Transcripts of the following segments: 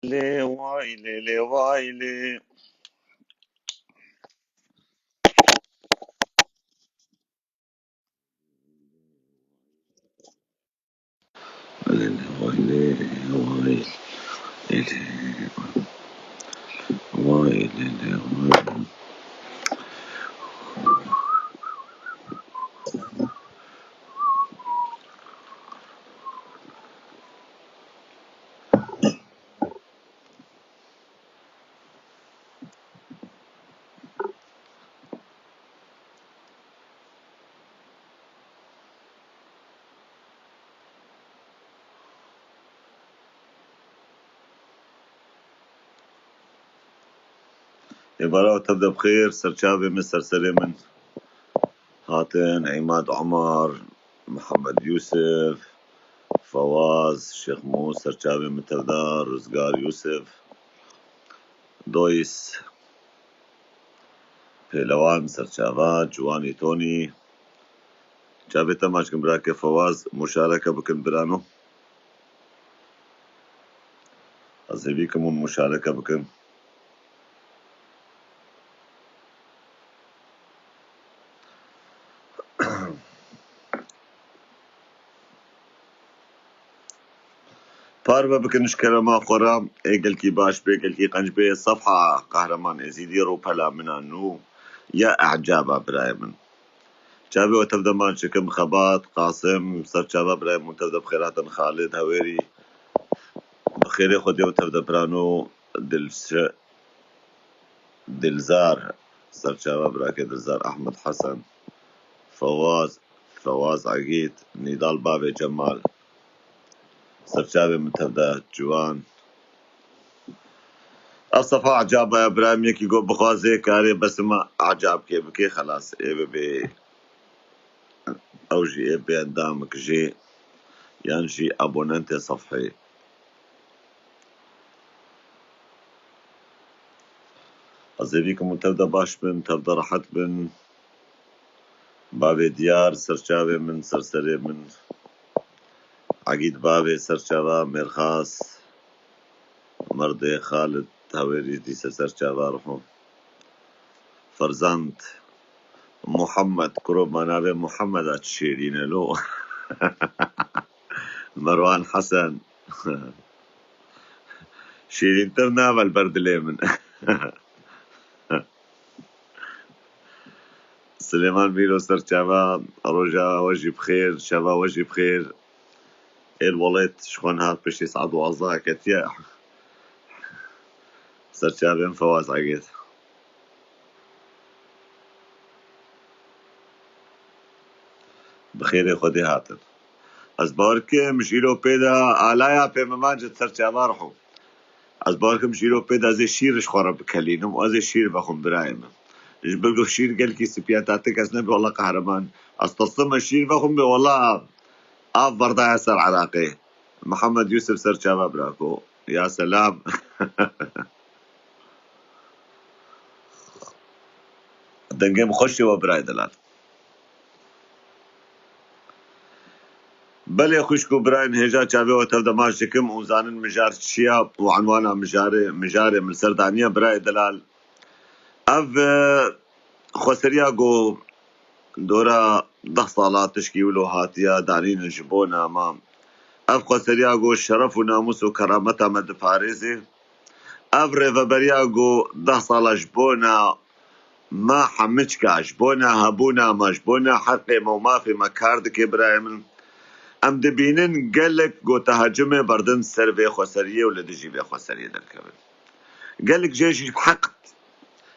ويلي ويلي ويلي ويلي ويلي ويلي. المباراة تبدأ بخير. سرشابي من سرسلة من هاتين عماد عمر، محمد يوسف، فواز، شيخ موسى، سرشابي من تردار، رزقار يوسف، دويس، بهلوان، سرشابات، جواني توني. شابي تماش كمبراكي فواز مشاركة بكن برانو أزيبيكم مشاركة بكن. باربا بكنش كلمة قرام ايقل كي باش بيقل كي قنجبي صفحة قهرمان ازيدي روبلا من انو يا اعجابا برايمن شابي وتبدا مانشكم خبات قاسم صار شابا برايمن وتبدا بخيرات خالد هويري بخير خدي وتبدا برانو دلزار صار شابا براكي دلزار احمد حسن فواز عقيد نضال بابي جمال صار شابي من تبدا جوان الصفا عجاب يا ابراهيم يكي يقول بخوازي كاري بس ما عجاب كي بكي خلاص ايه بي اوجي ايه بي قدامك جي ينجي ابوننت صفحي ازيبيكم تبدا باش بن تبدا راحت بن بابي ديار سرشابي من سرسري من عقيد بابي سرشابا مرخاص مرضي خالد هاويري دي سرشابا رحم فرزانت محمد كروب منابي محمد اتشيرين له مروان حسن شيرين ترناف البرد ليمن سليمان ميلو سر شباب رجا وجه بخير شباب وجه بخير الوليت شخون هات باش يسعدوا أعضائك يا سر شباب فواز عقيد بخير خدي هاتن از باركه مشيلو بيدا آلايا بيما ماجد سر شباب رحو از باركه مشيلو بيدا زي شيرش خرب بكلينهم وزي شير بخون برايم جبلقو شير قال كي سبياتاتك أسنبي والله قهرمان استصم الشير بخون والله برضه ياسر عراقي محمد يوسف سر شباب راكو يا سلام دنجم خشي وبراي دلال بلي خوشكو براين هجا شابي وتبدا ماشكم وزانن مجار شيا وعنوانا مجاري من سردانيا براي دلال اف خسريا جو دورا 10 صالات تشكيلو هاتيا دارين جبونا ما اف خسريا جو شرف وناموس وكرامتها مد فارزي اف ريفابريا جو 10 صالة جبونا ما حمجكا جبونا هبونا ما جبونا حقي ما في مكاردك ابراهيم ام دبینن گلک گو تهاجم بردن سر به خسریه و لدجی به خسریه درکبه گلک جيش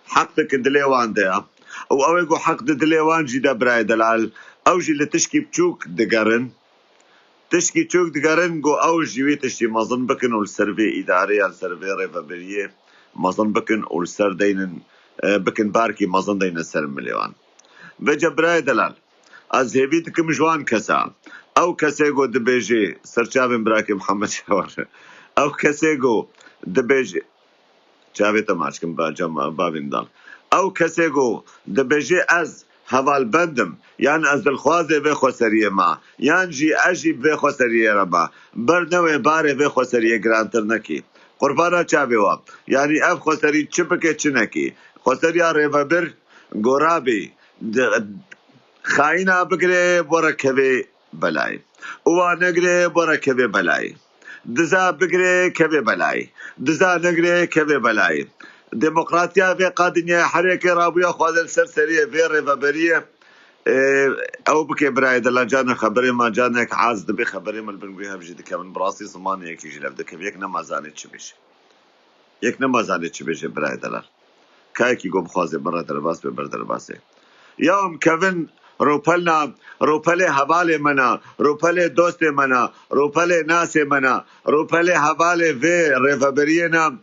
حقك دليوان ده او اوي گو حق دليوان جي ده براي دلال او جي لتشكي بچوك دقرن تشكي چوك دقرن گو او جيوي تشكي مظن بكن والسرفي اداري السرفي ريفابريه مظن بكن والسر دينن بكن باركي مظن دين السر مليون بجا براي دلال از هيبيتك مجوان كسا او كسيغو دبيجي سرچاوين براكي محمد شاور او كسيغو دبيجي چاوي تماشكم باجم بابين دال او كسيغو دبيجي از هوال بندم يعني از الخوازي به خسريه ما يعني جي اجي به خسريه ربا برنوي باري به خسريه گرانتر نكي قربانا چاویوا یعنی اف خسری چپکه چنکی خسریا ریوبر گورابی خاينة بقري بركبي بلاي ونقري بركبي بلاي دزا بقري كبي بلاي دزا نقري كبي بلاي ديمقراطيا في قادنيا حركة رابية خواد السرسرية في ريفابرية او بكي برايد لا جانا خبري ما جانك عاز دبي خبري ما البنقويها بجدي كمن براسي زمان هيك يجي لفدك يك نما زاني تشبيش يك نما زاني تشبيش برايد لا كايكي يقوم خوازي برا درباس ببر درباسي يوم كيفن روپل حواله منا روپل دوست منا روپل ناس منا روپل حواله و ریفابرینا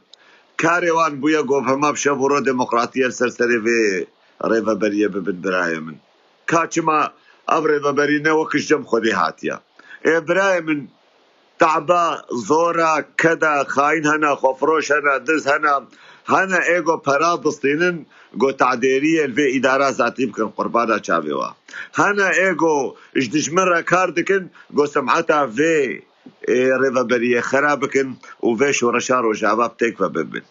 کاروان بویا گوفما بشبورو ديمقراطية سرسري في ريفابريه ببن برايمن كاتشما اب ريفابرينا وكش جم خدي هاتيا برايمن تعبا زورا كدا خاين هنا خفروش هنا دز هنا ايجو برادستينن جو تعديريه الفي اداره ذاتي بكن قربانا تشافيوا هنا ايجو اجدجمرة كاردكن جو سمعتها في ريفابريه خرابكن وفي شورشار وجابا بتيك ببن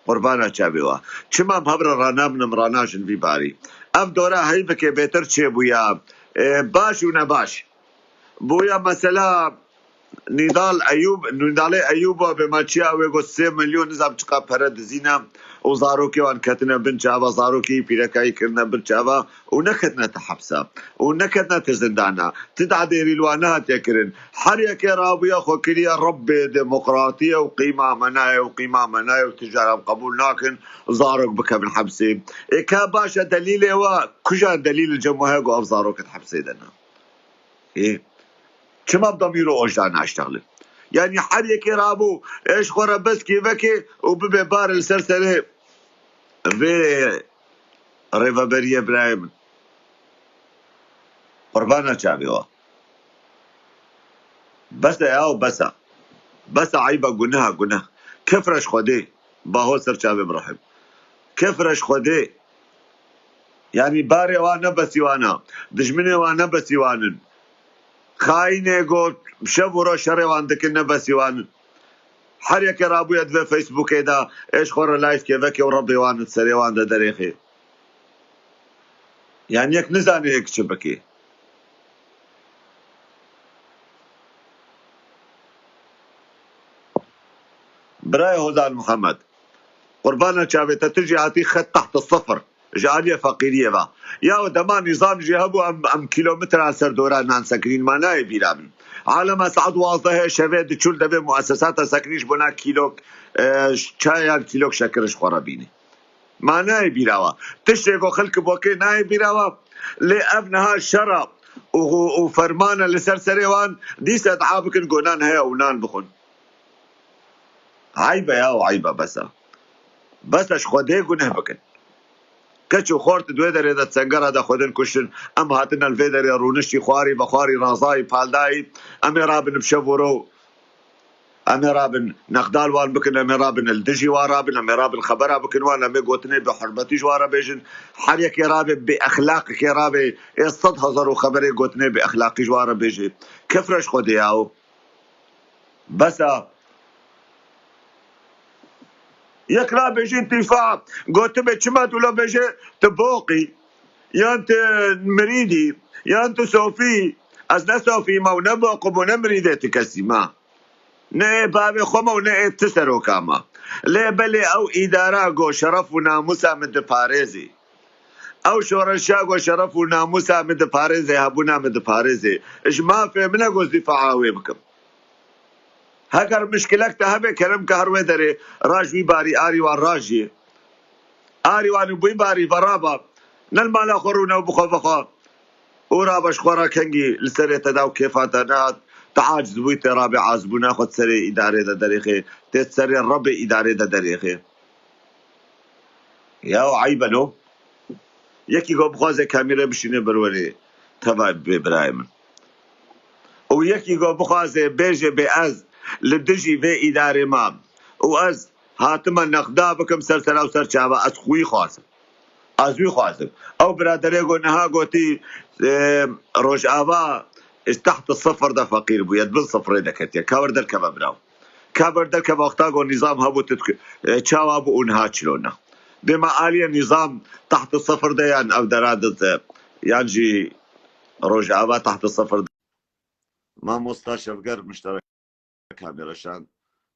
قربانا تشافيوا شما مهبر رانا من مراناجن في باري ام دورا هي بكي بيتر تشي بويا باش ونباش بويا مثلا نضال ايوب بماتشيا ويغو 3 مليون نزاب تشقا برد زينا وزاروكي وان كتنا بن شابا زاروكي بيركاي كرنا بن شابا ونكتنا تحبسا ونكتنا تزندانا تدعى ديري الوانات يكرن حريك رابيا خوكريا رب ديمقراطية وقيمة منايا وتجارة قبول ناكن زاروك بك من حبسي إيكا باشا دليل وكجان دليل الجمهور قو زاروك تحبسي دنا إيه كما بضميره أوجدان أشتغل يعني حريك رابو إيش خورا بس كيفكي وببار السلسلة في ريفابريه برايم قربانا شابيوا بس ياو بس عيبا قناها كفرش خدي باهو سر شابي برحم كفرش خدي يعني باري وانا بس وانا دجمني وانا بس وانن خاينه قلت بشبورو شري واندك النبسي وان حريك رابو يد في فيسبوك دا ايش خور لايف كيفك وربي وان تسري وان دا دريخي يعني يك نزاني هيك شبكي براي هوزان محمد قربانا شابتا تجي عطي خط تحت الصفر جالية فقيرية با يا ودمان نظام جهبو ام كيلومتر على سردوران نان سكرين ما ناي بيرامن عالم سعد واضحه شوید چول دبه مؤسسات سكريش بنا كيلو چايا كيلو شكرش خرابيني ما ناي بيراوا تشيكو خلق بوكي ناي بيراوا لابنها شرع وفرمانه لسرسريوان دي سدعابكن قونان هيا ونان بخون عيبه يا وعيبه بس خودي قنه بكن كچو خورت دوی دره د څنګه د خودن کوشن ام هاتن الفيدر رونشتي خواري بخاري رازاي پالداي اميرابن بشورو اميرابن نقدال وان بكن اميرابن الدجي وارابن اميرابن خبره بكن وانا ميغوتني بحرمتي جوارا بيجن حريك رابي باخلاقك رابي الصد هزر وخبري غوتني باخلاقي جوارا بيجي كفرش خدي ياو بس يكرا بيجي انتفاع قلت بتشمت ولا بيجي تبوقي يا انت مريدي يا انت صوفي ازنا صوفي ما ونبوق ونمريدة تكسيما نه بابي خما ونه تسرو كاما لا بلي او ادارة جو شرف وناموسا مد باريزي او شورشا جو شرف وناموسا مد باريزي هبونا مد باريزي اش ما في منا جو دفاعاوي بكم هكر مشكلك تهبه كلام كهروي دري راجوي باري آري وان راجي آري وان بوي باري فرابا نالمالا خرونا وبخوفخا ورابش خورا كنجي لسري تداو كيفاتنا تعاجز بويت رابع عازبونا خد سري إداري دا دريخي تسري الرب إداري دا دريخي ياو عيبا نو يكي قو بخوازي كاميرا بشيني برولي تبا ببرايم ويكي قو بخوازي بيجي بأز لدجي في إداري مام وأز هاتما نقدا بكم سلسلة وسر شابا أسخوي خاصم أزوي خاصم أو برادري قو نها قوتي روش آبا تحت الصفر ده فقير بو يد بالصفر ده كتير كاور ده الكباب راو كابر كباختاغو نظام هابو تشاو ابو انها تشلونا بما آلية نظام تحت الصفر ديان او درادت يانجي روجعوا تحت الصفر ما مستشفى غير مشترك كاميرا شان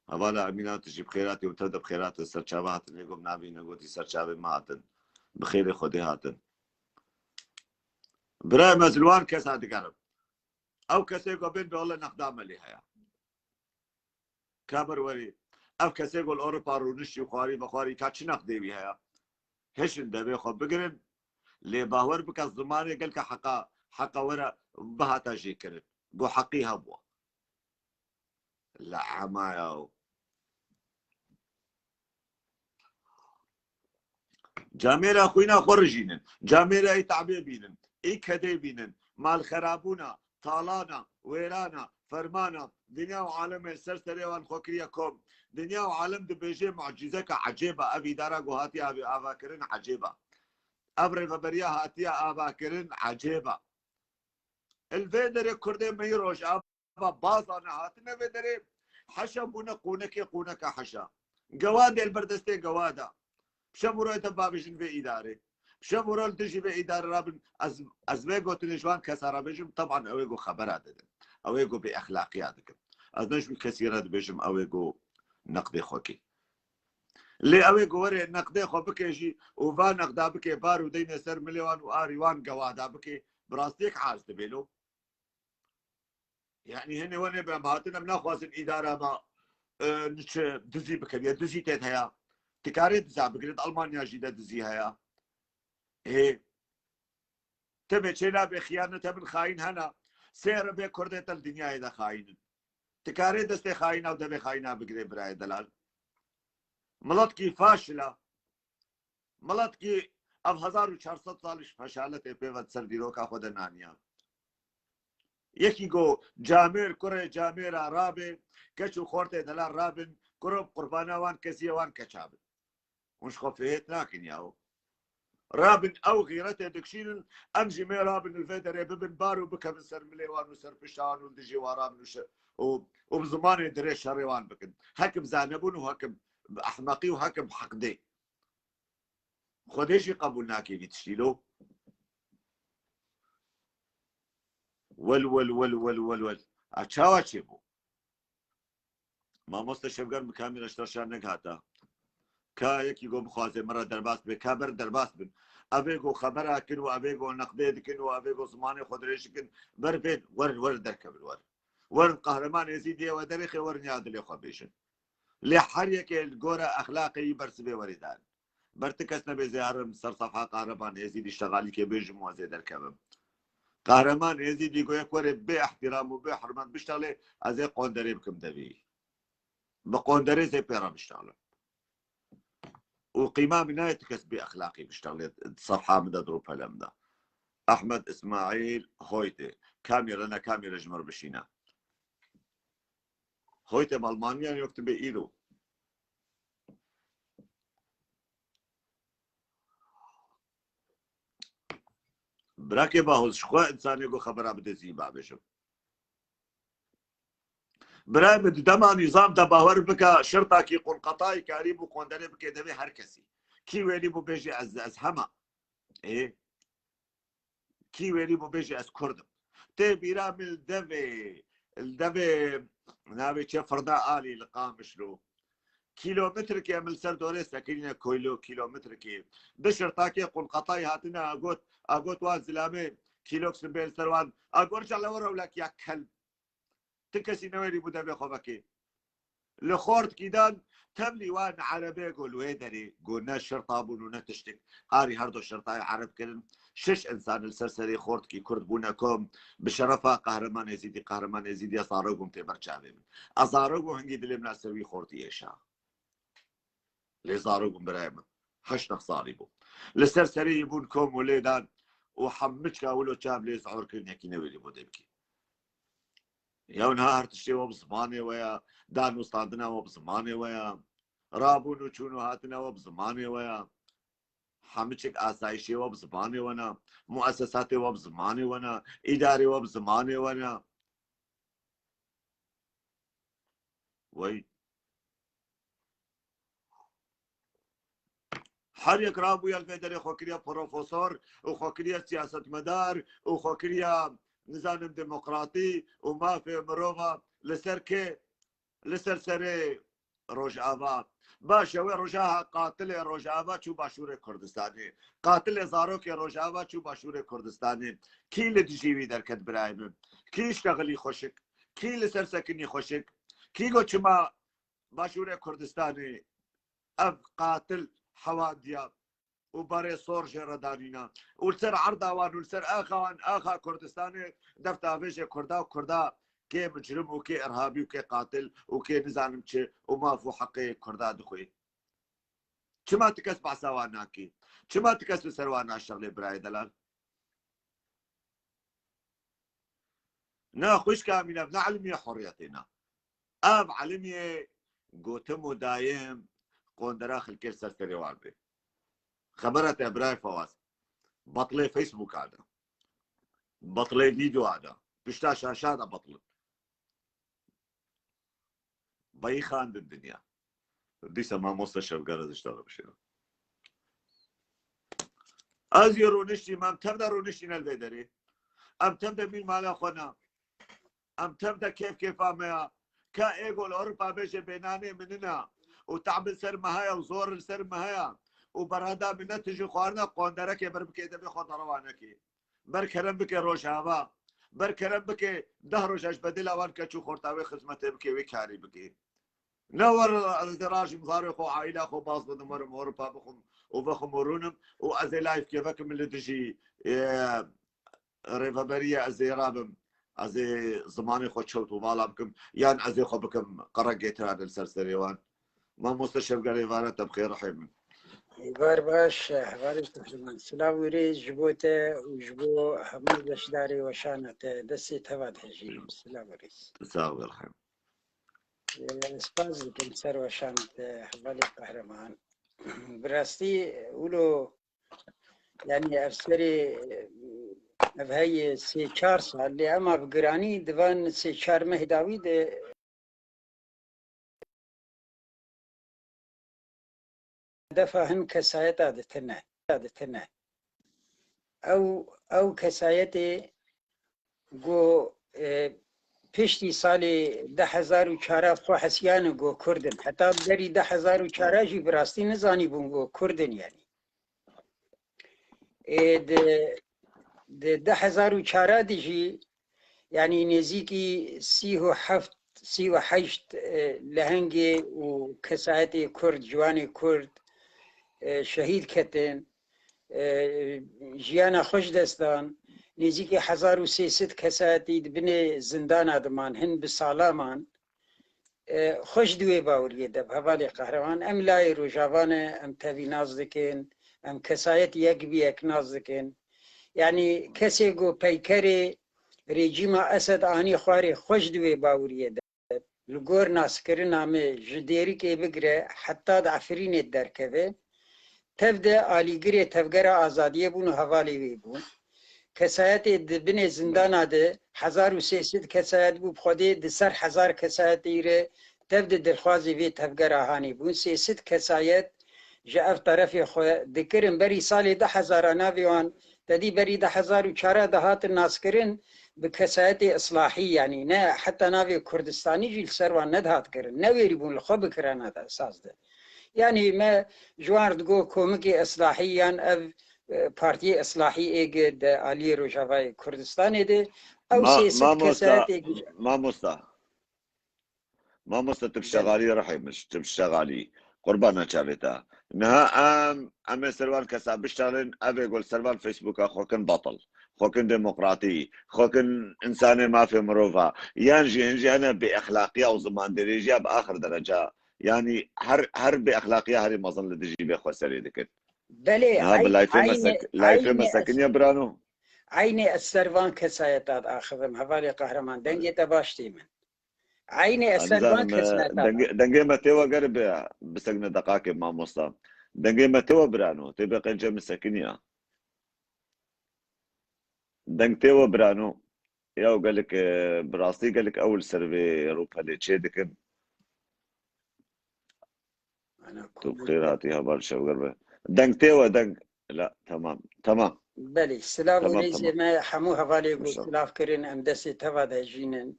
هوالا امينات تجيب خيراتي وتبدا بخيرات السرشابات اللي يقوم نابي نقولي سرشابي ما هاتن بخير خدي هاتن براي مزلوان كسا دقرب او كسي قبل بيقول نقدام اللي هيا كابر وري او كسي يقول اوروبا رونشي وخاري بخاري كاتش نقدي بيها هشن دبي خب بقرن لي باور بك الزمان قال حقا ورا بها تاجي كرن بو حقيها بو لا عمايا جاميرا خوينا خرجينن جاميرا اي تعبي بينن اي كدي بينن مال خرابونا طالانا ويرانا فرمانا دنيا وعالم سرسري وان خوكريكم دنيا وعالم دبيجي معجزك عجيبه ابي دارا هاتي ابي افاكرن عجيبه ابري فبريا هاتي افاكرن عجيبه الفيدر كردي ميروش ابا باصانا هاتنا فيدر حشا بونا قونك حشا قواد البردستي قوادا شمورو تبابشن في إدارة شمورو تجي في إدارة رابن از ويجو تنجوان كسارة بيجم طبعا أويجو خبرات ده أويجو بأخلاقيات ده از نجم كثيرات بيجم أويجو نقد خوكي اللي أويجو وري نقد خو بكيجي وفا نقدا بكي بارو دين سر مليون وآريوان قوادا بكي براستيك عاز تبيلو يعني هني وين بمهاتنا بناخذ الإدارة ما نش دزي بكريا دزي تيتها تكاريت زابقريت ألمانيا جيدة دزي هيا إيه تبي شيلا بخيانة من خاين هنا سير بكردة الدنيا إذا خاين تكاريت دست خاين أو دبي خاينة بقري براي دلال ملتكي فاشلة ملتكي أف 1400 سالش فشالت بيوت سرديروكا خود نانيا يكي جو جامير كره جامير رابن كشو خورته دلال رابن كرب قربانا وان كسيه وان كشابن مش خفيت لكن ياو رابن او غيرته دكشين امجي مي رابن الفيدر ببن بارو بك من سر مليوان وسر بشان ودجي ورابن وبزمان دري شريوان بكن هكم زانبون وهكم احمقي وهكم حقدي خديشي قبولناكي بتشيلو ول اتشاوا تشيبو ما مستشفقر مكامل اشترشان نقاتا كا يكي قوم خوازي مرة درباس بي كابر درباس بن أبيقو خبرها كن وأبيقو نقديد كن وأبيقو زماني خدريش كن بربين ور دركب ور قهرمان يزيدي ودريخي ور نياد اللي خبيشن لحريك الجورة أخلاقي برس بي وردان برتكس نبي زيارم سر صفحة قهرمان يزيدي اشتغالي كي بيجم وزي دركبم قهرمان يزيدي يقول يكور بي احترام وبي حرمان بيشتغلي أزي قوندري بكم دبي بقوندري زي بيرا بيشتغلي وقيمة من نهاية كسبي أخلاقي بيشتغل صفحة من دروب هلمنا أحمد إسماعيل هويتي كاميرا جمر بشينا هويتي بألمانيا يكتب إيدو براكي باهوز شخوة إنسان يقول خبرها بدزين بابشو براي بدما نظام تباور بك شرطة كي قل قطاي كاريب وقوندري بك دبي هركسي كي ويلي بو بيجي از هما إيه كي ويلي بو بيجي از كردم تي بيرا من الدبي نابي تشي فردا آلي لقامش له كيلومتر كي من سر دوري ساكنين كيلومتر كي بشرطة كي قل قطاي هاتنا أقوت وازلامي كيلوكس بين سروان أقول على ورا ولك يا كلب تكسي نويري بودا بخوبكي لخورت كيدان تملي وان عربي قول ويدري قلنا الشرطة بونونا تشتك قاري هردو الشرطة عرب كلن شش انسان السرسري خورت كي كرد بونكم بشرفة قهرمان يزيدي صاروقهم تبرشابي أصاروقهم هنجي دلي من السروي خورتي إيشا لي صاروقهم برايما حش نخصاري بو السرسري يبونكم وليدان وحمتك ولو شاب لي صعور كلن هكي نويري بودا بكي يا نهار تشتي وبزماني ويا دان وستاندنا وبزماني ويا رابون وشونو هاتنا وبزماني ويا حمشك آسايشي وبزماني وانا مؤسساتي وبزماني وانا إداري وبزماني وانا وي هر یک رابو یل فدری خوکریا پروفسور و خوکریا سیاست مدار و خوکریا نظام دموکراتی و مافی مروفا لسر که لسر سر روجاوا باشه و روجاها قاتل روجاوا چو باشور کردستانی قاتل زاروک روجاوا چو باشور کردستانی کی لدجیوی درکت برایم کی اشتغلی خوشک کی لسر سکنی خوشک کی گو چما باشور کردستانی اف قاتل حوادیا وباري صور جردانينا ولسر عرضاوان ولسر اخوان اخا كردستاني دفتا فيش كردا وكردا كي مجرم وكي ارهابي وكي قاتل وكي نزانم تشي وما فو حقي كردا دخوي شما تكس بعساواناكي شما تكس بسروانا الشغله براي دلال نا خوش كامينا بنعلمي حريتنا اب علمي قوتمو دايم قون دراخل كير سرسري واربي خبرت ابراي فواز بطلي فيسبوك هذا بطلي فيديو هذا بشتا شاشات بطل باي خان بالدنيا بديش ما مستشفى قرز اشتغل بشيء ازي رونشتي ما تبدا رونشتي الفيدري ام تبدا مين مال اخونا ام تبدا كيف امها كا ايجول اوروبا بيجي بيناني مننا وتعب سر مهايا وزور سر مهايا وبرادا من تجي خوارنا قوندرك بربك يدبي خطروانك بركرم بك روجاوا بركرم بك دهروجاش بدل اوان كچو خورتاوي خدمت بك وكاري بك نور الدراج مضارق وعائله خو باص بدمر اوروبا بخم وبخمرونم وازي لايف كيفك من اللي تجي ريفابريا ازي رابم ازي زماني خو شوت وبالا بكم يعني ازي خو بكم قرقيت هذا السرسريوان ما مستشفى قال بخير رحيم بار باش حوالي تحرمان سلاويري جبوته وجبو همو بشداري وشانته دسي تفاد هجي سلاويريس مساء الخير سپاس دکم سر وشانته حوالي قهرمان براستي ولو يعني افسري بهي سي چار سال لي اما بقراني دوان سي چار مهداوي ده دفع هن كسايت عادتنا او كسايتي جو پشتی سالی 10,004 خو حسیان گو کردن حتی دری 10,004 جی براستی نزانی بون گو کردن یعنی ده 10,004 دیجی یعنی نزیکی 38 لهنگی و کسایت کرد جوان کرد شهید کتن جیانا خوش دستان نزیکی 1,300 کساتی دبن زندان آدمان هن بسالامان خوش دوی باوریه دب حوالی قهرمان ام لای روجاوان ام تاوی ناز دکن ام کسایت یک بی یک ناز دکن یعنی کسی گو پیکر رژیم اسد آنی خواری خوش دوی باوریه دب لگور ناس کرن همه جدیری که بگره حتی دعفرین درکوه تفده آلیگری تفگر آزادیه بون و حوالی وی بون کسایت دبن زندان ده 1,300 کسایت بو بخوده دسر 1,000 کسایت ایره تفده درخوازی وی تفگر آهانی بون 300 کسایت جاف طرفی خو دکرن بری سال 10,000 ناویوان تدی بری 10,004 دهات ناس کرن بکسایت اصلاحی یعنی نه حتی ناوی کردستانی جیل سروان ندهات کرن نویری بون لخو بکران هذا اساس ده يعني ما جوارد جو كومكي اصلاحيا او بارتي اصلاحي ايجد علي روجافاي كردستان دي او سياسة كسات ما مستا تبشغالي رحمش تبشغالي قربانا شابتا نها ام سروان كسا بشتغلن ابي يقول سروان فيسبوك خوكن بطل خوكن ديمقراطي خوكن انساني ما في مروفا ينجي انا باخلاقيه وزمان درجه باخر درجه يعني هر باخلاقيه هري مظن لدجي بخو سريدك بلي لايف مساكن يا برانو عيني السروان كسايتات اخذهم حوالي قهرمان دنجي تباشتي من عيني السروان كسايتات دنجي ما تيوا قرب بسجن دقائق ما مصطفى دنجي ما تيوا برانو تبقى قنجه مساكنيا دنج تيوا برانو يا قال لك براستي قال لك اول سيرفي اوروبا اللي تشيدكن تو بخير هاتي هبال شو قربه دنگتي ودنگ لا تمام بله سلاف و تمام لیزی ما همو هوالی گو مشا. سلاف کرن ام دستی توا ده جینن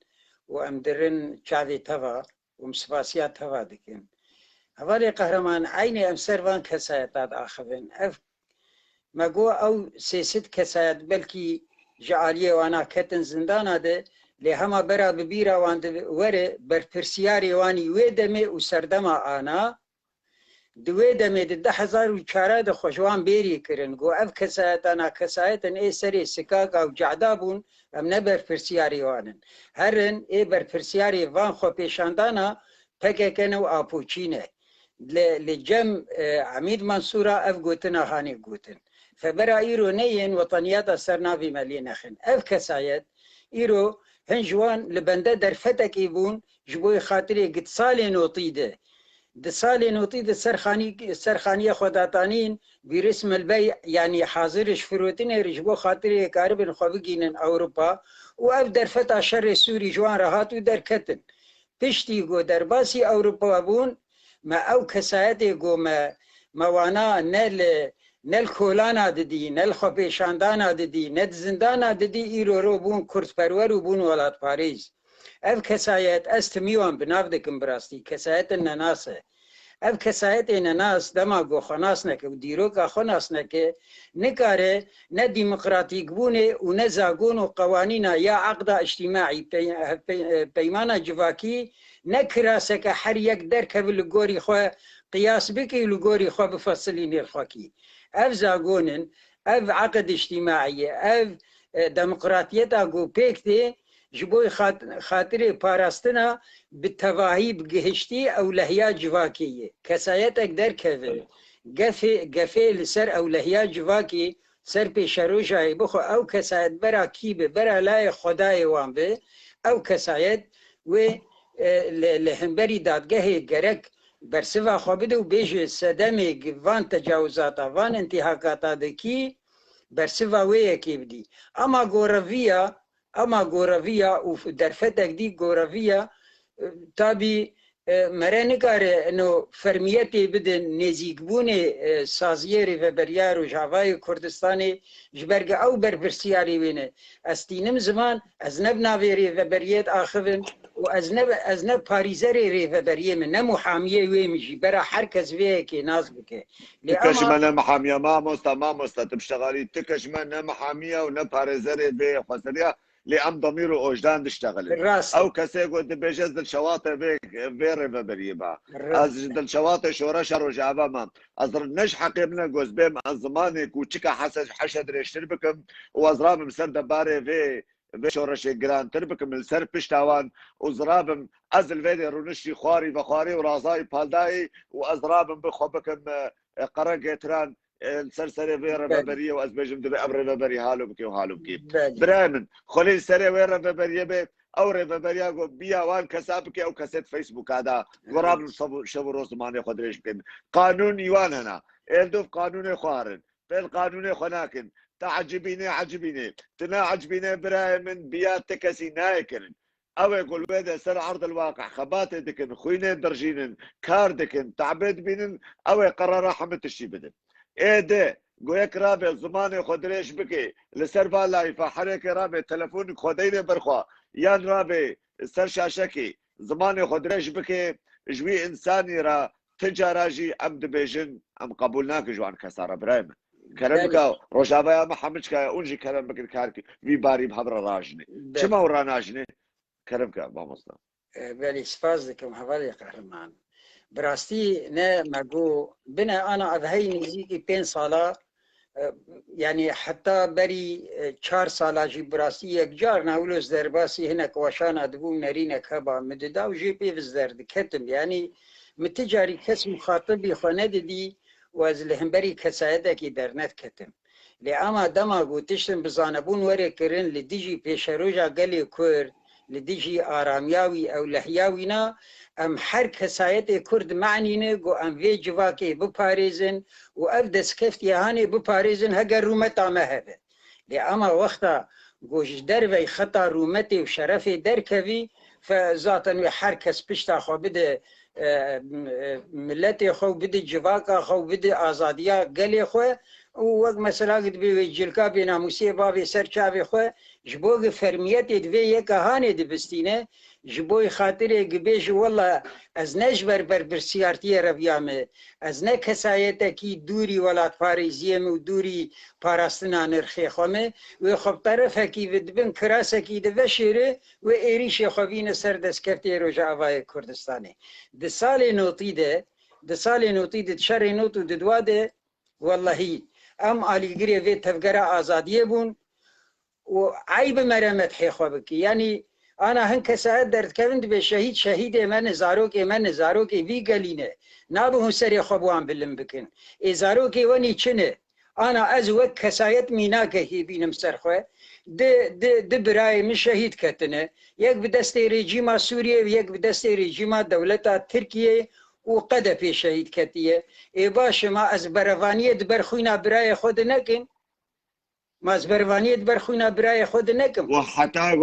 و ام درن چاوی توا و مسپاسیا توا دکن هوالی قهرمان عین ام سروان کسایتات آخوین اف مگو او سیست کسایت بلکی جعالیه وانا کتن زندانا ده لی هما برا ببیرا واند وره برپرسیاری وانی ویدمه و سردما آنا دوێ دەمێت 10,000 دە خۆشوان بێری کردن گۆ ئەف کەسایەتانە کەسایەتن ئێ سەرێ سکاک ئەو جعدا بوون ئەم نە بەرپرسیاریوانن هەرن ئێ بەرپرسیاری وان خۆ پێشاندانە پەکێکەنە و ئاپۆچینە لە جەم عەمید مەنسوورە ئەف گوتنە هانێ گوتن فبەرا ئیرۆ نەیەن وەتەنیاتە سەر ناوی مەلێ نەخن ئەف کەسایەت ئیرۆ هەنجوان لە بەندە دەرفەتێکی بوون ji بۆی خاطرێ گت ساڵێ نۆتیدە د سالê notî di serxaniya xwedatanîn vîrus milbey yanî haziriş firotinê ji bo xatirê karibin xwe bigînin Ewropa û ev derfeta şerê Sûrî ji wan rehat û derketin. Piştî got derbasî Ewropa bûn me ew kesayetê got me wana ne li kolana didî, ne li xwepêşandana didî, ne di zindana didî îro ro bûn Kurdperwer û bûn welatparêz. Ev kesayet ez timîwan bi nav dikim bi rastî kesayetin nenas e. Ev kesayetê nenas dema got xwe nas neke û dîroka xwe nas neke nikare ne dîmokratîk bûnê û ne zagon û qewanîna ya eqda îctîmaî peymana civakî ne kiraseke her yek derkeve li gorî xwe qiyas bike û li gorî xwe bifesilî nêrxwekî. Ev zagonin, ev eqd îctîmaî, ev demokratiyeta got pêk tê ji bo xatirê parastina bi tevahî bi gihiştî ewlehiya civakê ye. Kesayetek derkeve gefê li ser ewlehiya civakê ser pêşerojayê bixwe ew kesayet bera kî be bera layê xwedayê wan be ew kesayet wê li hemberî dadgehê gerek bersiva xwe bide û bêje sedemê van tecawuzata van intîhakata dikî bersiva wê yekê bidî. Ama goreviya û derfetek dî goreviya tabî mere nikare eno fermiyetê bidin nêzîkbûnê saziyê rêveberiya Rojavayê Kurdistanê ji ber ew berpirsiyarê wê ne. Ez tînim ziman ez ne bi navê rêveberiyet axivim û ez ne parîzerê rêveberiyê min ne muhamiyê wê min jî bera her kes vê yekê naz bike. تكش ما محامية ما تشتغلي تكش ما محامية ونا باريزري بي خسريا لأم ضميره وجدان تشتغل أو كسي قد بيجز دل شواطئ بير ببريبا از دل شواطئ شورش رجعبا ما أزر نش حقيبنا جوز بيم الزماني كوتشكا حشد ريشتر بكم وأزرام مسر دباري في شورش جران تربكم السر بشتاوان وزرابم أزل فيدي رونشي خواري بخواري ورازاي بالداي وأزرابم بخوبكم قرن تران السرسري فيرا ببريه وازبجم دبي ابر ببري حالو بكي وحالو بكي برامن خلي سري ويرا ببريه بي او رببريه جو بيا وان كسابك او كاسيت فيسبوك هذا غراب شبو روز ماني خدريش كن قانون يوان هنا الدوف قانون خوارن في القانون خناكن عجبيني تنا عجبيني برايمن بيا تكسي نايكن او يقول بدا سر عرض الواقع خبات دكن خوينه درجينن كار دكن تعبد بينن او يقرر رحمه الشي بدن ايه ده قويك رابي زماني خدريش بكي لسر بالاي فحريك رابي تلفون خديني برخوا يان رابي سر شاشكي زماني خدريش بكي جوي انساني را تجاراجي ام دبيجن ام قبولناك جوان كسارة برايم كلامك روشابا يا محمد كا اونجي كلامك الكاركي في باري بحبر راجني شما وراناجني كلامك ابو مصطفى بلي سپاس دکم حوالی قهرمان براستی نه مگو بنا انا اذهی نزدیکی 5 ساله یعنی حتی بری 4 ساله جی براستی یک جار ناولوز درباسی هنک وشان ادبو نرینک هبا مددا و جی پیوز درد کتم یعنی متجاری کس مخاطبی خانه دی و از لهمبری کسایده کی درنت کتم لی اما دما گو تشتم بزانبون وره کرن لدیجی پیشروجا گلی کرد لدیجی آرامیاوی او لحیاوی نا ام هر کسایت کرد معنی نه گو ام وی جواکی بپاریزن و اف دسکفت یهانی بپاریزن هگر رومت آمه هده لی اما وقتا گوش در وی خطا رومتی و شرف در کوی فذاتن و هر کس پشتا خو بده ملت خو بده جواکا خو بده آزادیا گلی خو و وقت مثلا قد بي جلكا بينا موسي بابي سر چاوي خو جبوغ فرميت دوي يك هاني دبستينه جبوي خاطر گبيج والله از نجبر بر برسيارتي ربيامه از نه کسایت کی دوری ولات پاریزیم و دوری پاراستنا نرخی خومه و خب طرف کی ودبن کراس کی دو شیره و ایریش خوبین سر دسکفتی روژا آوای کردستانه ده سال نوتی ده شر نوتو ده دواده والله ام آلیگری وی تفگره آزادیه بون و عیب مرمت حی خوابکی یعنی انا هن کسایت درد کردن به شهید من زاروک وی گلینه نابه هون سری خوابوان بلن بکن ای زاروک ونی چنه انا از وک کسایت میناکه هی بینم سرخواه ده برای من شهید کتنه یک به دست رژیم سوریه و یک به دست رژیم دولت ترکیه و قده پی شهید کتیه ای باشه ما از بروانیت برخوینا برای خود نکن ما از بروانیت برخوینا برای خود نکم وحتى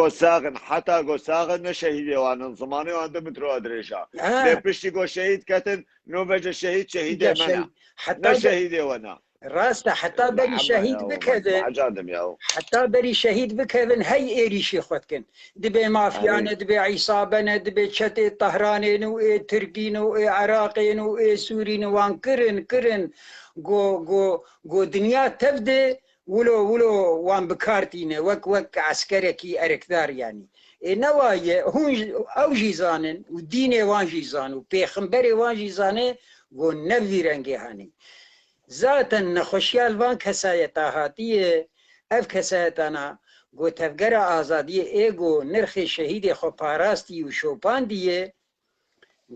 قو ساغن نشهيدي وانا زماني وانا مترو ادريشا لبشتي قو شهيد كتن نو بجا شهيدي منا نشهيدي وانا راسته حتى بري شهيد بكذا حتى بري شهيد بكذا هي ايريشي خدكن دبي مافيانا دبي عصابنا دبي تشتي طهرانين و تركين و عراقين و سوريين وان كرن جو دنيا تبدي ولو وان بكارتينه وك عسكركي اركدار يعني نوايا هون او جيزانن وديني وان جيزان وبيخمبري وان جيزانه و نوي رنگي هاني ذاتا نخوشيال وان كسايتا هاتيه اف كسايتانا گو تفگر آزادی ایگو نرخ شهید خو پاراستي و شوپانديه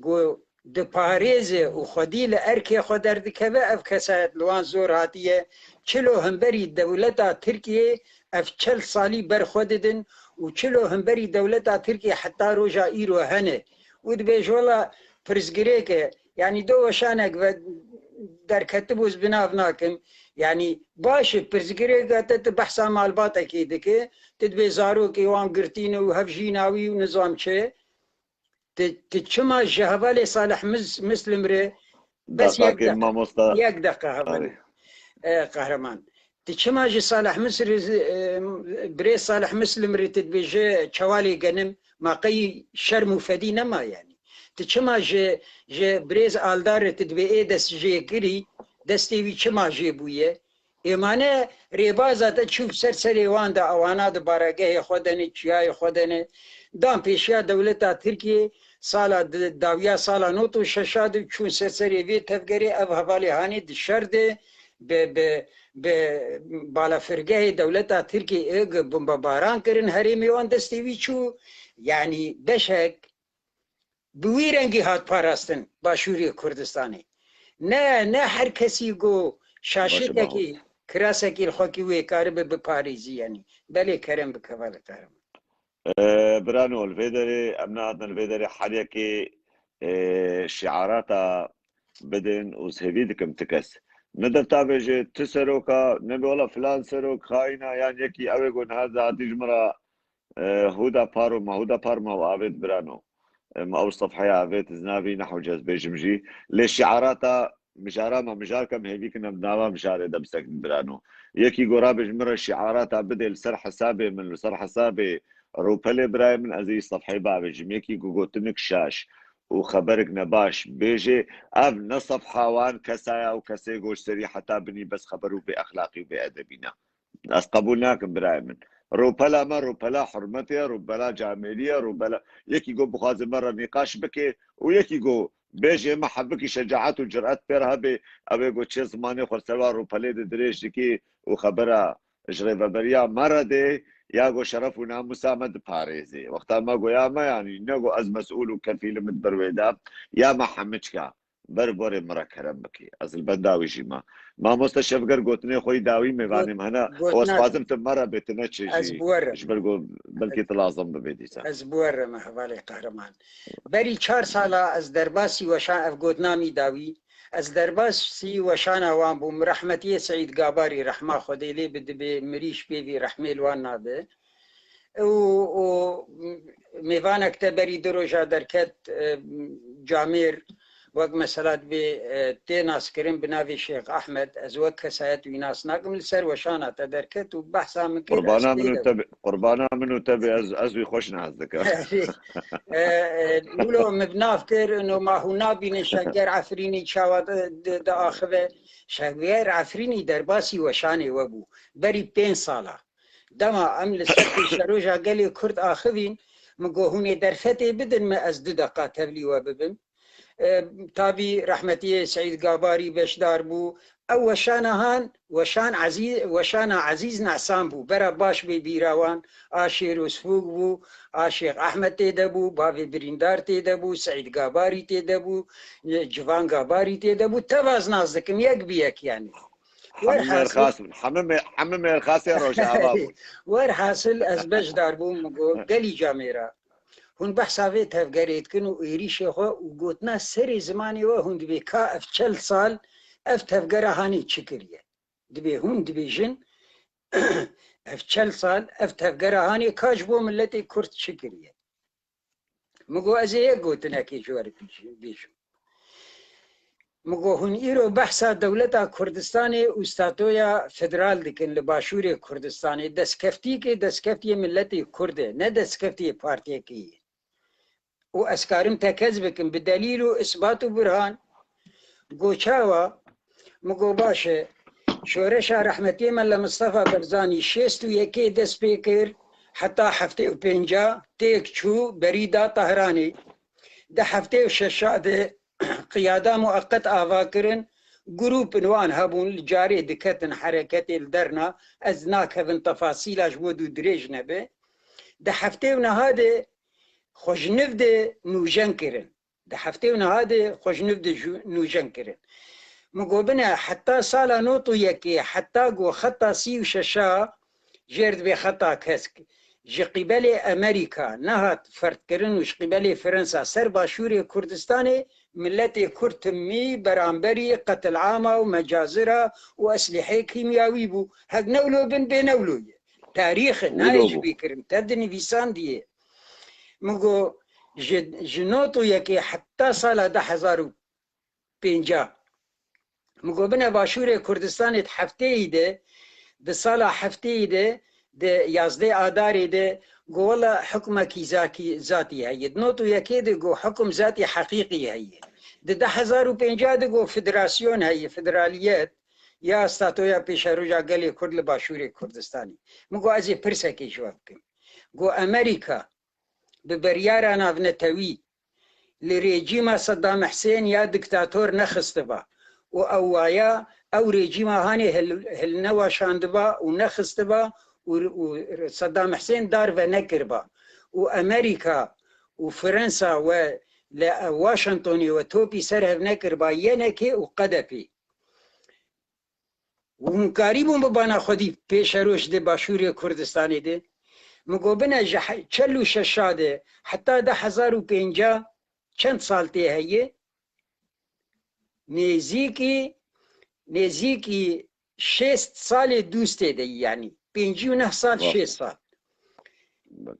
گو د پاریزه و خودی لارکه خو دردکوه اف کسایت لوان زور هاتیه چلو همبری دولتا ترکیه اف 40 سالی برخوددن و چلو همبری دولتا ترکیه حتی روژا ایرو هنه و دبیج والا پرزگره که یعنی دو وشانک و در کتبوز بناف ناکم يعني باش برزگره گاتت بحثا مالبات اكيد که تدبي زارو که وان گرتين و هفجيناوي و نظام چه تتشما جهبالي صالح مسلم ري بس يك دقيقة هبل قهرمان تتشما جي صالح مسر بري صالح مسلم ري تدبي جي چوالي قنم ما قي شرم فدي نما يعني تتشما جي بريز آلدار تدبي اي دست جي كري دستي وي چما جي بويه ایمانه ریبازا تا چوب سر وان دا اوانا دا بارگه خودنی چیای خودنی دام پیشیا دولتا ترکیه سالا داویا سالا نوتو ششاد چون سر وی تفگری او حوالی هانی دشرده به بالا فرگه دولتا ترکیه اگ بمباران کرن هریمی وان دستی وی چو یعنی بشک بوی رنگی هات پاراستن باشوری کردستانی نه هر کسی گو شاشته کی کراسه کی الخوکی وی کار به پاریزی یعنی بله کرم بکواله کرم برانو الفيدري امناتنا الفيدري حريكي شعاراتا بدن وسهبيدكم تكس ندر تابجي تسروكا نبي والله فلان سروك خاينه يعني يكي اويغون هذا تجمرا هودا بارو ما هودا بار ما وابد برانو ما او صفحه ابيت زنابي نحو جذب جمجي للشعاراتا مشارا ما مشار كم هيك كنا بناوا مشار دبسك برانو يكي قراب جمرة الشعارات بدل سر حسابي من سر حسابي روبلي براي من عزيز صفحي بابج يكي قوتنك شاش وخبرك نباش بيجي اب نصف حوان كسايا وكسي قوش سري حتى بني بس خبروا باخلاقي وبادبنا ناس قبولناك براي من روبلا ما روبلا حرمتي روبلا جامليه روبلا يكي قو بخاز مره نقاش بكي ويكي قو بيجي ما حبكي شجاعات وجرأت بيرها ابي قو تشي زماني خرسلوار روبلي دريش كي وخبرها جريفا بريا مره دي يا قو شرف وناموسا مد باريزي وقتها ما قو يا ما يعني نقو از مسؤول وكفيل مد برويدا يا ما حمجكا بربوري مرا كرم بكي از البنداوي جيما ما مستشفقر قوتني خوي داوي ميواني مهنا واسفازم تمرة بتنتشي جبر قو بلكي تلازم ببيديسا ازبور ما حوالي قهرمان بري 4 سالة از درباسي وشان افقوتنامي داوي از درباسي وشان اوان بوم رحمتي سعيد قاباري رحمة خدي لي بدي مريش بيبي رحمي الوان نابه و میوانک تبری دروجا درکت جامیر وەک مەسەلات بێ تێ ناسکردن بناوی شێخ ئەحمەد ئەز وەک کەسایەت وی ناس ناکەم لەسەر وەشاناتە دەرکەت و بەحسا من کرد قوربانا من و تەبێ ئەزوی خۆش ناز دەکە ولۆ مبناف کرد و ماهوو نابینێ شەگەر عەفرینی چاوات داخەوێ شەگەر عەفرینی دەرباسی وەشانێ وەبوو بەری 5 ساڵە دەما ئەم لەسەر پیشەرۆژا گەلێ کورد ئاخەوین مگۆ هونێ دەرفەتێ بدن مە ئەس 2 دقا تەبلی وە ببم تابی رحمتی سعید گاباری بشدار بو او وشان عزیز نعسان بو برا باش بی بیراوان آشیر وسفوق بو آشیخ احمد تیده بو باوی بریندار تیده بو سعید گاباری تیده بو جوان گاباری تیده بو تواز نازدکم یک بیک یعنی حمم الخاص روجا ور حاصل از بشدار بو مگو گلی جامیرا هون بحثاوی تفگرید کن و ایریش خو و گوتنا سری زمانی و هون دبی که اف 40 سال اف تفگره هانی چکریه دبی هون دبی جن اف 40 سال اف تفگره هانی کاج بو ملتی کرد چکریه مگو از یک گوتنا کی جوار بیشم مگو هون ایرو بحثا دولتا کردستان استاتویا فدرال دکن لباشور کردستانی دستکفتی که دستکفتی ملتی کرده نه دستکفتی پارتی کی و اسکارم تکز بکن بدلیل و اثبات و برهان گوچاوا مگو باشه شورش رحمتی من لمصطفى برزانی 61 دست پیکر حتی 75 تیک چو بریدا طهرانی ده 76 ده قیاده مؤقت آوا کرن گروپ نوان هبون جاری دکتن حرکت الدرنا از ناکهن تفاصیلش بودو دریج نبه ده 79 خوشنف ده نوجن کرن ده 79 خوشنف ده نوجن کرن مقوبنا حتى سالا نوتو يكي حتى قو خطا 36 جرد بخطا كسك جي قبل أمريكا نهات فرد كرن وش قبل فرنسا سر باشوري كردستاني ملتي كرتمي برامبري قتل عامة ومجازرة وأسلحة كيميائي بو هاد نولو بن بنولو تاريخ نايج بيكرم تدني فيسان دي مقو جنوتو يكي حتى سالا 1050 مقو بنا باشوري كردستاني تحفتي ده سالا حفتي ده یازده آداری ده گولا حکمکی ذاتی هایی نوتو یکی ده گو حکم ذاتی حقیقی هایی ده 1050 ده گو فدراسیون هایی فدرالیت یا استاتویا پیشروجا گلی کرد لباشور کردستانی مگو از پرسه که جواب کن گو امریکا ببریارا ناونتوی لريجيما صدام حسين يا دكتاتور نخستبا وأوايا أو ريجيما هاني هل نوا شاندبا ونخستبا وصدام حسين دار ونكربا وأمريكا وفرنسا وواشنطن وتوبي سرهب نكربا ينكي وقدبي ومقاربون ببانا خودي بيشروش دي باشوري كردستاني دي مقوبنا چلو ششاده حتى 1050 چند سالتی هیه نزیکی 6 سال دوسته ده یعنی 59 سال 6 سال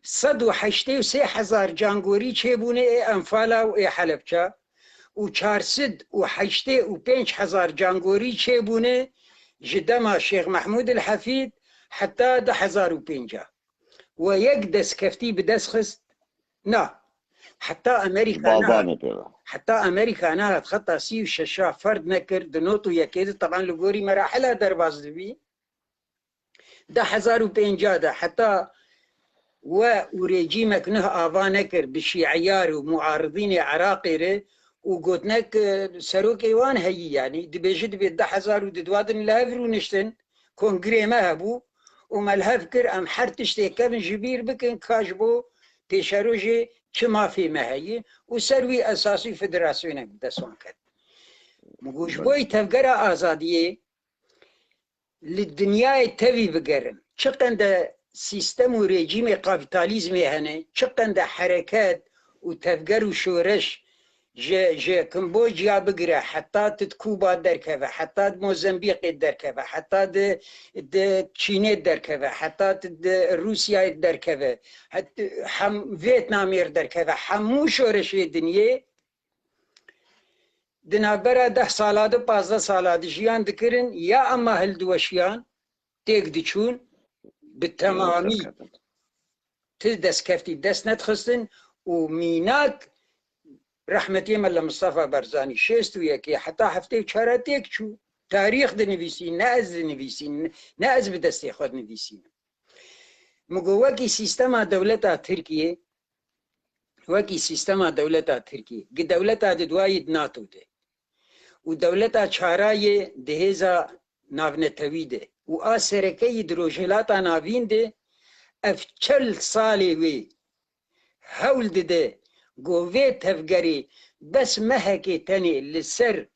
183,000 جانگوری چه بونه ای انفالا و ای حلبچه و 485,000 جانگوری چه بونه جدما شیخ محمود الحفید حتی 1050 و یک دست کفتی به دست خست نه حتى أمريكا نهت خطا 36 فرد نكر دنوتو يكيد طبعا لقوري مراحلها درباز دبي ده 1050 حتى وريجيمك نه آفا نكر بشيعيار ومعارضين عراقي وقوتنك سروك ايوان هي يعني دبيجد بي 10,000 وددوادن لهفرو نشتن كونغري ما هبو وما الهفكر ام حرتشتي كابن جبير بكن كاجبو بيشاروجي كما في مهي وسروي أساسي فدراسيون بدسون كد مقوش بوي تفقر آزادية للدنيا تبي بقرن چقند سيستم وريجيم قابيتاليزم هنه چقند حركات وتفقر وشورش جي كمبوديا بقرا حتى كوبا دركفه حتى موزمبيق دركفه حتى تشيني دركفه حتى روسيا دركفه حتى فيتنام دركفه حمو شورش الدنيا دنابرا 10 سالات و 15 سالات جيان دكرن يا اما هل دوشيان تيك دچون بالتمامي تدس كفتي دس نتخستن وميناك رحمتي ملا مصطفى برزاني شيستو يكي حتى هفتي شارتيك شو تاريخ دنفيسين ناز دنفيسين ناز بدستي خود نفيسين مگو وكي سيستما دولتا تركيا وكي سيستما دولتا تركيا قد دولتا دوايد ناتو ده ودولتا چاراي دهيزا ناونتوي ده و آسركي دروجلاتا ناوين ده اف 40 سالي وي هول ده گوه تفگری بس مهکی تنی لسر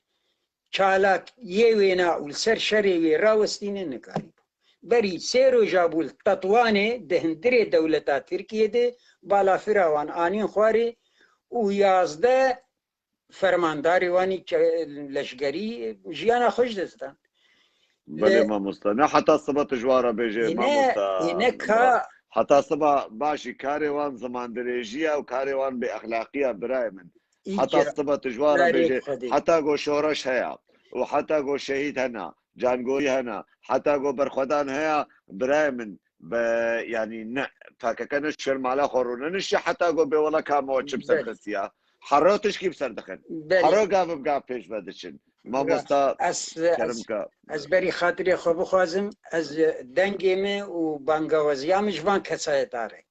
چالاک یوینا و لسر شریوی راوستینه نکاری بری سیرو جابول تطوانه دهندر دولتا ترکیه ده بالا فراوان آنین خواری و 11 فرمانداری وانی لشگری جیانا خوش دستان بله ما مستانه حتی صبت جوارا بیجه ما مستانه حتى صبا باشي كاريوان زمان دريجية وكاريوان بأخلاقية براي من حتى صبا تجوارا بيجي حتى قو شورش هيا وحتى قو شهيد هنا جانقوي هنا حتى قو برخدان هيا براي من يعني فاككنش في المالا خورون نشي حتى قو بيولا كامو تشبسر خسيا حروتش كيف سر دخل حرو قاف بقاف پیش بدشن ما مستا كرمكا از بری خاطری خوب خوازم از دنگیمه و بانگوازیامش وان کسای داره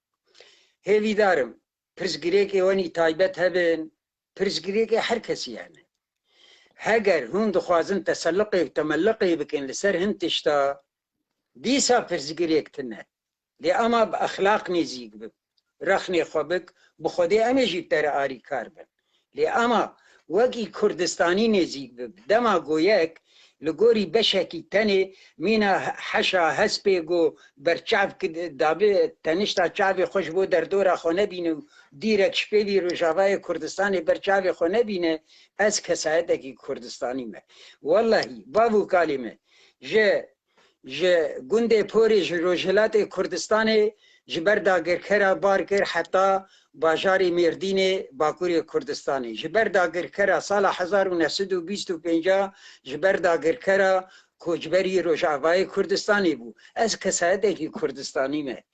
هیوی دارم پرسگیری که وانی تایبت هبن پرسگیری که هر کسی یعنی هگر هم دخوازن تسلقی و تملقی بکن لسر هنتشتا دیسا پرسگیری اکتنه لی اما با اخلاق نیزیگ بب رخنی خوبک بخودی امی جیبتر آری کار بن لی اما وەکی کوردستانی نێزیک بب دەما گۆیەک لە گۆری بەشێکی تەنێ مینە حەشا هەسپێ گۆ بەرچاو دابێ تەنیشتا چاوێ خۆش بۆ دەردۆرا خۆ نەبینە و دیرەک شپێوی ڕۆژاوای کوردستانی بەرچاوێ خۆ نەبینە ئەس کەسایەتێکی کوردستانیمە وەڵڵاهی بابوو کالیمە ژە گوندێ پۆرێ ژ ڕۆژهەلاتێ کوردستانê ji ber dagirkera bar kir heta bajarê Mêrdînê Bakurê Kurdistanê ji ber dagirkera sala 1925 ji ber dagirkera koçberî Rojavayê Kurdistanê bû ez kesayetekî Kurdistanî me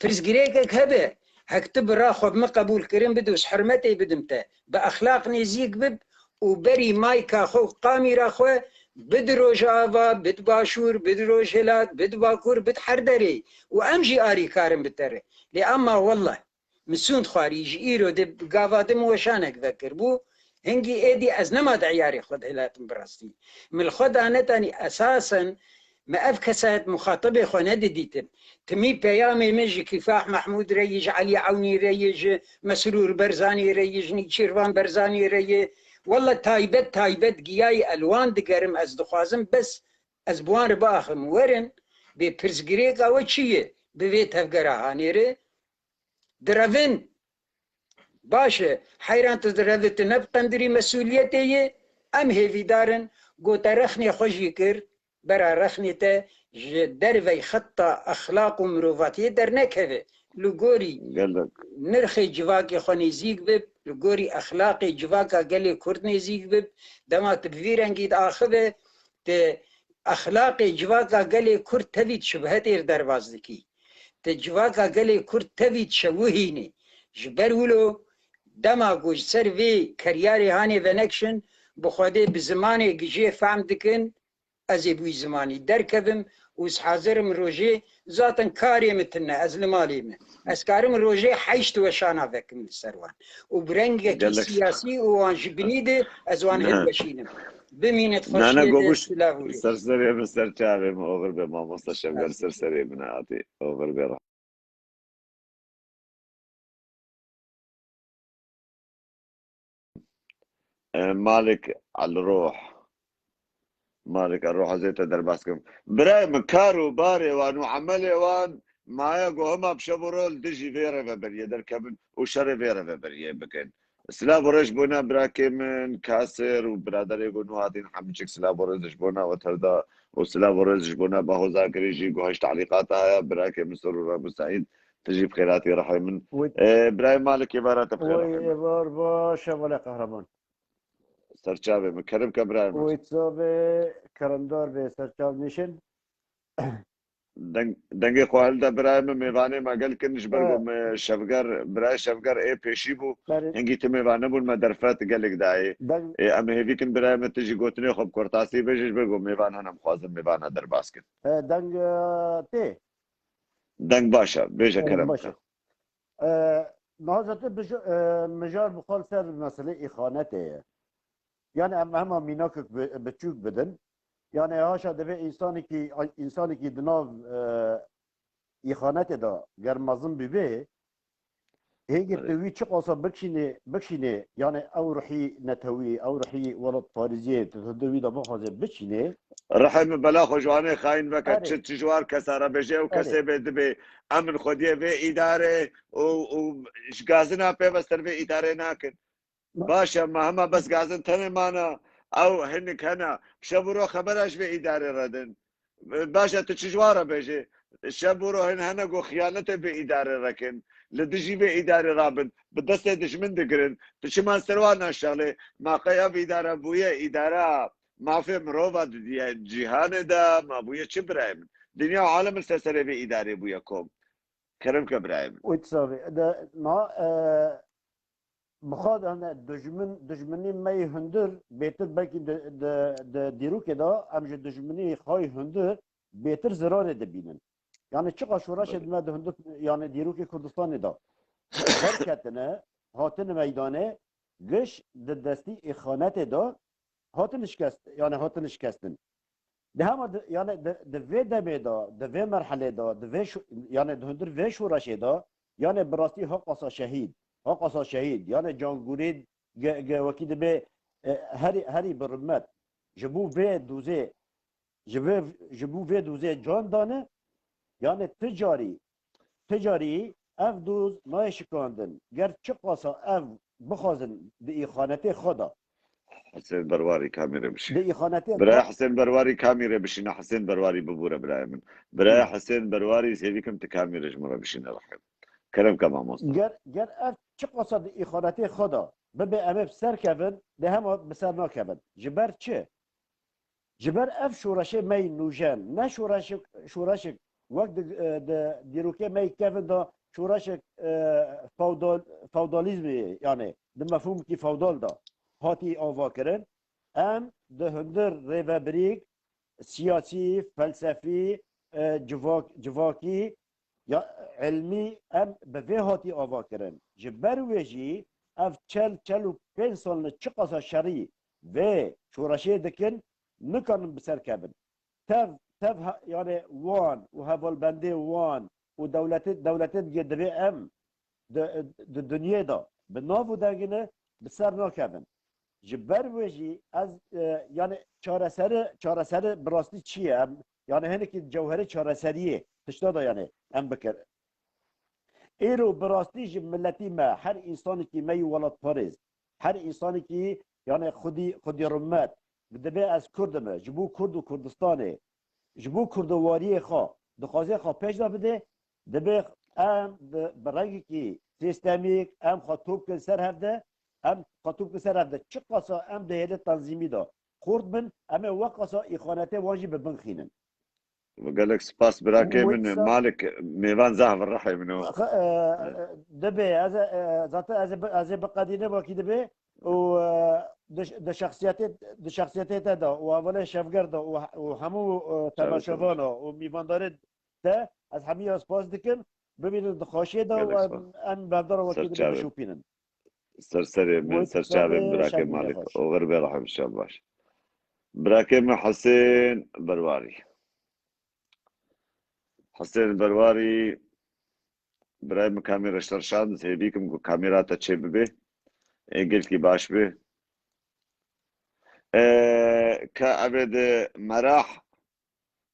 pirsgirêkek hebe hek tu bi ra xwe me qebûl kirin bid û hurmetê bidim te bi exlaq nêzik bib û berî mayka xwe qamî ra xwe بد روجاوا بد باشور بد روجهلات بد باكور بد حردري وامجي اري كارم بتره لاما والله مسون خارج ايرو دب قافاتم وشانك ذكر بو هنجي ايدي ازنما دعياري خد هلات براستي من الخد انا تاني اساسا ما افكسات مخاطبه خنادي ديتم تمي بيامي مجي كفاح محمود ريج علي عوني ريج مسرور برزاني ريج نيشيروان برزاني ريج والله تايبت گیای الوان دگرم از دخوازم بس از بوان باخم ورن به پرسگریک او چیه به تفگره هانیره درون باشه حیران تدروت نبقندری مسئولیتیه ام هیوی دارن گو ترخنی خوشی کر برا رخنی تا در وی خطا اخلاق و مروفاتی در نکوه لگوری نرخی جواکی خونی زیگ بب لگوری اخلاقی جواکا گلی کرد نزیگ بب دما تبویرنگی آخوه ته اخلاقی جواکا گلی کرد توید شبهت ایر درواز دکی ته جواکا گلی کرد توید شوهینه جبرولو دما گوش سر وی کریاری هانی ونکشن بخواده بزمانی گجه فهم دکن از بوی زمانی درکبم وز حاضرم روژه ذاتن کاری متنه از لمالیمه از کارم روژه حیشت و شانا وکم سروان و برنگ سیاسی و وان جبنیده از وان هد بشینم بمینت خوشیده سلاوری سرسری مستر چاویم اوور به ما مستشفگر سرسری مناعتی اوور به مالك على الروح مالك الروح زيت درباسكم براي مكارو باري وانو عملي وان معايا هما بشبرول دجي فيرا فبريه دركبن وشري فيرا فبريه بكن سلاب ورش بونا براكي من كاسر وبرادر يقول نو هاتين حمجك سلاب ورش بونا وتردا وسلاب ورش بونا باهو زاكري جي قهش تعليقاتها براكي من سرور ابو سعيد تجيب خيراتي رحي من براي مالك عبارات بخير رحي من ويبار باشا ولا قهرمان سرچاوي مكرم كبراي من ويتصاب كرندار بسرچاو نيشن دنگی خوال دا برای من میوانه ما گل کنش برگم شفگر برای شفگر ای پیشی بو هنگی تو میوانه بون ما درفت گلک دایی اما هیوی کن برای من تجی گوتنی خب کرتاسی بجش برگم میوانه هم خوازم میوانه در باسکت دنگ تي دنگ باشا بیجا کرم باشا نهضت مجار بخال سر مسئله إخانته يعني هم ميناك بتشوك بدن يعني هاشا دفع إنساني كي دناف إخانته دا گرمازن ببه هيك توي چه قصة بكشينه يعني أو رحي نتوي أو رحي ولد فارزية تدوي دا بخوزه بكشينه رحم بلا خوشوانه خاين بکا چه جوار کساره بجه و کسی به امن خودیه و اداره و گازنا پیوستر و اداره ناکن باشه ما همه بس گازن تنه مانا او هنک هنا شبورو خبرش به اداره ردن باشه تو چجواره بجه شبورو هنا گو خیانت به اداره رکن لدجی به اداره رابن به دست دشمن دگرن تو چه من سروان نشاله ما قیاب اداره بویه اداره ما في مروفا جيهان دا ما بويا چه برايم دنيا وعالم السلسلة في إدارة بويا كوم كرم كبرايم ويتصابي ده ما بخاد أنا دجمني ماي هندر بيتر بلكي د ديرو كده أمج دجمني خاي هندر بيتر زرار دبينن يعني چقا شوراش دم ده هندر يعني ديرو كي كردستان ده بركتنا هاتن ميدانه گش د دستي إخانات ده هاتن شکست يعني هاتن شکستن ده هم يعني ده في دمه ده في مرحله ده في يعني ده هندر في شوراش ده يعني براسي حق أصا شهيد حق أصا شهيد يعني جانگورید وكيد به هري برمت جبو في دوزه جبو في دوزه جان دانه يعني تجاري اف دوز نایشکاندن گر چه قاسا اف بخوازن ده خانته خدا حسين برواري كاميرا بشي ده خانته براي حسين برواري كاميرا بشينا حسين برواري ببورة براي من براي حسين برواري سيبيكم تكاميرا جمرة بشينا رحم كلام كما مصطفى گر اف چه قاسا ده خانته خدا ببه امه بسر کبن ده هم بسر ناکبن جبر چه جبر اف شورشه می نوجن نه شورشه وقت ده دیروکه می کفن دا شورش فودالیزم يعني ده مفهوم کی فودال دا هاتی آوا کرن ام ده هندر ریوبریک سیاسی فلسفی جواکی یا علمی ام به هاتی آوا کرن جبر ویجی اف چل و 5 سال چقاسا شری و شورشه دکن نکنن بسر کبن تف يعني وان وهبل بندي وان ودولت دبي ام د الدنيا دا بالنافو داغنه بسر ناكبن جبر وجي از يعني چاره سر براستي چیه يعني هنك جوهره چاره سريه تشتادا يعني ام بكر ايرو براستي جب ملتي ما هر انسان كي مي ولد فارز هر انسان كي يعني خودي رمات دبي از كردمه جبو كرد و كردستاني جبو کردواری خوا دخوازی خوا پیش دا بده دبی ام برنگی که سیستمیک ام خطوب کن سر هفته ام خطوب کن سر هفته چه قصا ام دهیل تنظیمی دا خورد من ام وقت قصا ایخانته واجی ببن خینن وقال لك سباس براكي من مالك ميفان زهر الرحي منه دبي از بقدینه باکی دبي و ده شخصیت ده و اول شفگر ده و همو تماشاوانا و میوانداره ده از همه اسپاس دکن ببینید خاشیه ده و ان بردار وکی ده بشوپینن سرسري من سرشابي براكي مالك وغربي رحم ان شاء الله براكي من حسين برواري حسين البرواري براي كاميرا شرشان سيبيكم كاميرات تشيب به قلت كي باش به كأبد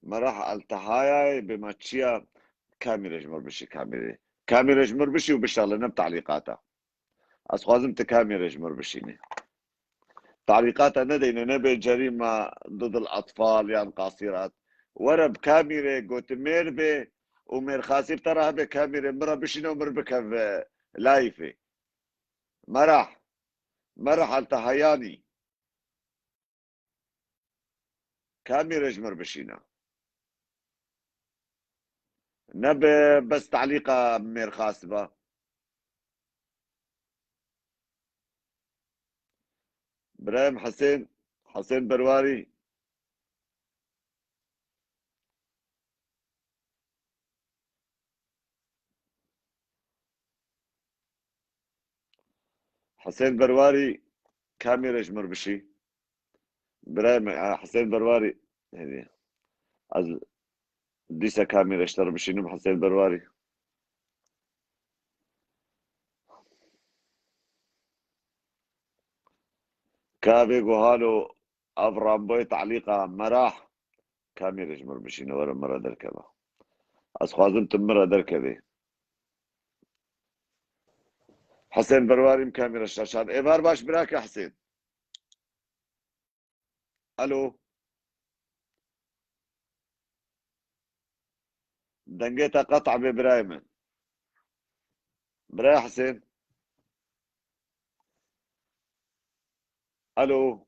مراح التهايا بماتشيا كاميرا جمر بشي كاميرا جمر بشي وبشتغل لنا بتعليقاتها أسخوازم تكاميرا جمر بشيني تعليقات ندينا نبي جريمة ضد الأطفال يعني قاصرات ورا بكاميرا قلت ميربي ومير خاسي ترى بكاميرا مرة بشينا ومر بكف لايفي مرح التهياني كاميرا جمر بشينا نبي بس تعليقة مير خاسبة إبراهيم حسين برواري حسين برواري كاميرا جمر بشي إبراهيم حسين برواري يعني از ديسا كاميرا اشتر بشينم حسين برواري كافي قهالو أفرام بوي تعليقة مراح كاميرا جمر بشينا ورا مرة دركبة أسخوازم تمرة دركبة حسين برواري مكاميرا الشاشات إبار باش براك يا حسين ألو دنقيتها قطع بإبراهيم براي حسين ألو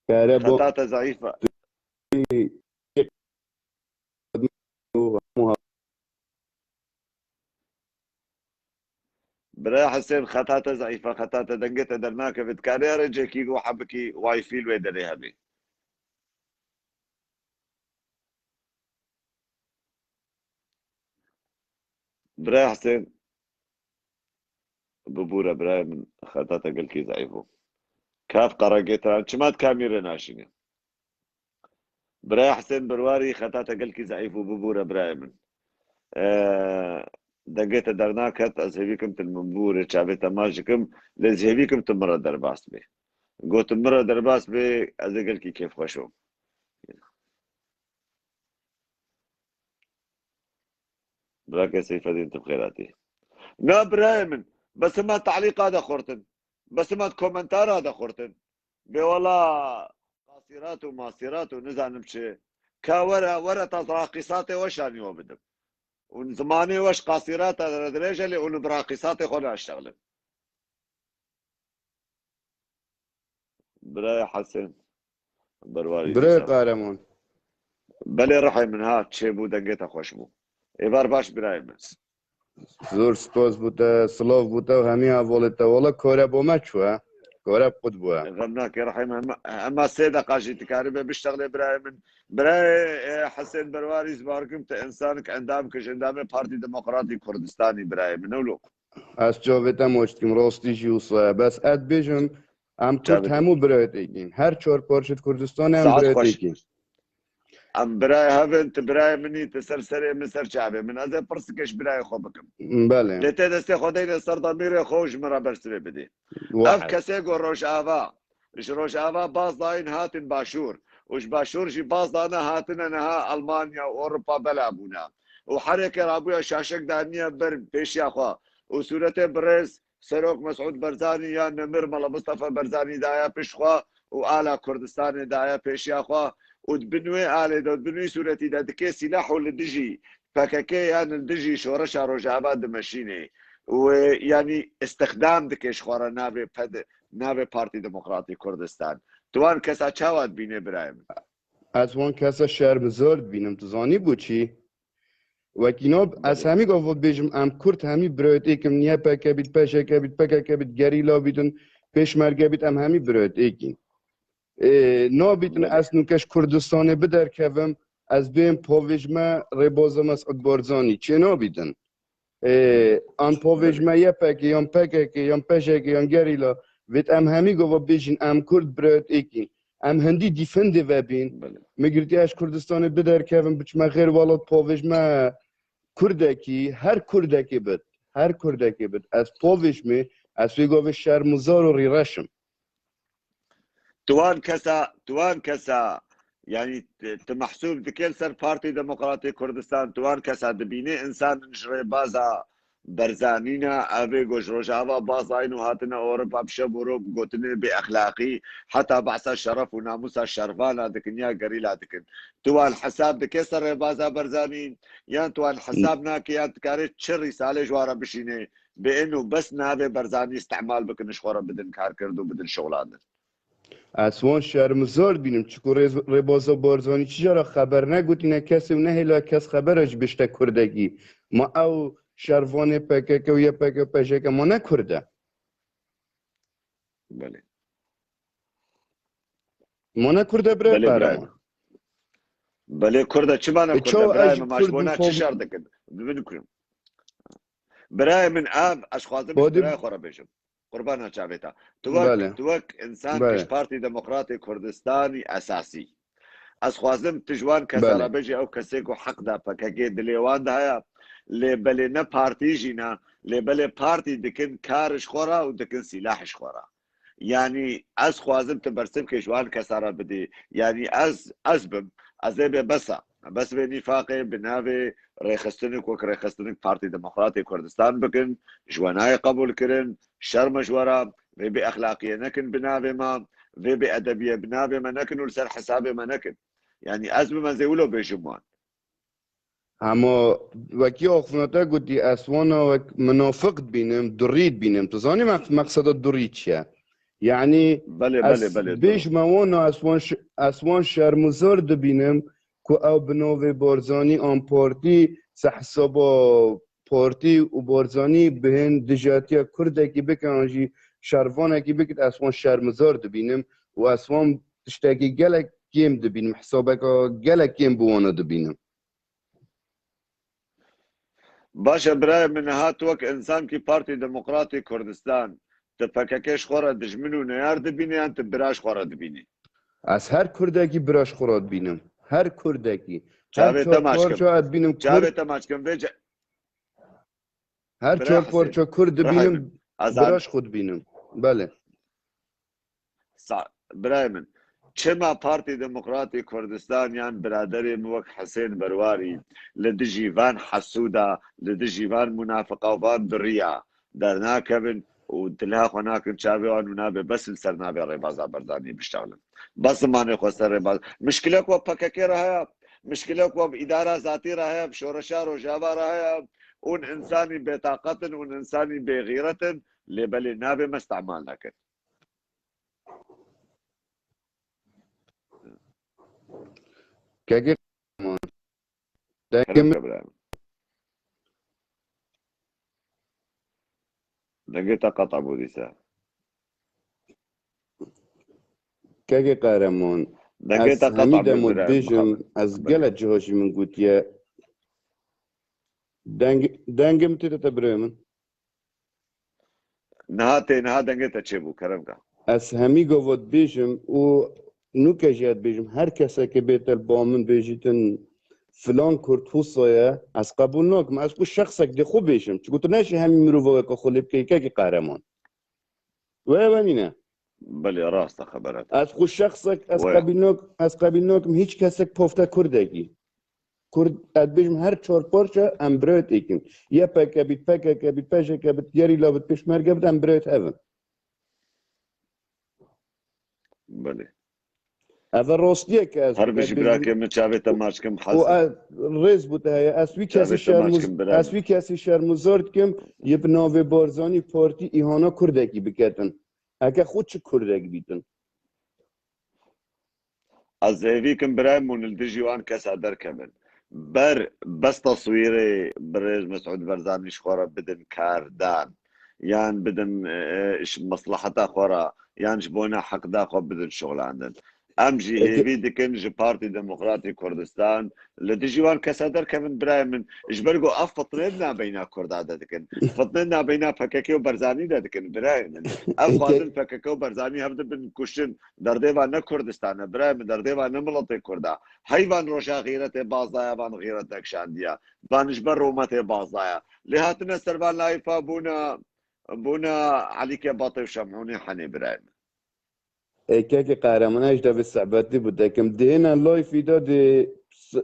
كهرباء خطاطة ضعيفة براي حسين خطاطة ضعيفة خطاطة دنقيتها درناك بتكاري رجيكي وحبكي واي في الويدري هبي براي حسين ببورة براي من خطاطة قلكي ضعيفه كاف قراقيتها شمات كاميرا ناشنة براي حسين برواري خطاطة قلكي ضعيفه ببورة براي من دقيت درناكت أزهبيكم تلمنبورة شعبيتا ماجكم لزهبيكم تمرة درباس بي قلت مرة درباس بي أزقلكي كيف خشوم براك سيفا دين بخيراتي لا برايمن بس ما تعليق هذا خورتن بس ما كومنتار هذا خورتن بي والله قاصرات وماصرات ونزع نمشي ورا تراقصاتي وشاني وبدم وزماني وش قاصرات هذا الدرجة اللي أقول براقصاتي خلنا أشتغل براي حسن برواري برای قهرمان بله رحي من هات شيبو دنگيتا خوشبو ایبار باش برای من زور سپاس بوده سلاف بوده و همه اولته والا کاره با ما چوه کاره خود بوه غمناك يا رحيم اما سيدة قاشي تكاربه بيشتغل براي من براي حسين برواري زباركم انسانك اندامكش اندامي بارتي ديمقراطي كردستاني براي من اولو از جاویده ماشتیم راستی جیوسه بس اد بیجم هم کرد جاوید همو برایت ایگین هر چهار پارچت کردستان هم ساعت برایت خوش ایگین ام براي هفنت براي مني تسرسري من سر شعبي من هذا برسكش براي خوبكم بله ديتي دستي خدين سر ضميري خوش مرا برسبي بدي اف واحد كسيغو روش آفا اش روش آفا باز داين هاتن باشور وش باشور جي باز دانا هاتن نها ألمانيا وأوروبا بلا بونا وحركة رابويا شاشك دانية بر بيش ياخوا وسورة برز سروك مسعود برزاني يا نمر ملا مصطفى برزاني دايا بيشخوا وآلا كردستان دايا بيش ياخوا ودبنوي آلي دبنوي سورتي دادكي سلاح ولدجي فكاكي يعني الدجي شورشا رجعبا دمشيني ويعني استخدام دكش خورا نابي بارتي ديمقراطي كردستان توان كسا چاوات بيني برايم از وان کسا شرمزارد بینم تو زانی بود چی؟ وکیناب از همی گفت بیجم ام کرد همی برایت ایکم نیه پکه بید پشکه بید پکه بید گریلا بیدن پیشمرگه بید ام همی برایت ایکین نابیدن از نوکش کردستانه بدر کهوم از بیم پاویجمه ربازم از بارزانی چه نابیدن؟ آن پاویجمه یه پکه یا پشکه یا گریلا وید ام همی گفت بیجین ام کرد برایت ایکین ام هندی دیفنده و بین مگرتی از کردستان بدر کهوم بچمه غیر والات پاویجمه کردکی هر کردکی بد از پاویجمه از ویگاوی شرمزار و ریرشم توان كسا يعني تمحسوب دكيل سر بارتي ديمقراطي كردستان توان كسا دبيني انسان نشري بازا برزانينا أبي جوش روجاوا باصاين وهاتنا أوروبا بشبورو بقوتني بأخلاقي حتى بعث الشرف وناموس الشرفانة دكنيا قريلا دكن توان حساب دكسر بازا برزانين يان توان حسابنا كيان تكاري تشر رسالة جوارا بشيني بأنه بس نابي برزاني استعمال بكن شخورا بدن كار كردو بدن شغلان اسوان شرمزار بینم چکو ربازا بارزانی چجارا خبر نگوتینه کسی و نهیلا کس خبرش بشته کردگی ما او شروان پکک و یه پکک پشک ما نکرده بله ما نکرده برای بله قهرمان بله کرده چه معنی کرده چاو برای اج من کرد ماشبونا چه شر دکن ببین کنم برای من آب اشخاص برای خورا بشم قربان چاویتا توک انسان کش پارتی دموکراتی کردستانی اساسی از خوازم تجوان کسارا بجی او کسی کو حق دا پکاکی دلیوان دا هیا لیبلی نه پارتی جینا لیبلی پارتی دکن کارش خورا و دکن سلاحش خورا يعني از خوازم تبرسم كشوان كسارة بدي يعني از بم از بس بنفاقي بناوي ريخستنك وك ريخستنك بارتي ديمقراطي كردستان بكن جواناي قبول كرن شرم جورا في بأخلاقية نكن بناوي ما في بأدبية بناوي ما نكن ولسر حسابي ما نكن يعني أزمة ما زيولو بيجموان اما وکی آخفناتا گوتی اسوانا وک منافق بینم درید بینم تزانی مقصد درید چیه يعني بله بيش موانا اسوان شرمزار دبینم که او بناوی بارزانی آن پارتی سحسابا پارتی و بارزانی بهن دجاتی کرده که بکن آنجی شروانه که بکن اسوان شرمزار دبینم و اسوان تشتاکی گلک کم دبینم حسابه که گلک کم بوانا دبینم باشا برای من هات وك انسان کی پارتی دموکراتی کردستان تفککش خورا دجمنو نیار دبینی انت براش خورا دبینی از هر کردکی براش خورا بینم هر کردکی هر چهار پارچا بینم هر چهار پارچا کرد بینم براش خود بینم بله برای من چما پارتی دموکراتی کردستان یان برادری موک حسین برواری لدجیوان حسودا لدجیوان منافقه وان دریا در ناکبن وتلها هناك شابيون ونابي بس السرنابي ريبازا برداني بيشتغلن بس ما نخسر ريباز مشكلك وبكاكي رها مشكلك وبإدارة ذاتي رها بشورشار وجابا رها ون إنساني بطاقة ون إنساني بغيرة لبلي نابي ما استعمالنا كده كاكي لقيت قطع بوديسا كاكي قهرمان لقيت از قطع همیده مد بیجم از گلت جهاشی من گوتیه دنگم تیتا تبره من نها دنگت چه بو کرمکا از همی گوود بیجم و نوکه جهت بیجم هر کسی که بیتل با من بیجیتن فلان کرد حوصایه از قبول ناکم از خود شخصک دی خوب بیشم چه گوتو نشی همین مروفه که خلیب که قهرمان و نه بله راست خبرت از خود شخصک از قبیل ناکم هیچ کسک پفته کردگی کرد ادبیجم هر چهار پارچه امبرایت ایکم یه پکه بیت پشه که بیت یاری لابد پیش مرگه بیت امبرایت هفن بله اول راستیه که از هر بشی براکه من چاوه تماش کم حسن و ریز بوده های اسوی کسی شرمزارد کم یه بناوه بارزانی پارتی ایهانا کردگی بکتن اگه خود چه کردگی بیتن از اوی کم برای مون الدجیوان کسا در کمن بس تصویری برز مسعود برزانی شخورا بدن کاردان یان بدن مصلحتا خورا یان جبونا حق دا خو بدن شغل عندن امجي هيفي دكن جي بارتي ديمقراطي كردستان لدجيوان كسادر كمن براي من اجبرقو فطننا بينا كردادا دكن فطننا بينا فككي وبرزاني دا دكن براي من افخاذن فككي وبرزاني هبدا بن كشن درديوان نا كردستان براي من درديوان نا ملطي كردا هيوان روشا غيرتي بازايا وان غيرتك شانديا وان اجبر رومتي بازايا لهاتنا سربان لايفا بونا عليك باطي وشمعوني حني براي که قهرمانش دا به صحبتی بود کم دینا لایفی دا دی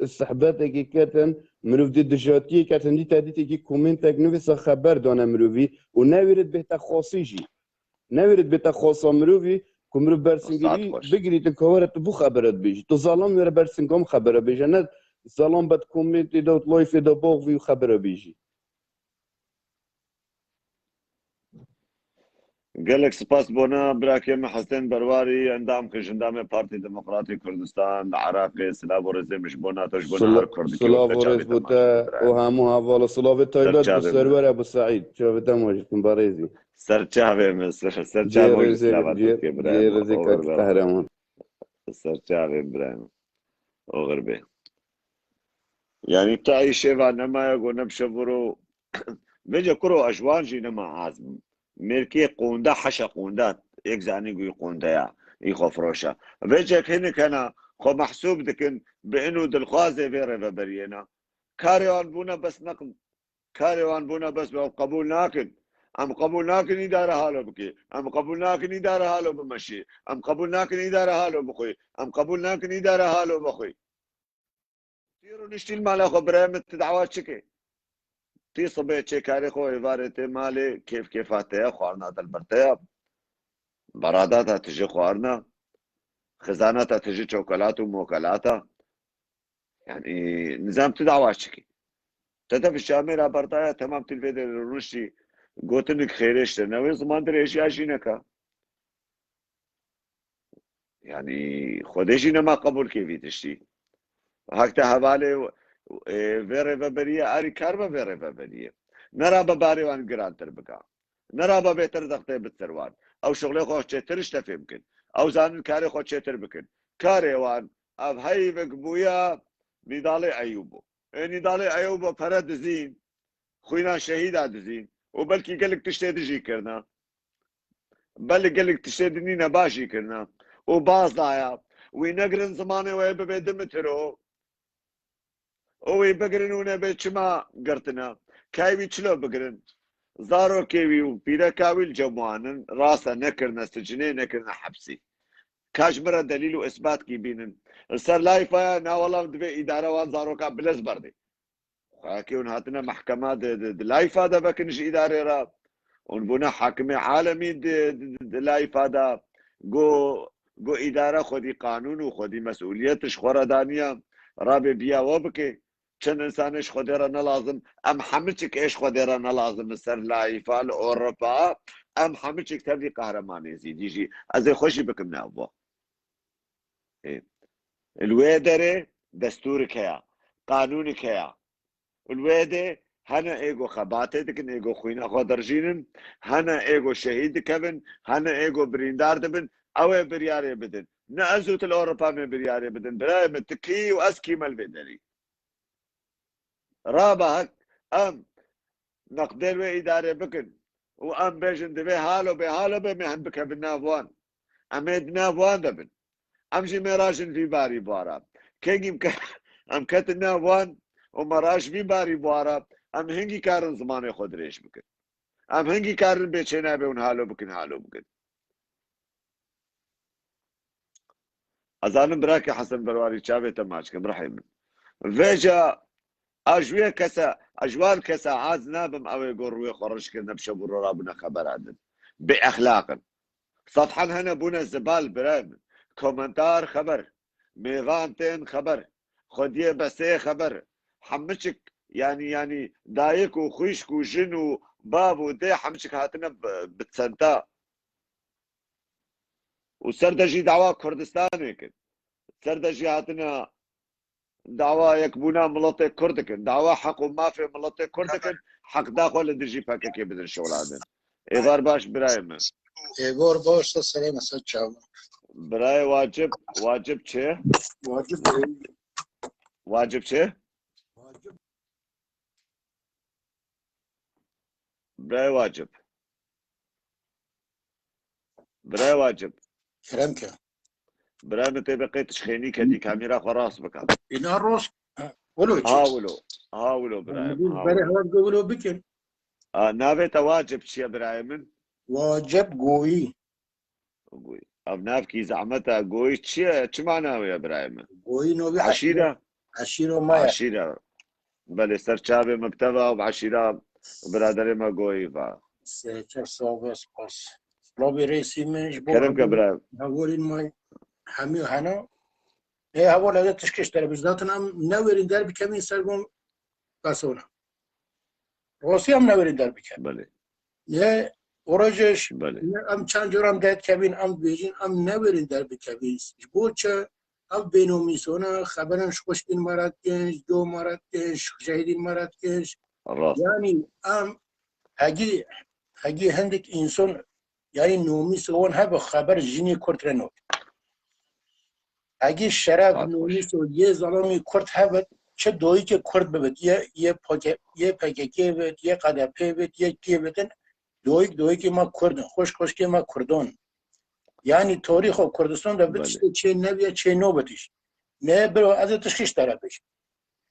صحبتی که کتن مروف دی دجاتی که تندی تدیتی که کومنتک نویسا خبر دانه مروفی و نویرد بهتا خاصی جی نویرد بهتا خاصا مروفی که مروف برسنگری بگیرید کهارت بو خبرت بیجی تو ظالم ویره برسنگام خبره بیجی نه ظالم بد کومنتی داد لایف دا باغ و خبره بیجی قالك سباس بونا براكيم حسين برواري اندام خشندام بارتي ديمقراطي كردستان عراقي سلاف ورزي مش بونا توش بونا هر كردكي سلاف ورز بوتا و همو هوالا سلاف تايبت بسرور ابو سعيد شافتا موجودكم باريزي سرچاوي مصر سرچاوي سلافاتو كي برايم جيرزي قهرمان سرچاوي برايم وغربي يعني تعي شيفا نما يقول نبشبرو بيجا كرو اجوانجي نما عازم ملكي قوندا حشا قوندا يك زاني قوي قوندا يا يخو فروشا بيجا هنا كان خو محسوب دكن بانه دلخوازي فيرا برينا كاريوان بونا بس نقد كاريوان بونا بس قبول ناكن ام قبول ناكن اداره حاله بكي ام قبول ناكن اداره حاله بمشي ام قبول ناكن اداره حاله بخوي ام قبول ناكن اداره حاله بخوي تيرو نشتيل مال اخو برام الدعوات شكي تی صبح چکاری خو عبارت مال کیف کیفاته خوارنا دلبرته برادا تا تجي خوارنا خزانه تا تجي شوكولات وموكلاتا يعني نظام تدعوا شكي تدف الشامي رابرتايا تمام تلفيد الروشي قوتنك خيريش نوي زمان در اشياء جينكا يعني خودشي نما قبول كيفي تشتي هكتا حوالي ویره ببریه آری کار با ویره ببریه نرا با باریوان گرانتر بکا نرا با بهتر دخته بتروان او شغله خوش چترش تفهم کن او زانن کاری خوش چتر بکن کاری وان اب هی بقبویا نضال ایوبو نضال ایوبو فرد زین خوینا شهید دزین و بلکی قالك تشتي دجي کرنا بل قالك تشتي دنينا باشي کرنا و باز ضايا وينقرن زمانه ويبقى دمترو اوی بگرنونه به چما گرتنا کایوی چلو بگرن زارو کیوی و پیدا کاویل جمعانن راسا نکرن سجنه نکرن حبسی کاجمرا دلیل و اثبات کی بینن سر لایفا ناوالام دبی اداره وان زارو کا بلز بردی خاکی اون هاتنا محکمه لایفا دا بکنش اداره را اون بنا حاکم عالمی لایفا دا گو اداره خودی قانون و خودی مسئولیتش خوردانیه رابي بيا وبكي كان انسانش خديرا نلازم ام حملتك ايش خديرا نلازم السر لايفال اوروبا ام حملتك تبي قهرمان يزيد يجي ازي خوشي بكم نابو إيه. الويدري دستورك هيا قانونك هيا الويدي هنا ايجو خباتي دكن ايجو خوينا خودرجينن هنا ايجو شهيد كبن هنا ايجو بريندار دبن او برياري بدن نأزوت الأوروبا من برياري بدن براي متكي وأسكي مالبدري رابعك أم نقدر وإدارة بكن وأم بيجن دبي حالو بحالو بمهن بك بالنافوان أميد نافوان دبن أمشي مراجن في باري بوارا كينجي أم كت النافوان ومراج في باري بوارا أم هنجي كارن زماني خود ريش بكن أم هنجي كارن بيچنا بون حالو بكن أظن براكي حسن برواري شافي تماشكم رحيم فيجا أجوية كسا أجوال كسا عاز نابم أو يقول روي خرج كنا بشبور رابنا خبر عدن بأخلاق سطحا هنا بونا الزبال برايم كومنتار خبر ميغانتين خبر خديه بسي خبر حمشك يعني دايك وخيشك وجن وباب ودي حمشك هاتنا بتسنتا وسردجي دعوة كردستان هيك سردجي هاتنا دعوة يكبونا ملطة كردكن دعوة حق وما في ملطة كردكن حق داخل دجي باكا كي بدن الشغل هذا إيغار باش برايم إيغار باش تسليم أسد شاو براي واجب چه؟ واجب چه؟ براي واجب فرنكا براي متى بقيت شخيني كدي كاميرا خلاص بكا إلى الروس ولو هاولو برايم بري هلا تقولوا بكن نافيتا واجب شي برايم واجب قوي اب نافكي زعمتها قوي شي معناه يا برايم قوي نوبي عشيرة مايا عشيرة بله سرچاوه مکتبه و عشیره برادر ما گویی و سه سال سپاس لابی رئیسی منش با کرم که برای هوالین مای همی و هنا هوال هذا تشكيش ترى بزداتن ام نورين در بكمين سرقوم قاسونا روسيا ام نورين در بكم بله نه اوراجش بله ام چند جورم داد کبین ام بیجین ام نورین در بکبین بوچه ام بینومیسونا خبرنش خوش بین مرد کنش دو مرد کنش شهیدین مرد کنش راست yani ام هگی هندک انسان yani نومیسون هب خبر جینی کرد اگه شرف نومیس و یه ظلامی کرد هبت چه دویی که کرد ببید یه پککی بید یه قدپه بید یه کی بدن دویی که ما کردن خوش که ما کردان یعنی تاریخ و کردستان دا بتشته چه نویه چه نو بتش نه برو از تشکیش طرفش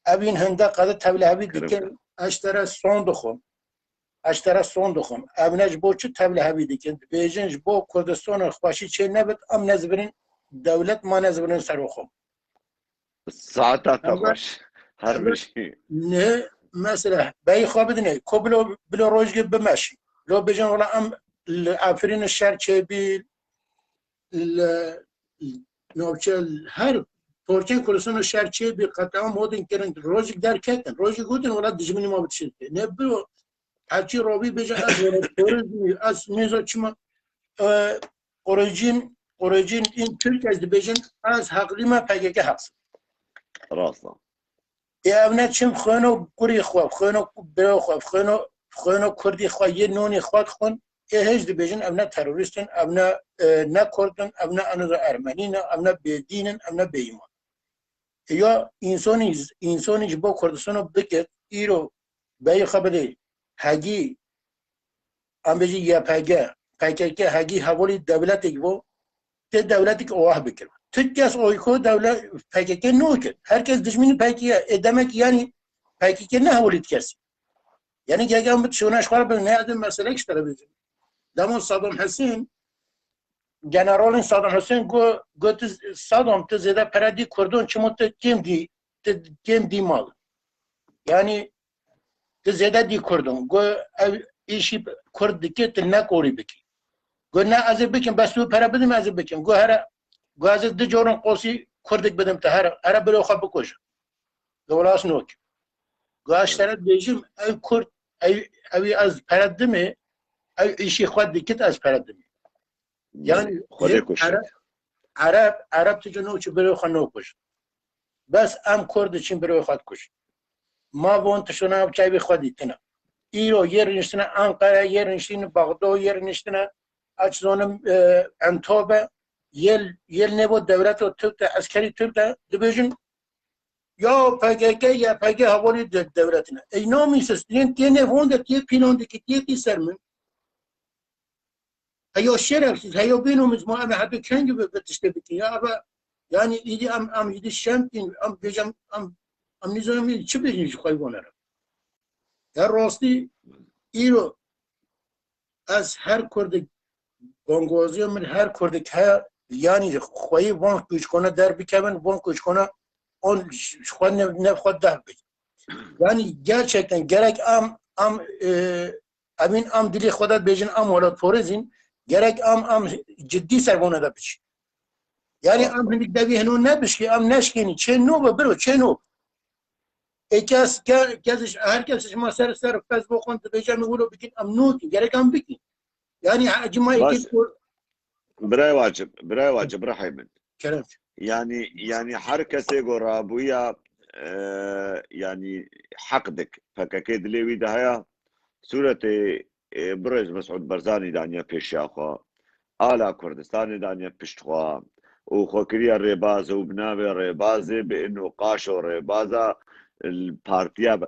اوین هنده قده تبلیغی دیکن اشترا سون دخم ابنج بو چه تبلیغی دیکن بیجنج با کردستان خوشی چه نبت ام نزبرین دولت ما نزبرین سروخم ساعتها تخش هر بشي نه مثلا بای خواب بدنه کبلو بلو روزگی بمشي لو بيجن ولا ام عفرين الشهر بي نوبچه هر پورچن کلسون الشهر بي قطعا مودن كرن روزگ در كتن روزگ گودن ولا دجمني ما بتشد نه برو هرچی روبي بيجن از ميزو چما اوريجين این ترک از بيجن از حقلی ما پگه که حقس راسا نه چیم خونو گوری خواب خونو برو خواب خونو کردی خواه یه نونی خواد خون که هیچ دی بیجن امنا تروریستن امنا نه کردن امنا ارمنین امنا بیدینن امنا بیمان یا انسانی با کردستانو بکت ایرو بای خبره هگی ام بیجی یا پگه هگی حوالی دولتی که ته دولتی که اوه بکر تکیس اویکو دولت پکیکه نو کرد هر کس دشمنی پکیه ادامه یعنی پکیکه نه حوالید کسی یعنی که اگه هم شونش خواه به نه ادم مسئله کشتره بیزیم دامون صادم حسین جنرال صادم حسین گو صادم تو زیده پردی کردون چمو تو کم دی مال یعنی تو زیده دی کردون گو ایشی کرد دیگه تو نکوری بکی گو نه از بکن بس تو پر بدیم از بکن گو از دو جورن قوسی کردک بدم تا هر برو خواب بکش دولاس نوک گو اشترت بیجیم ای کرد ای از پردمه ای ایشی خود دیکت از پردمه یعنی عرب تجنو چه برو خود نو کش بس ام کرد چین برو خود کش ما وان تشونا چای بی خودی تنا ایرو یر نشتنا انقره یر نشتنا بغداد یر نشتنا اجزانم انتابه یل نبود دولت و ترک عسکری ترک دبیجن یا پگه یا پگه حوالی دولتنا اینا میسستین تینه هونده تی پینونده که تی سرمن هیا شرکت هیا بینومز ما ام حدو کنگی بتشته بکی یا ابا یعنی ایدی ام ایدی شمتین ام بیجم ام نیزانم چه بیجنش خواهی بانرم در راستی ایرو از هر کرده بانگوازی من هر کرده که یعنی خواهی وان کش کنه در بکمن وان کش کنه اون خود نخواد در بید یعنی gerçekten gerek ام دلی خودت بیجن ام ولاد فورزین gerek ام جدی سرگونه دا بچی یعنی ام هندک دوی هنون نبشکی ام نشکنی چه نو برو چه نو هر کسش ما سر پس بخون تا بیجن مگولو بکن ام نو کن gerek ام بکن yani acımayı براي واجب رحيم كلام يعني حركة قرابوية يعني حقدك فكاكيد ليوي دهيا سورة برز مسعود برزاني دانيا بيشاخوا آلا كردستاني دانيا بيشتخوا وخوكريا الريبازة وبناوي الريبازة بانه قاشوا الريبازة البارتيا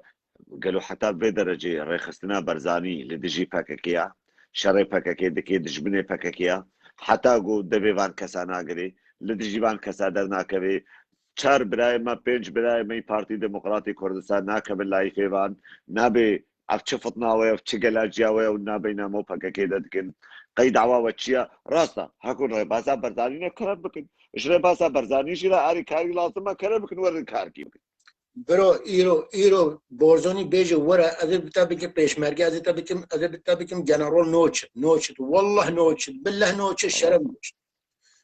قالوا حتى بدرجة ريخستنا برزاني لدجي فكاكيا شري فكاكي دكي دجبني فكاكيا حتى گو دبی وان کسا ناگری لدیجی وان کسا در ناکوی چار برای ما پنج برای ما پارتی دموکراتی کردستان ناکبل لایفی وان نبی افچه فتناوی افچه گلاجیاوی و نبی نامو پاکا که دادکن قید عواوه چیا راستا هکون رای باسا برزانی نکرد بکن اش رای باسا برزانی شیرا آری کاری لازمه کرد بکن ورد کار کی بکن برو ایرو بورزونی بیجه ورا از بتابی که پیشمرگی از بتابی که جنرال نوچت والله نوچت بالله نوچت شرف نوچت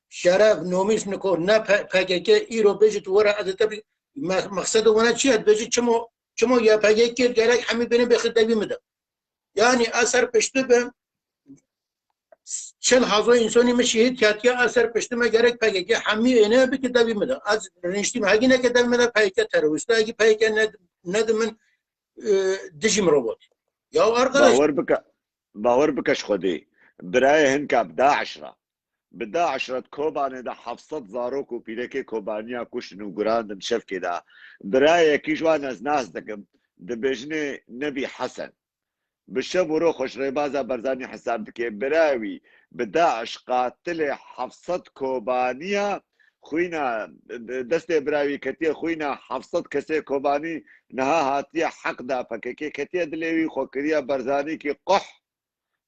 شرف نومیس نکو نه پاگه که ایرو بیجه ورا از بتابی مقصد وانا چیه بیجه چمو یا پاگه که گرای همی بینه بخدایی میده یعنی اثر پشته به 40,000 انسانی مشهید کاتیا اثر پشته ما گرک پاگه که همی اینه بکدایی میده از رنشتیم هاگی نکدایی میده پاگه تروریست هاگی پاگه ند من دجیم روبوت یا arkadaş باور بکش خودی برای هنکا بدا عشرة كوباني دا حفصت زاروك وبيليكي كوبانيا كوشن وقراندن شفكي دا برايا كيجوان از ناس دكم دبجني نبي حسن بالشب وروح خوش ريبازا برزاني حساب دكي براوي بداعش قاتل حفصت كوبانيا خوينا دستي براوي كتير خوينا حفصت كسي كوباني نها هاتيا حق دا فككي كتير دليوي خوكريا برزاني كي قح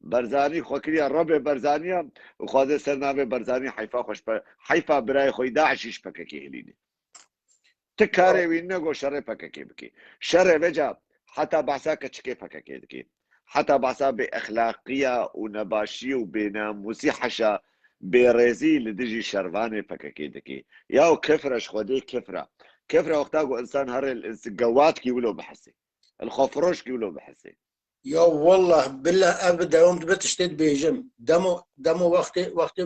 برزاني خوكريا رب برزانيا وخاذ سرنامه برزاني حيفا خوش حيفا براي خوي داعش فككي هليني تكاري وينغو شر فككي بكي شر وجا حتى بعسا كشكي فككي دكي حتى بعسا باخلاقيه ونباشيه وبناموسي حشا برازي لدجي شرفاني فككي دكي ياو كفرش خدي كفره وقتاقو انسان هر الجوات كي ولو بحسي الخفروش كي ولو بحسي یا والله بالله ابدا دوم بتشتد بیجم دمو وقت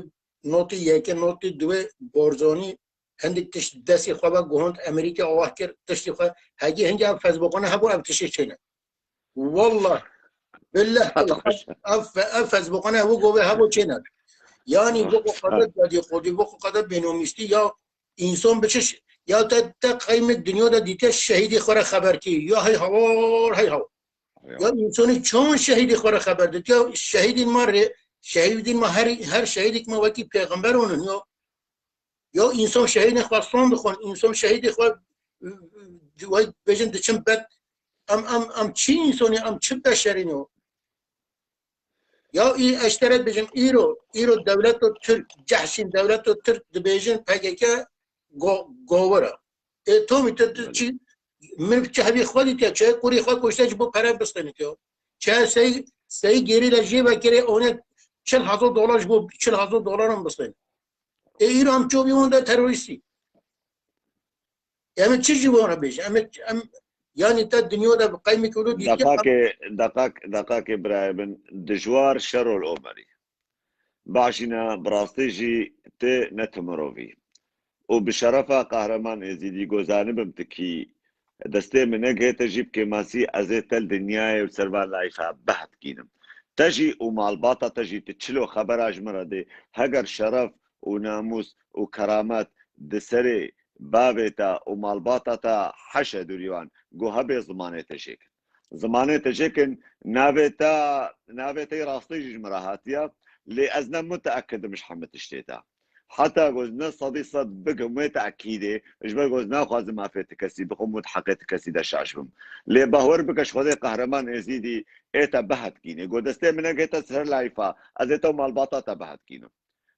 نوتی یک نوتی دو بورزونی هندی تش دستی خوابه گوهند امریکا آواه کرد تشتی خواه هجی هنجا فزبقانه هبو اب تشی چینه والله بالله اف فزبقانه هبو گوه هبو چینه یعنی بقو قدر دادی خودی بقو قدر بینومیستی یا انسان بچش یا تا قیم دنیا دا دیته شهیدی خوره خبر کی یا هی هوار هی هوار یا انسانی چون شهیدی خوره خبر داد یا شهیدین ما هر شهیدی که ما وکی پیغمبر اونن یا انسان شهید خواستان بخون انسان شهیدی خواه بجن دچم بد ام چی انسانی ام چه بشرینو یا این اشترت بجن ایرو دولت و ترک جحشین دولت و ترک دبیجن پگه گووره تو میتونی چی من چه هبی خودی که چه کوری خود کشته جو پره بستنی که چه سی گیری لجی و گیری اونه $40,000 جو $40,000 هم بستنی ایران چوبی اون ده تروریستی یعنی چی جوانه بیش یعنی تا دنیا ده قیمی کلو دیگه دقاق ابراهيم دجوار شر الأمري باشنا براستيجي تي نتمروفي وبشرفة قهرمان ازيدي گوزاني بمتكي دسته منه تجيب كماسي ازيتل دنياي وسربان لايفا بحث كينم تجي ومالباطة تجي تتشلو خبر اجمرة دي هجر شرف وناموس وكرامات دسري بابتا ومالباطة حشا دوريوان جو هبي زمانه تشيكن نابتا راستي جمرة هاتيا لأزنا متأكد مش حمد تشتيتا حتى جوزنا صديصة بقى متأكيدة إجبار جوزنا خواز ما في تكسي بقوم متحقق تكسي دا شاشبهم لي بهور بقى شخوذي قهرمان ازيدي ايتا بحث كيني جو دستي منك ايتا سهر لايفا ازيتا مالباطا تبحث كينو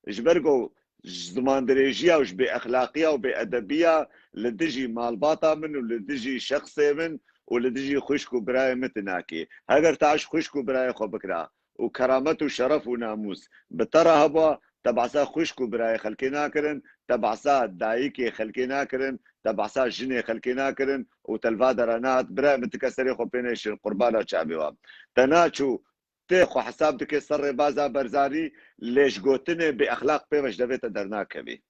إجبار جو زمان دريجية وش بأخلاقية وبأدبية لدجي مالباطا من ولدجي شخصي من ولدجي خشكو براي متناكي هاگر تعش خشكو براي خو بكرا وكرامته وشرف وناموس بترى هبا تبعسا خشكو براي خلقي ناكرن تبعسا دايكي خلقي ناكرن تبعسا جني خلقي ناكرن وتلفا درانات براي متكسري خو بينيش قربانا شعبي واب تناچو تيخو حساب دكي صر بازا برزاري ليش قوتني بأخلاق بيوش دفيتا درناك بي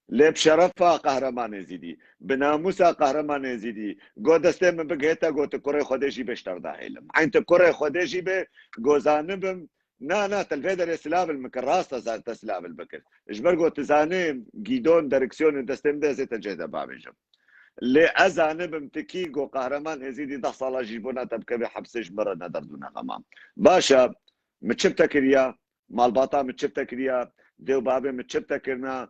لي بشرفها قهرمان يزيدي بناموسها قهرمان يزيدي جو دسته من بقيتا جو تكوري خودشي بشتر داهلم عين تكوري خودشي بي جو زانبم نا تلفيدر يسلاب المكراسة تسلاب البكر اجبر جو تزاني جيدون دايركسيون دستم ده زي تجهد بابجم لي ازانبم تكي جو قهرمان يزيدي 10 صالة جيبونا تبكى بحبسش مرة ندردونا غمام باشا متشبتا كريا مالباطا متشبتا كريا ديو بابي متشبتا كرنا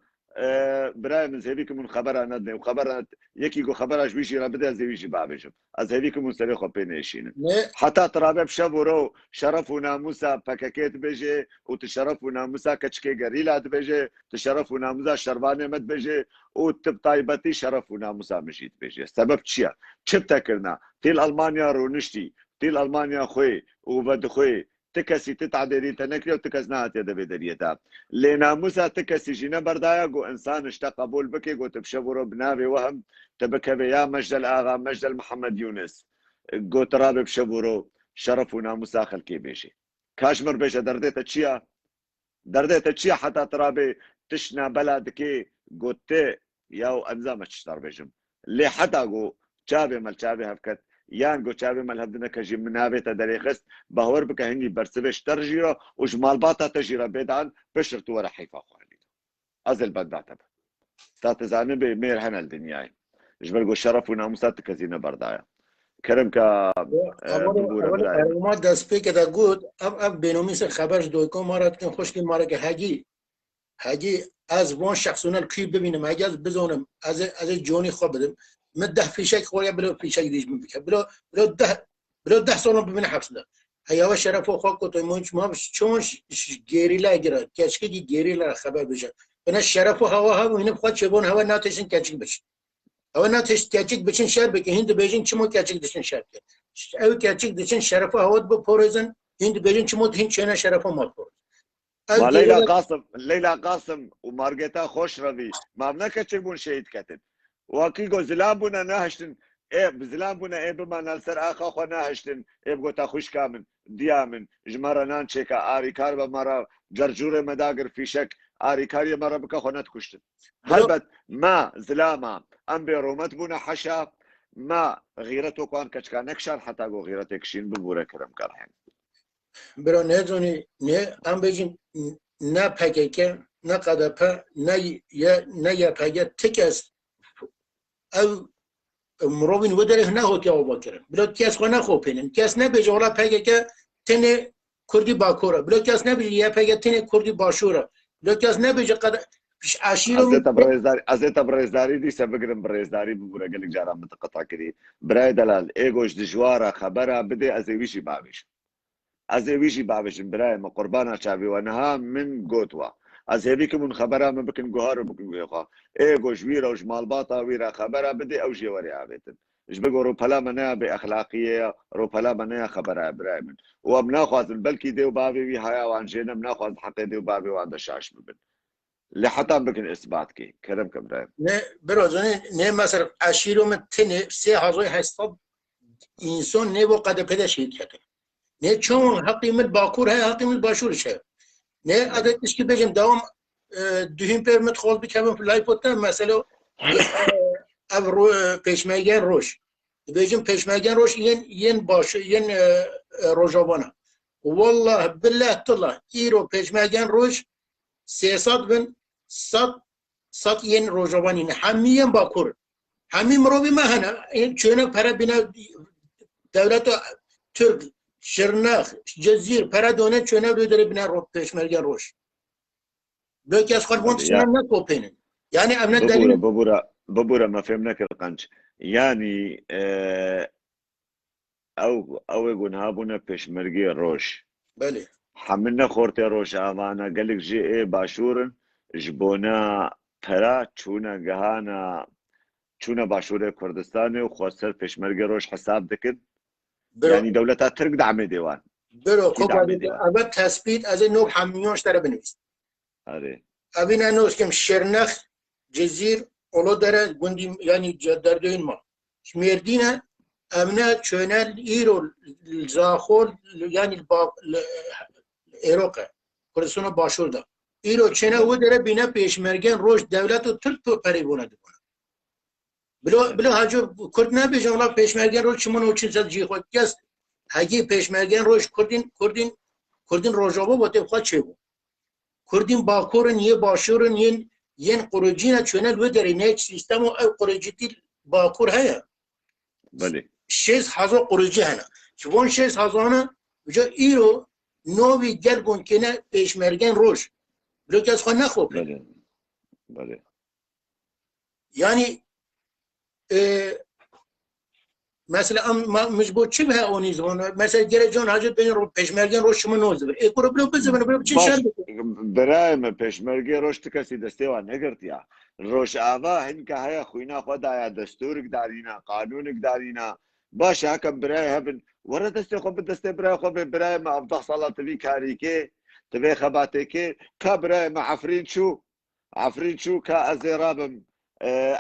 برای من زهوی که من خبر ندنه و خبر یکی گو خبرش بیشی را بده از زهویشی بابشم از زهوی که من سری خوب پینشینه حتی ترابه بشه برو شرف و ناموسا پککیت بجه و تشرف و ناموسا کچکه گریلات بجه تشرف و ناموسا شروانه مد بجه و تب طایبتی شرف و ناموسا مشید بجه سبب چیه؟ چه بتکرنا؟ تیل ألمانيا رونشتي تیل ألمانيا خوی و بد خوی تكسي تتعدري تنكري وتكس نهات يد بدريتا لناموسا تكسي جينا بردايا جو انسان اشتا قبول بكي جو تبشبرو بنابي وهم تبكبي يا مجد الاغا مجد محمد يونس جو ترابي بشبرو شرف وناموسا خلقي بيشي كاشمر بيشا درديتا تشيا درديتا تشيا حتى ترابي تشنا بلدكي جو تي ياو انزامة تشتر بيجم لي حتى جو چابي مال چابي هفكت یان گو چاوی مال هدنه کجی منابه تا دریخست باور بکه هنگی برسوش ترجیرا و جمال باتا تجیرا بدان بشرت ورا حیفا خوالید از البداتا با تا تزانه به میر هنه الدنیای جبر گو شرف و ناموسات کزینه بردایا کرم که ببورا برای ما دست پی که دا گود اب بینومیس خبرش دویکو مارد کن خوشکی مارد که هجی از وان شخصونال کی ببینم هجی از بزونم از جونی خواب بدم مده فيشك خويا بلو فيشك ديش من بك بلو ده سال ببين حبس ده هيا وشرف وخاك تو منش ما بش چون گيريلا اجرا كشكي دي گيريلا خبر بشه انا الشرف وهوا وين بخواد شبون هوا ناتشن كچك بش هوا ناتش كچك بشن شهر بك هند بيجن چمو كچك دشن شهر او كچك دشن شرف وهوا بپورزن هند بيجن چمو هند چنا شرف ما پور ليلى قاسم ومارغيتا خوش روي ما بنكچك بون شهيد كتب وكيغو زلابونا ناهشتن ايه بزلابونا ايه بما نالسر اخا خو ناهشتن ايه بغوتا خوش كامن ديامن جمارا نانچيكا آري كاربا مرا جرجور مداغر في شك آري كاري مرا بكا خو نتكشتن هلبت ما زلاما ام بيرومت بونا حشا ما غيرتو كوان كچكا نكشان حتى غو غيرتك شين ببورا كرم كارحين برو نزوني نه ام بيجن نا پاكيكا نا قدپا نا يا پاكيا تكس او مروین وداره نه هو که آوا کرد بلاد کس خو نه خو پینن کس نه بجه ولا پگه که تن کردی باکوره بلاد کس نه بجه یا پگه تن کردی باشوره بلاد کس نه بجه قد پیش عشیرو ازت برزداری دی سبگرم برزداری ببوره گلک جارا متقطع کری برای دلال ایگوش دجواره خبره بده ازویشی باویش ازویشی باویش برای ما قربانا چاوی و نها من گوتوا از هیچ من خبره ما بکن گوهر بکن گویا ای گوش ویرا وش مالباتا ویرا خبره بده او جواری عبیتن ايش بقول روبلا منا باخلاقيه روبلا منا خبره برای من و بناخذ بلكي ديو بابي وي هيا وانجينا بناخذ حتى ديو بابي وعند شاش ببن لحتى بكن اثبات كي كلام كبراي نه برازونه نه مثلا عشیرو من تن 3800 انسان نه و قد پیدا شید کرده نه چون حقی مت باکور های حقی مت باشور شه نه عادتش که بگم دوام دویم پرمت خود بکنم لایپوت مثلا ابرو پیشمگن روش بگم پیشمگن روش ین باشه ین روجابانا والله بالله طلع ایرو پیشمگن روش 300 بن 100 ین روجابانی همین باکور همین مروی ما هنا این چونه para بنا دولت ترک شرناخ جزیر para دونه چونه رو داره بنا رو پیشمگن روش بلکه از خود چونه نکوپینن یعنی امنیت دلیل ببورا ما فهمناك القنج يعني او يقول هابونا بيشمرقي روش بله حملنا خورتي روش اوانا قال لك جي ايه باشورن جبونا ترا چونا جهانا چونا باشور كردستاني وخوصر بيشمرقي روش حساب دكن يعني دولتها ترك دعم ديوان برو خب اول تثبیت از نوع همیونش داره بنویس آره ابین انوش کم شرنخ جزیر اولو داره گوندی یعنی در دوین ما شمیردینه امنه چونل ایرو زاخول یعنی ایروقه کردستان باشور ده ایرو چنه و داره بینه پیشمرگن روش دولت و ترک تو پریبونه دونه بلو هجو کرد نبیجن اولا پیشمرگن روش چمون و چین سد جی خود کس هجی پیشمرگن روش کردین روژابا با تبخواه چه بود کردین باکورن یه باشورن ین قروجینه چونل و داره نه سیستم و او قروجیتی باکور هیا بله 6000 قروجی هنه چون 6000 نه وجا ایرو نوی گل گون کنه پیشمرگن روش بلو کس خواه نخوب بله بله يعني مثلا مجبور چه به اونی زمان مثلا گره جان حاجت بین رو پشمرگان رو شما نوزبر ای کرو بلو بزبن بلو چه باش شر برایم پشمرگی روش کسی دسته و نگرتیا روش آوا هنگه های خوینا خدا یا دستورک دارینا قانونک دارینا باش هکم برای هبن ورا دسته خو دسته برای خو برای ما افضل صلاة تبي كاريكي تبي خباتيكي كبرای ما عفرين شو كأزرابم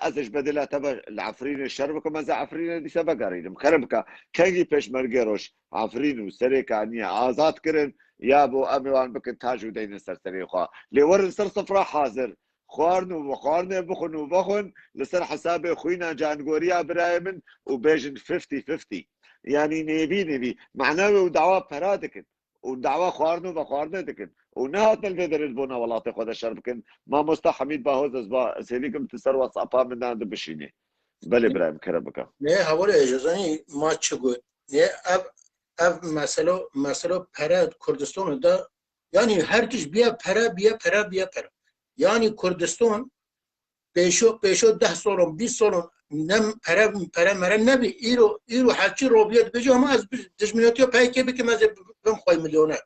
ازش بدلا تبع العفرين الشربكم از عفرين دي سبقارين مخربكا كاجي پشمرگی روش عفرين و سريك عني آزاد کرن یا بو امیوان بکن تاجو دین سرسری خواه لیور سر صفرا حاضر خوارنو و خوارنه بخون و بخون لسر حساب خوینا جانگوریا برای من و بیجن 50-50 يعني نبي معناه ودعوة برادكن ودعوة خوارنو و خوارنه دكن ونهات الفيدر البونا والله خود الشربكن ما مستحميد باهوز ازبا سيليكم تسر واتسابا من عند بشيني بله برايم كربكا نه حواله اجازانی ما چه گوید نه اب مثلا پرد کردستان دا یعنی هر کش بیا پرا یعنی کردستان پیشو 10 سالم 20 سالم نم پرا مرا نبی ایرو حچی روبیت بجا هم از دشمناتی ها پای که بکم از بم خواه میلیونه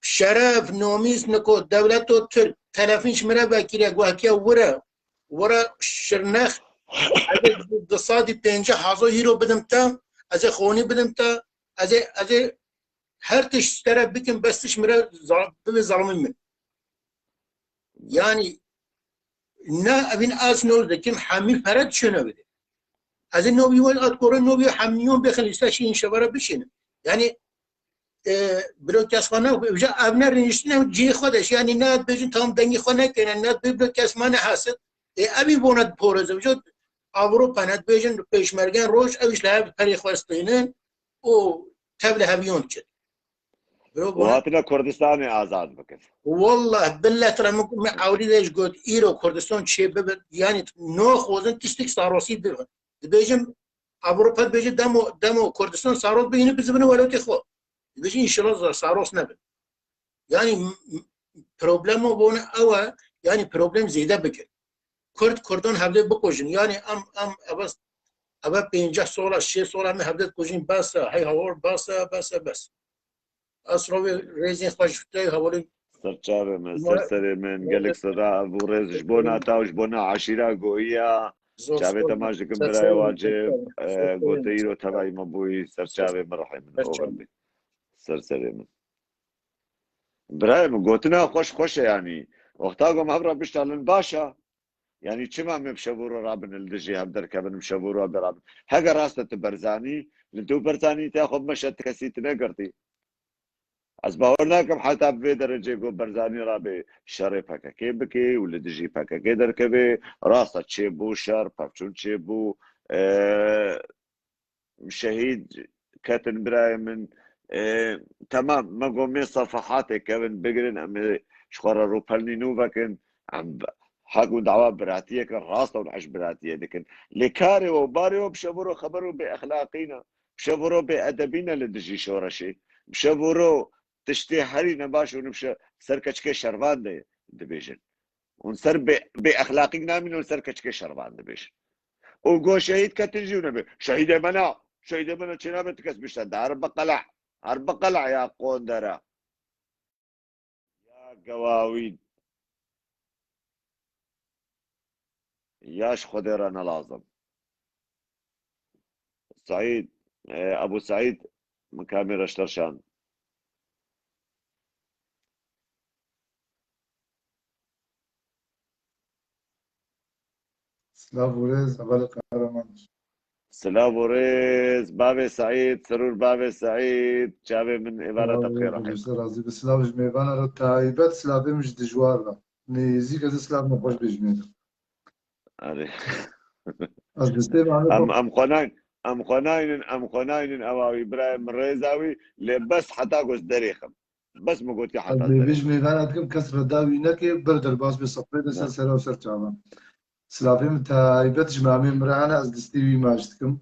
شرف نامیز نکو دولت و تلفینش مرا بکیره گوهکیا ورا شرنخ اگه اقتصادی 50,000 یورو بدم تا از خونی بدم تا از هر تش طرف بکن بستش میره به ظالمی من یعنی نه ابین از نور دکیم حمی فرد شنو بده از این نوبی ول ادکور نوبی حمیون بخلیستش این شباره بشینه یعنی بلوکاسخانه بجا ابنر نشنه جی خودش یعنی نه بجن تام دنگی خونه کنه نه بلوکاسمانه حاصل ابی بوند پورز بجا Avrupa netbejin peşmergen roş eviş lev peri xwestînin û tevle heviyon çi. وهاتنا كردستاني آزاد بكن والله بالله ترى ما عاودي ليش قلت إيرو كردستان شيء يعني نو خوزن تشتك صاروسي بيرن بيجم أوروبا بيجي دمو كردستان صاروس بيني بزبنه ولا تخو بيجي إن شاء الله صاروس نبل يعني بروبلمو بونه أو يعني بروبلم زيادة بكن کردان هفته بکشن یعنی اب 50 سال 60 سال می هفته کشین بس هی هوار بس اسرو ریزین خوشته حوالی سرچاوه من سرسره من قالك صدا ابو ريز جبونا تاو جبونا عشيرة قوية شعبي تماش دكم براي واجب قوتيرو تبعي مبوي سرچاوه مرحي من اوغلبي سرسره من براي من قوتنا خوش يعني وقتا قوم هبرا بشتغلن باشا يعني چما مبشبورو رابن الدجي هم دركبن مشبورو برابن هاگا راستة برزاني لدو برزاني تاخد مشت كسيت نقرتي از باور ناکم حتی به درجه گو برزانی را به شر پککی بکی و لدجی پککی درکبه راست چه بو شر پفچون چه بو شهید کتن برای من تمام ما قومي صفحات كevin بقرن ام شخورا رو پلنی نو بکن عم حقو دعوة براتية كان راستا ونعش براتية لكن لكاري وباري وبشبورو خبرو بأخلاقينا بشبورو بأدبينا لدجي شورشي بشبورو تشتي هري نباش ونبشا سركشكي شربان دي دبيجن ونسر بأخلاقينا من ونسر كشكي شربان دبيجن وقو شهيد كتنجي ونبي شهيد منا چنا بتكس بشتن هرب قلع يا قوندرا يا قواويد ياش خديرنا لازم سعيد ابو سعيد من كاميرا شترشان سلاوريز اول قهرمان سلام وريز بابي سعيد سرور بابي سعيد شابي من عبارة بخير رحيم راضي بسلاوج ميغانا رو تايبات سلافي مش دجوار نيزي كذا سلاف نخوش بجميل از دسته معنا ام خناين اواوي ابراهيم الريزاوي لبس حتى قوس دريخم بس ما قلت حتى بيج ميغانا كم كسر داوي نكي بردر باس بصفي دس سلام سر تمام سلافي تايبات جمامي مرانا از دسته وي ماجتكم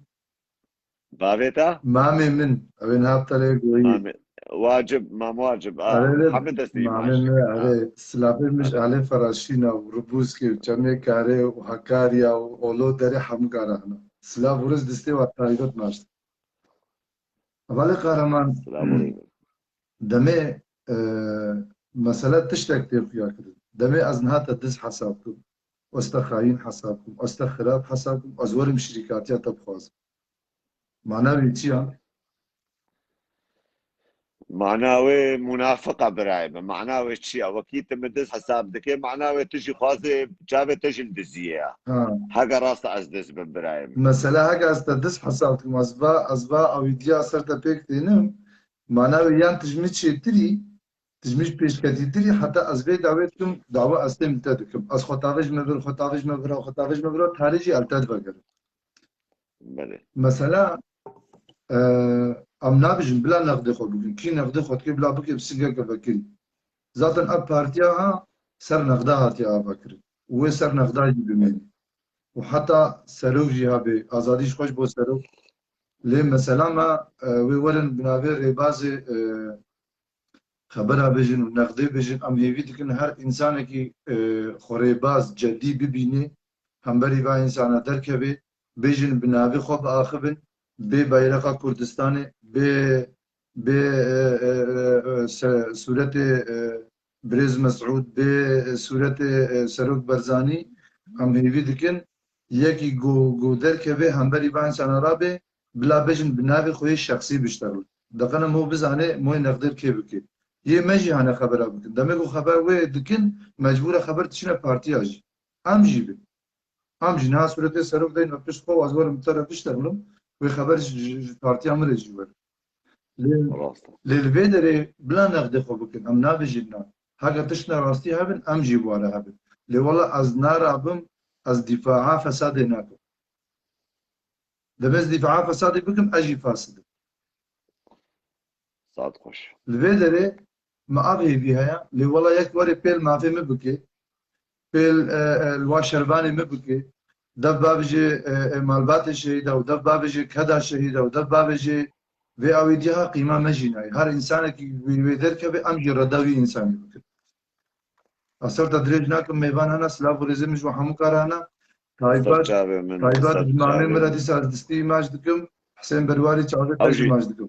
بابيتا مامي من اوين هابتا لي واجب ما واجب آره حمد دستی معنی آره سلافی مش آله فراشینا و ربوز که جمعه کاره و هکاریا و اولو داره همکارانه سلاف ورز دسته و تایید ماشت ولی قهرمان سلام علیکم دمه مسألة تشتك تيرفيا كده دمه از نهاية تدز حسابكم واستخاين حسابكم واستخلاف حسابكم أزور مشركاتيا تبخواز معناه بيتيا معناوي منافقة برايبة معناوي شيء وكيت مدز حساب دكي معناوي تجي خوازي جابي تجي الدزية ها حاجة راسة أزدز برايبة مسألة هكا از تدز حسابكم أزبا أو يديا أسرتا بيك تينم معناه يان تجميد شيء تري تجميد بيش كتير حتى أزبي دعوتكم دعوة أستم تدكم أز خطافج مبر خطافج مبر خطافج مبر تاريجي ألتاد بقر بله مثلا ام نابجن بلا نقد خود بکن کی نقد خود که بلا بکن بسنگه که بکری ذاتن اب پارتیا ها سر نقده هاتی آبا کرد و سر نقده جی بمینی و حتی سروک جی ها به آزادیش خوش بو سروک لی مثلا ما وی ورن بنابه ریباز خبر ها بجن و نقده بجن ام هیوی دکن هر انسان کی خوریباز جدی ببینه هم بری با انسان درکبه بجن بنابه خوب آخبن به bayraqa Kurdistanê bê sûretê Birêz Mesûd bê sûretê Serok Barzanî em hêvî dikin yekî got derkeve hemberî van insana rabê bila bêjin bi navê xwe şexsî bişterûn diqin hû bizanê moyê nexdêr kê bike yê me jî hene xebera bikin demek û xeber wê dikin mecbûr e xeber tişine partiya jî em jî bin em jî niha sûretê Serok deyên me pişt xwe az werim tere bişterim وخبر بارتي عمر الجوار راسة للفيدري بلا نقد خو بكن ام نابجينا حاجه تشنا راستي هبن ام جيبواره هبن لي والله از نار ابم از دفاع فساد هناك ده بس دفاع فساد بكم اجي فاسد صاد خوش الفيدري ما ابي بها لي والله يك وري بيل ما في مبكي بيل الواشرباني مبكي دف بابجي مالبات الشهيدة ودف بابجي كذا شهيدة ودف بابجي في أويديها قيمة مجينة هر إنسان كي بيدر كبي أمجي رداوي إنساني بكر أصلا تدريج ناكم ميبان هنا سلاف ورزم مش وحمو كارانا سر جابه من طيبات سر جمامي جابه مراتي سادستي ماجدكم حسين برواري چاوه تاجي ماجدكم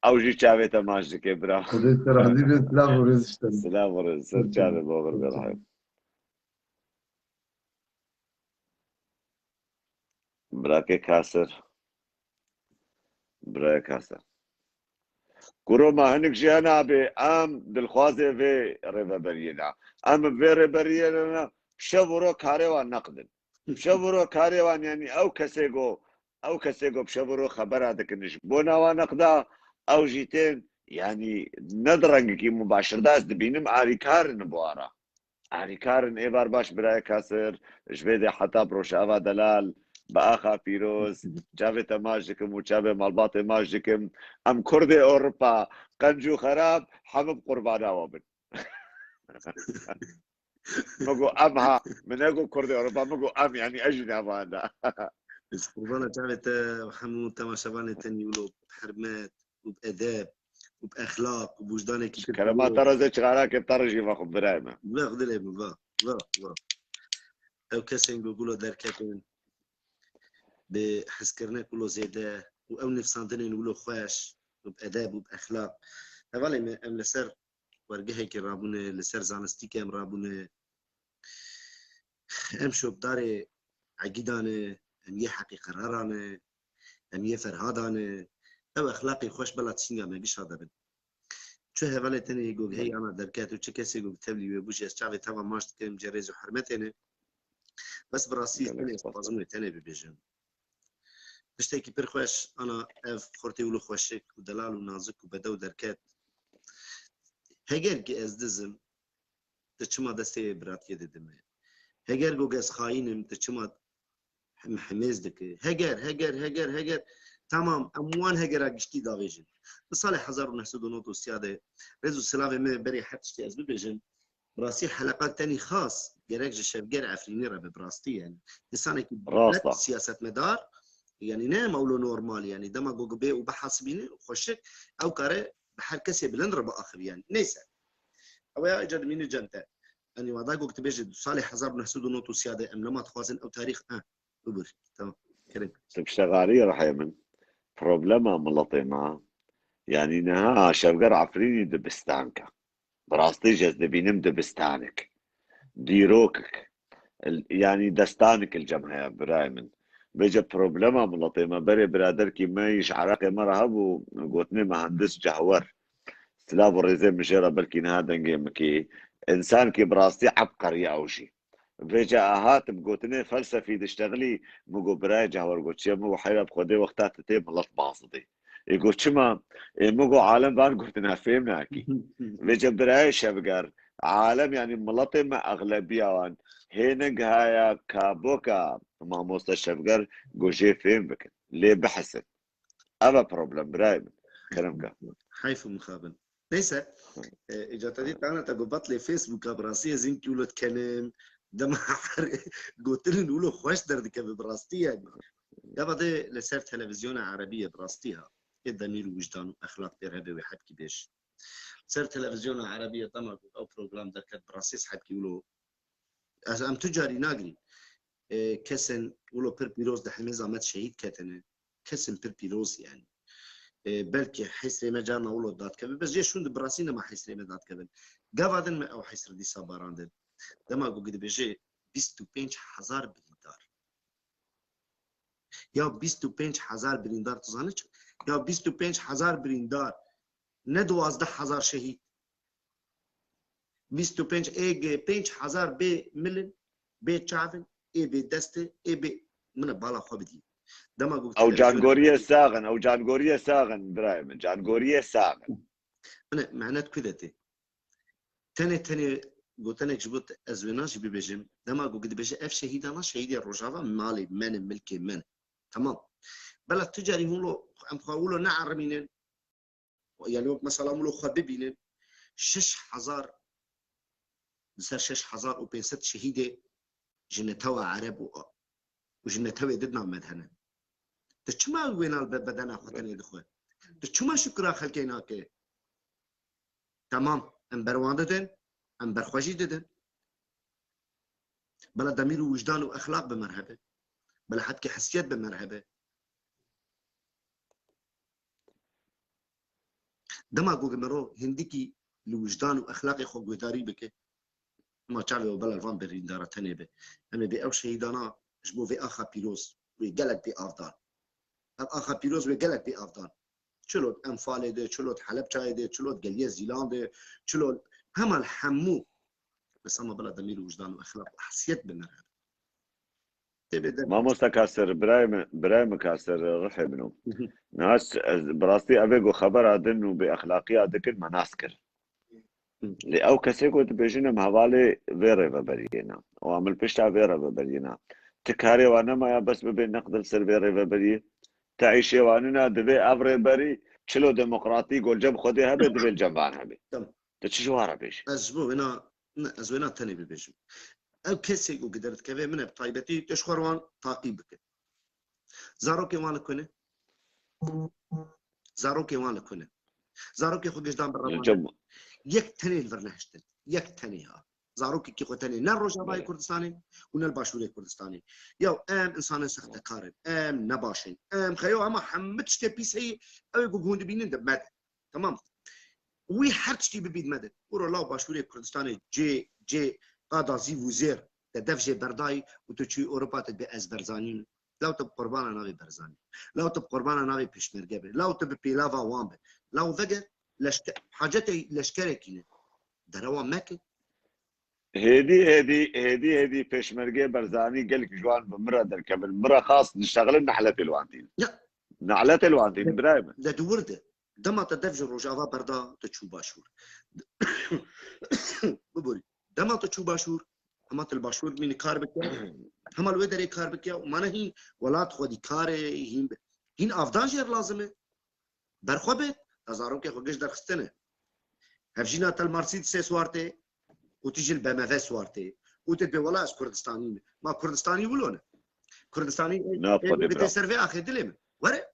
أو جي جابه تماش دكي برا خدي تراضي بي سلاف ورز اشتري سلام ورد سر جابه بوغر بالحب براكي كاسر براي كاسر كورو ما هنك جانا بي ام دلخوازي في ريفا برينا ام في ريفا برينا شبرو كاريوان نقدن شبرو كاريوان يعني او كسيغو بشبرو خبر هذاك نجبونا ونقدا او جيتين يعني ندرنج كي مباشر داز دبينم عاريكارن بوارا عاريكارن ايبار باش براي كاسر جبيدي حتى بروشافا دلال بآخا فيروز جابه تماجكم وجابه مالباط ماجكم ام كرد اوروبا قنجو خراب حمب قربانا وابن مگو امها من اقول كرد اوروبا مگو ام يعني اجني امانا قربانا جابت حمو تماشاوان تاني يقولوا بحرمات وباداب وباخلاق وبوجدانك كلمات ترى زي شغالك ترجي ما خب برايمه لا خذ لي با او كاسين يقولوا دركاتين بحسكرنا كله زيادة او نفساندين نقولوا خوش وباداب وباخلاق هذا ام لسر ورقه هيك رابونه لسر زانستي كام رابونه امشوا بداري عقيدانه ام يه حقيقه قرارانه ام يه فرهادانه او اخلاقي خوش بلا تشينغا ما بيش هذا بن شو هذا تاني يقول هي انا دركات وش كاسي يقول تبلي وبوش يشتغل تمام ماشت كلام جريز وحرمتنا بس براسي تاني استفاضون تاني ببيجن بشتكي برخوش انا اف خورتي ولو خوشك ودلال ونازك وبدو دركات هجر ازدزم تشما دستي برات يددم هجر جوجس خاينم تشما محمز دك هجر تمام اموان هجر اجتي داويجن بصالح 1909 سياده رزو سلاوي ما بري حتى از ببيجن براسي حلقات تاني خاص جرك شفجر عفريني رب براستي يعني انسان راستا سياسه مدار يعني نعم اولو نورمال يعني دما جوجبي وبحاسبيني خوشك او كاره بحر كسي بلندر بآخر يعني نيسا أو يا إجاد مين جنتا أني وضع قلت بيجي صالح 1909 سيادة أم لما تخوازن أو تاريخ ببر تمام كريم تبشتغالي راح يمن بروبلما ملطمة يعني نها شفقر عفريني دبستانكا براستي جز دبينم دبستانك ديروكك يعني دستانك الجمعية برايمن بيجا بروبلما ملطمة بري برادر كي ما يشعرق مرهب وقوتني مهندس جهور سلاف الرزيم مشيرة بلكي هذا مكي انسان كي براستي عبقري او شي بيجا هات بقوتني فلسفي تشتغلي مقو براي جهور قوت شي مو حيرة بخودي وقتها تتي ملط باصدي يقول شما مقو عالم بان قوتنا فهمنا كي بيجا براي شبقر عالم يعني ملطمة اغلبية وان هينق هايا كابوكا ما موسى شبقر قوشي فهم بك ليه بحسن أبا بروبلم براي كلامك حيف مخابن ليس اجت دي انا تقبط لي فيسبوك براسيه زين كيلو تكلم دم قلت له نقول خوش دردك براستي يعني قبل لسير تلفزيون عربيه براستيها ضمير وجدان واخلاق ارهابي وحد كيبش سير تلفزيون عربيه طمع او بروجرام دركت براسيس حد كيقولوا ام تجاري ناقري كسن ولو بير بيروز ده حميز عمد شهيد كتنه كسن بير بيروز يعني بلكي حسري ما جانا ولو دات كبل بس جي شون براسينا ما حسري ما دات كبل قافدن ما او حسر دي صباراندن دما قد بيجي 25000 بريندار يا 25000 بريندار تزانش يا 25000 بريندار نه 12000 شهید 25 اگ 5000 به ملن به چاون ای به دسته ای به من بالا خو بدي دما قلت او جانغوريه ساغن او جانغوريه ساغن برايم جانغوريه ساغن انا معنات كذا تاني قلت انا جبت ازويناش ببجم دما قلت بجي اف شهيد انا شهيد الرجاوه مالي من ملكي من تمام بلا تجاري هو ام خاولو نعرمين يعني مثلا مولو خبيبين 6000 بسر 6000 وبينست شهيده جنتوا عرب وجنتوا ضدنا مدهنه تشما وين بدنا اخوتني دخول تشما شكرا خلكيناك تمام ام بروانددن ام برخوشي ددن بلا ضمير ووجدان واخلاق بمرحبه بلا حتى حسيات بمرحبه دما قوق مرو هندكي لوجدان واخلاقي خو قداري بك ما تعرفوا بلا الفان برين دارة تنبه اما بي او شهيدانا جبو في اخا بيروز ويقلق بي افضل اخا بيروز ويقلق بي افضل شلون انفال ده شلون حلب شاي ده شلون قليه زيلان ده شلون هم الحمو بس اما بلا ضمير وجدان واخلاق وحسيت بالمرحب ما مستكاسر برايم كاسر رحي منهم ناس براستي ابيقو خبر ادنو باخلاقيات ذكر مناسكر لأو كسيكو تبيجينا هوالي فيري ببرينا وعمل بيشتا فيرا ببرينا تكاري وانا ما بس ببين نقدر سر فيري ببري تعيشي واننا دبي افري بري شلو ديمقراطي قول جنب خدي هبي دبي الجنبان هبي تشو عربيش ازبو هنا ازوينا تاني ببيجم او كسيكو قدرت كفي من بطايبتي تشخروان تعقيبك زاروكي وانا كونه زاروكي وانا كونه زاروكي خو قجدان برا يك تاني الفرنهشتن يك تاني ها زاروكي كي خوتاني نا روجاباي كردستاني ونا الباشوري كردستاني يو ام انسان سخت كارن ام نباشين ام خيو اما حمدش تبيسي او يقولون بينين دب تمام وي حرتشتي ببيد مدد ورو لا باشوري كردستاني جي قادا زي وزير تدفجي برداي وتشي اوروبا تبي از برزانين لو تب قربان ناوي برزاني لو تب قربان ناوي بيشمرجبه لو تب بيلافا وامب لو فجر حاجتي لشكركينه دروا مكه هدي بيشمرجه برزاني قالك جوان بمرة دركب مرة خاص نشتغل نحلة الوانتين نحلة الوانتين برايم ده دورده دما تدفج روجافا بردا تشو باشور بقولي دما تشو باشور اما الباشور من كاربك هم الودري كاربك وما هي ولات خودي كاره هين افضل جير لازمه برخوبه تزارون که خوگش درخستنه هفجینا تل مرسیدس سوارته و تیجی البموه سوارته و تد به ولا از کردستانی ما کردستانی ولونه کردستانی بده سروی آخر دلیم وره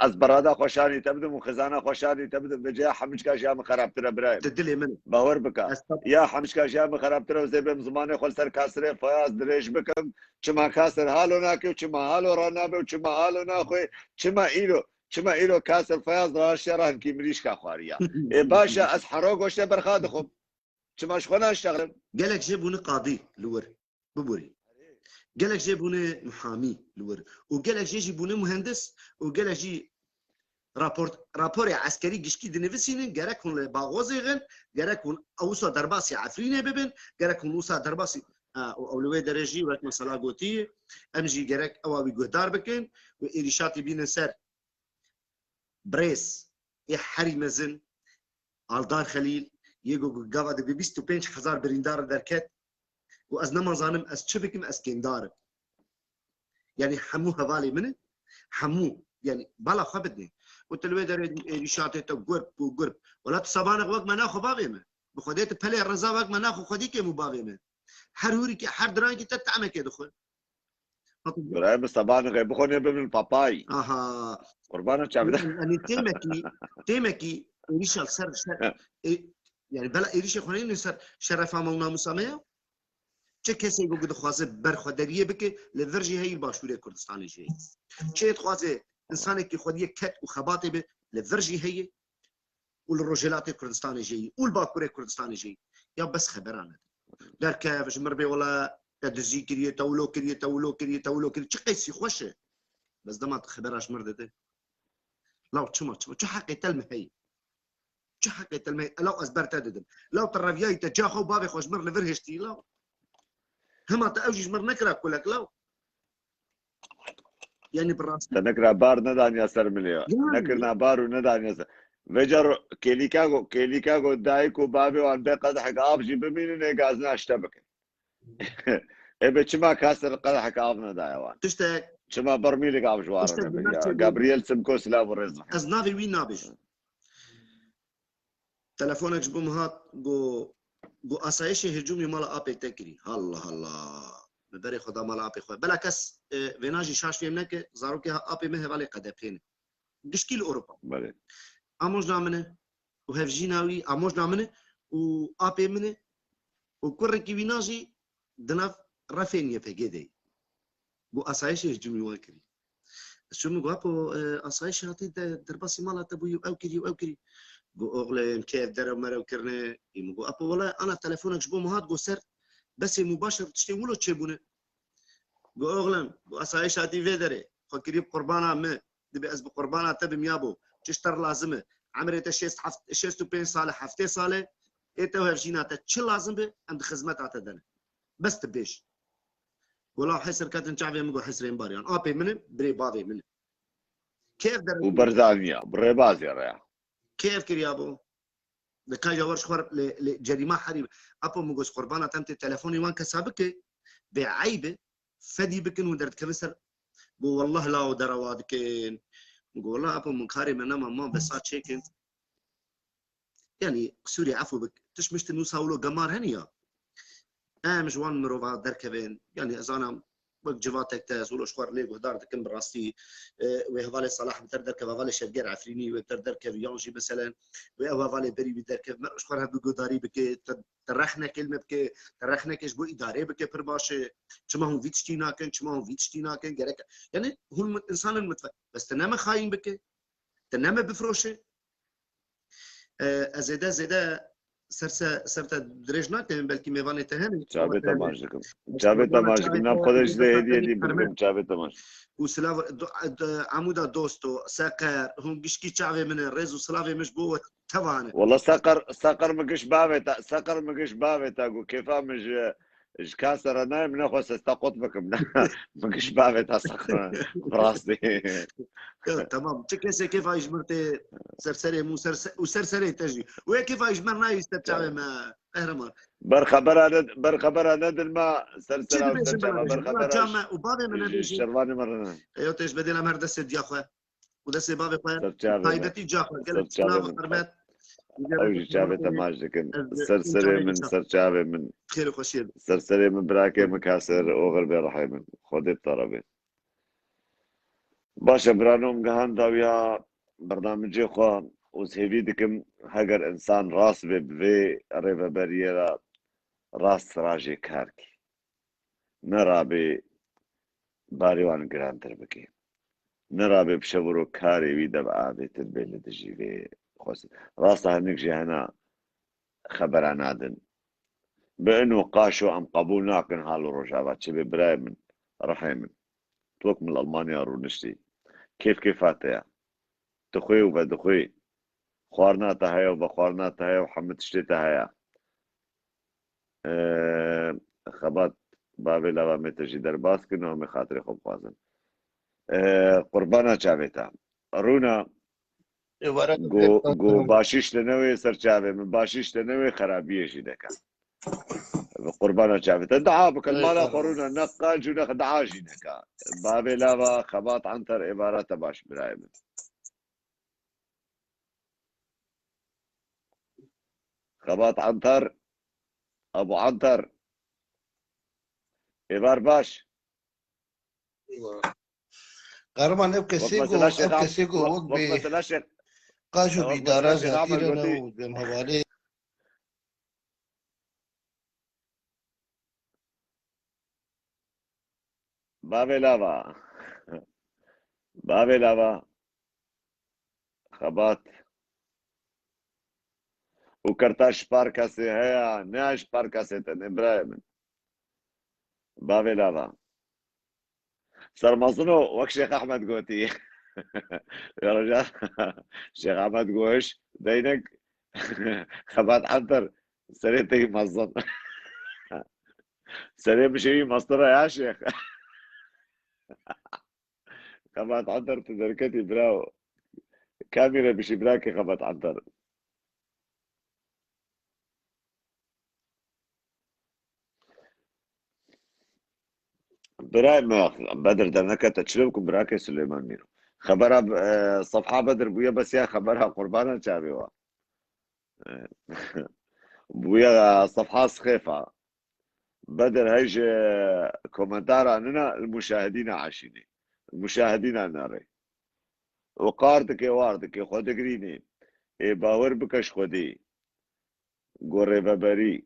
از برادا خوشانی تبدم و خزانه خوشانی تبدم بجا حمشکا شام خرابتره برایم تدلي من باور بکا یا حمشکا شام خرابتره و زبم زمانه خل سر کاسره فیاض درش بکم چما کاسر حالو ناکو چما حالو رانابه و چما حالو ناخوی چما ایلو کاسر فیاض راش ران کی مریش کا خواریا ای باشا از حرو گوشته برخاد خوب چما شخونا اشتغل قالك جيبوني قاضي لور ببوري قالك جيبوني محامي لور وقالك جيبوني مهندس وقالك جي رابور عسكري جشكي دنفسين قالك هون باغوزي غن قالك هون اوسا درباسي عفرينه ببن قالك هون اوسا درباسي اولوي درجي وقت مثلا قوتي امجي قالك اوابي قهدار بكن وإريشاتي بين سر بريس يحري مزن علدار خليل يجو قاعد ب 25000 بريندار دركت واز نما زانم از چه بكم از كندار يعني حمو هذالي من حمو يعني بلا خبدني قلت له در ريشاتي تو قرب ولا تصبانق وقت ما ناخذ بابيمه بخديت بلي الرزا وقت ما ناخذ خديك مو بابيمه حروري كي حر درانكي تتعمل كده دخل برايم صبانق بخوني بمن باباي اها قربانه شابدا يعني تيمكي ريشال سر يعني بلا إيريش خونين سر شرفا مونا مسامية چه کسی بگو دخوازه برخوادریه بکه لورجی هی باشوری کردستانی جایی چه دخوازه انسانی که خودی کت و خباته به لورجی هی و لروجلات کردستانی جایی و الباکوری کردستانی جایی یا بس خبرانه در که جمر به ولا تدزی کریه تولو کریه چه قیسی خوشه بس دمات خبراش مرده لا چه حقی تلمه هی چه حقی تلمه لو ازبرت ددم لو ترافياي تجاخو بابي خوش مر لفرهشتي لا هما تأوجي مر نكرا كلك لو يعني بالراس نكرا بار ندان يا سر مليا نكرنا بار وندان يا سر وجر كيليكاغو دايكو بابي وان بقد حق ابجي بمين نغازنا اشتبك ابي چما كاسر قد حق ابنا دايوان تشتك چما برميلك ابج وارن جابرييل سمكوس لا ورز از نافي وين نابش تلفونك جبوم هات جو اسايش هجومي مال ابي تكري الله ببري خدا مال ابي خو بلا كس فيناجي شاش فيم نك زاروكي ابي مه بالي قدبين دشكيل اوروبا بله اموج نامنه وهفجيناوي اموج نامنه و ابي منه وكركي فيناجي دناف رافينيا بيجدي جو اسايش هجومي واكري شو مو ابو اسايش هاتي درباسي مال تبوي او كري جو اغلى كيف درب مرو كرنه يمو ابو والله انا تليفونك جبو مهات جو سر بس مباشر تشتي ولو تشبونه جو اغلى جو اسايش هاتي فيدري فكري قربانا ما دبي اسب قربانا تبي ميابو تشتر لازمه عمري تشيست حفت شيستو بين صالح حفتي صالح ايتو هرجيناتا تش لازم به عند خدمات عتدنا بس تبيش ولا حسر كاتن شعبي مقو حسرين باريان ابي من بري بابي من كيف در وبرزانيا بريباز يا ريا كيف كريابو دكاجا ورش خور لجريمه حريم ابو مقوس قربانا تمت تليفوني وان كسابك بعيبه فدي بكن ودرت كمسر بو والله لا دروادكن بقول والله ابو منكاري من ما بس تشيكن يعني سوري عفو بك تشمش تنوساولو قمار هنيا مش وان مروفا دركبين يعني اذا وقت جواتك تاز ولا شخور ليك ودار تكن براستي وهذا صلاح بتردركب هذا شجر عفريني وتردركب يونجي مثلا وهذا بري بدركب شخور هبو قداري بك ترخنا كلمه بك ترخنا كش بو اداري بك برباشه شما هم فيتشتينا كن جرك يعني هو الانسان المتفق بس تنام خاين بك تنام بفروشه زيدا سرتا درجنا كان بلكي ميفاني تهاني چابه تماشکم نام خودش ده هدیه دی بگم چابه تماش وسلاف عمودا دوستو ساقر هم قشكي چابه من الرز وسلافي مش بو توانه والله سقر مقش بابتا قو كيفا مش كاسر نايم نخوص استقط بكم مقش بابتا سقر براسي تمام تكسي كيف اجمرتي سرسري مو وسرسري تجي وكيف اجمرنا يستبتع ما قهرمان برخبر ندل ما سرسرة برخبر وبابي من هذا شرباني مرنا ايوه تيش بدينا مهردس يا اخويا ودس بابي خويا طيبتي جاخو قالت سلام قربات او شابه تماشكن سرسري من سرشابه من خير وخشير سرسري من براكي مكاسر اوغر برحيم خذ الطربي باشە برانۆم گەهاندا ویا بەرنامجێ خوا وزهێوی دکم هەگەر ئینسان ڕاست بێ بوێ ڕێڤەبەریەرە ڕاست ڕاژێ کارکی نەڕابێ باریوان گرانتر بکێ نەڕابێ پشەوەڕۆ کارێوی دەب ئابێتر بێ لە دژی وێ خۆست ڕاستە هەنێک ژیانە خەبەرا نادن بئن و قاش و ئەم قبول ناکەن حاڵ و ڕۆژاوا چێ بێ برای من ڕەحێ من تۆک من ئەڵمانیا ڕوونشتی کێف کێفاتەیە دخوێ و بە دخوێ خواردناتە هەیە و بە خواردناتە هەیە و حەمت شتێتە هەیە خەبات بابێ لاوامێتەژی دەرباسکردنەوە هەمێ خاتری خۆ بخوازن قوربانە چاوێتە ڕوونە گۆ باشیش لەنەوەی سەرچاوێ من باشیش لەنەوەی خراپیەشی دەکەم قوربانە چاوێتە دعا بکەن مالا خۆڕوونە نەقاج و نەخ دعاژی نەکە بابێ لاوە خەبات عنتەر عێبارەتە باش برای من خەبات عنتەر ئەبوو عنتەر عێبار باش قهرمان ئەو کەسێک وەک بێ قاش و بیدارە زیاترەنە و بێم هەوالێ بابێ لاوە خەبات و کەرتا شپار کەسێ هەیە ناش پار کەسێتە نێبرای من بابێ لاوە سەرمەزنۆ وەک شێخ ئەحمەد گوتی ڕۆژە شێخ ئەحمەد گۆش دەینەک خەبات عنتەر سەرێتەی مەزن سەرێ بشەوی مەستەرە یا شێخ خەبات عنتەر تو دەرکەتی براوە کامیرە بشی براکە خەبات عنتەر برای ما بدر دەرنەکەتە چ بکوم براکە سلێمان میرۆ خەبەرە سەفحا بەدر بوویە بەسیا خەبەرە قوربانە چاوێەوە بوویە سەفحا سخێفە بدر هەیژ کۆمەنتارانە المشاهدینە عاشینێ المشاهدینە ناڕێ وقار دکێ وار دکێ خۆ دەگرینێ ئێ باوەر بکەش خۆدێ گۆڕێڤەبەری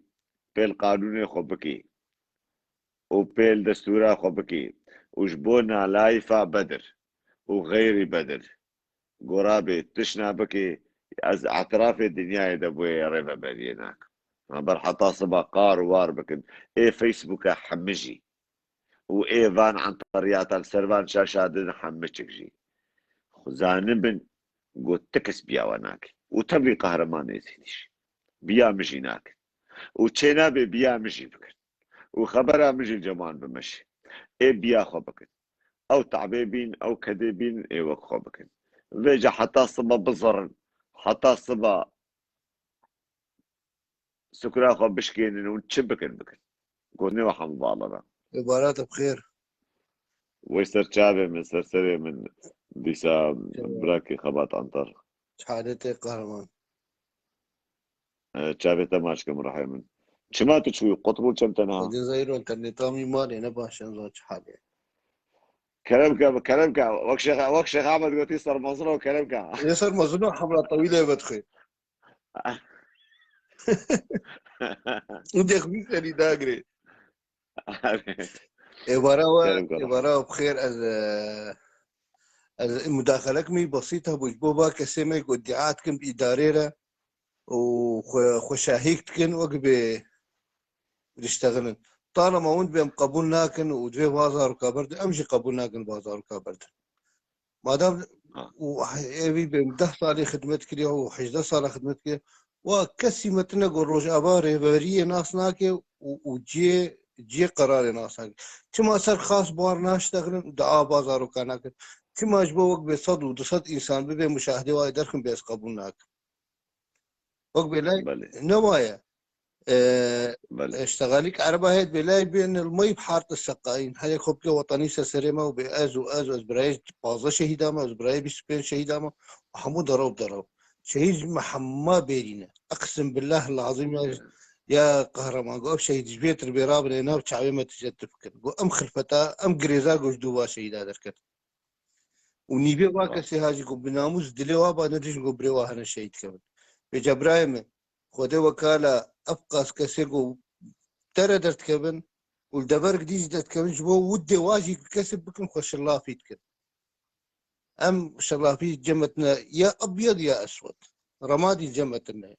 پێل قانونێ خۆ بکێ و پێل دەستورا خۆ بکێ وش بۆ نالایفا بەدر و غەیری بەدر گۆڕابێ تشنا بکێ ئەز ئاعترافێ دنیای دەبووێ ڕێڤەبەریە ناکە بەرحەتا سبا قار وار بکن ئێ فەیسبووکە حەمژی و ئێڤان عنتەڕیاتان سەروان شاشادن حەمچێکژی خوزانم بن گۆ تکس بیاوە ناکە و تەبی قەهرەمانێتیش بیا مژی ناکە و چێ نابێ بیا مژی بکەن و خەبەرە مژی جەمان بمەشی ئێ بیا خۆ بکەن ئەو تعبێ بین ئەو کەدێ بین ئێوەک خۆ بکەن vêce heta siba bizirin heta siba sukura xwe bişkênin û çi bikin gonê we hem balere عبارات بخير wê ser çavê min serserê min dîsa birakê xebat antar حالتي قهرمان çavê te maş kim rehê min çima tu çûyî qutbû çem te niha الجزائر انترنت مالي انا باشا زوج حالي كلامك وك شيخ احمد قلت صار مصروف كلامك يصير مزنوق حمراء طويله بدخل ودي اخوي اللي داقري عباره بخير از مداخلك مي بسيطه بوجبوبا كسمك وادعاءاتكم باداريره وخشاهيكتكن وقبي بيشتغلن طالما وانت بهم قبول ناكن ودوي بازار وكابرد امشي قبول ناكن بازار وكابرد ما دام وابي بهم 10 صار خدمتك لي او 11 صار خدمتك وكسمتنا قول روج اباري بريه ناس ناكي وجي قرار ناس ناكي كما صار خاص بار ناشتغلن دعا بازار وكاناكن كما جبوا وقت بصد ودصد انسان ببي مشاهده وايد دركم بس قبول ناكن وقت بلاي نوايا اشتغالك عربة هيد بلاي بين المي بحارة السقاين هاي خبكة وطنية سريمة وبأزو أزو برايج بازا شهيدامة برايج بسبين شهيدامة وحمود ضرب شهيد محمد بيرينا أقسم بالله العظيم يا قهرمان قو شهيد جبيت ربيراب لنا وشعبي ما تجد تفكر قو أم خلفتا أم قريزا قوش دوبا شهيدا دركت ونيبي واكا سي هاجي كو بناموس دلي وابا ندريش كو بريوا هنا شيء كمان بيجا برايم خدي وكالة أبقى كسيكو ترى درت كبن والدبرك ديج درت كبن جبو ودي واجي كسب بكم خوش الله فيك أم الله فيك جمتنا يا أبيض يا أسود رمادي جمتنا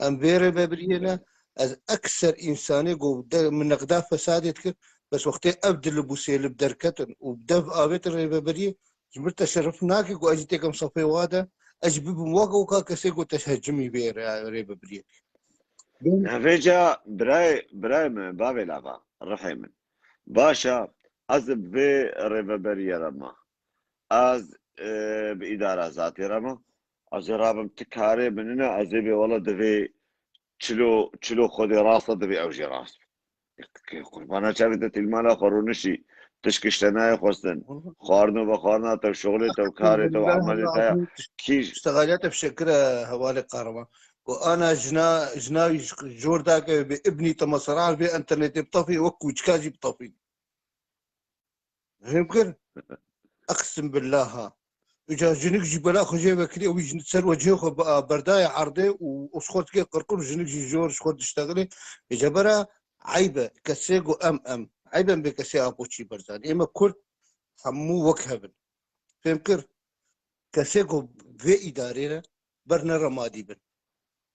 أم بيري ببرينا از أكثر إنساني جو من نقدا فسادتك بس وقتي أبدل بوسيل بدركتن وبدف آبيت الريبابري جمرت شرفناك جو أجتكم صفي وادا أجبب موقع كسيكو تشهجمي بير ريبابري هفيجا براي من بابي لافا رحيمن باشا از في ريفابريا رما از بإدارة ذاتي رما از رابم تكاري مننا از بي والله دفي چلو خودي راسه دفي اوجي راس قربانا شافت المالا خورونشي تشكشتناي خوستن خارنو بخارنا تو شغلي تو كاري تو عملي تا كيش اشتغالات بشكل هوالي قارما وانا جناوي جور داك بابني تمصرع في انترنت بطفي وكو كاجي بطفي فهمت اقسم بالله ها اجا جنك جي بلا خجي بكري ويجي نتسر وجهه برداي عرضي وسخوت كي قرقر جنك جي جور سخوت تشتغلي اجا برا عيبه كسيغو ام عيبا بكسي ابوتشي برزان اما كل حمو وكهبن فهمت كسيغو في ادارينا برنا رمادي بن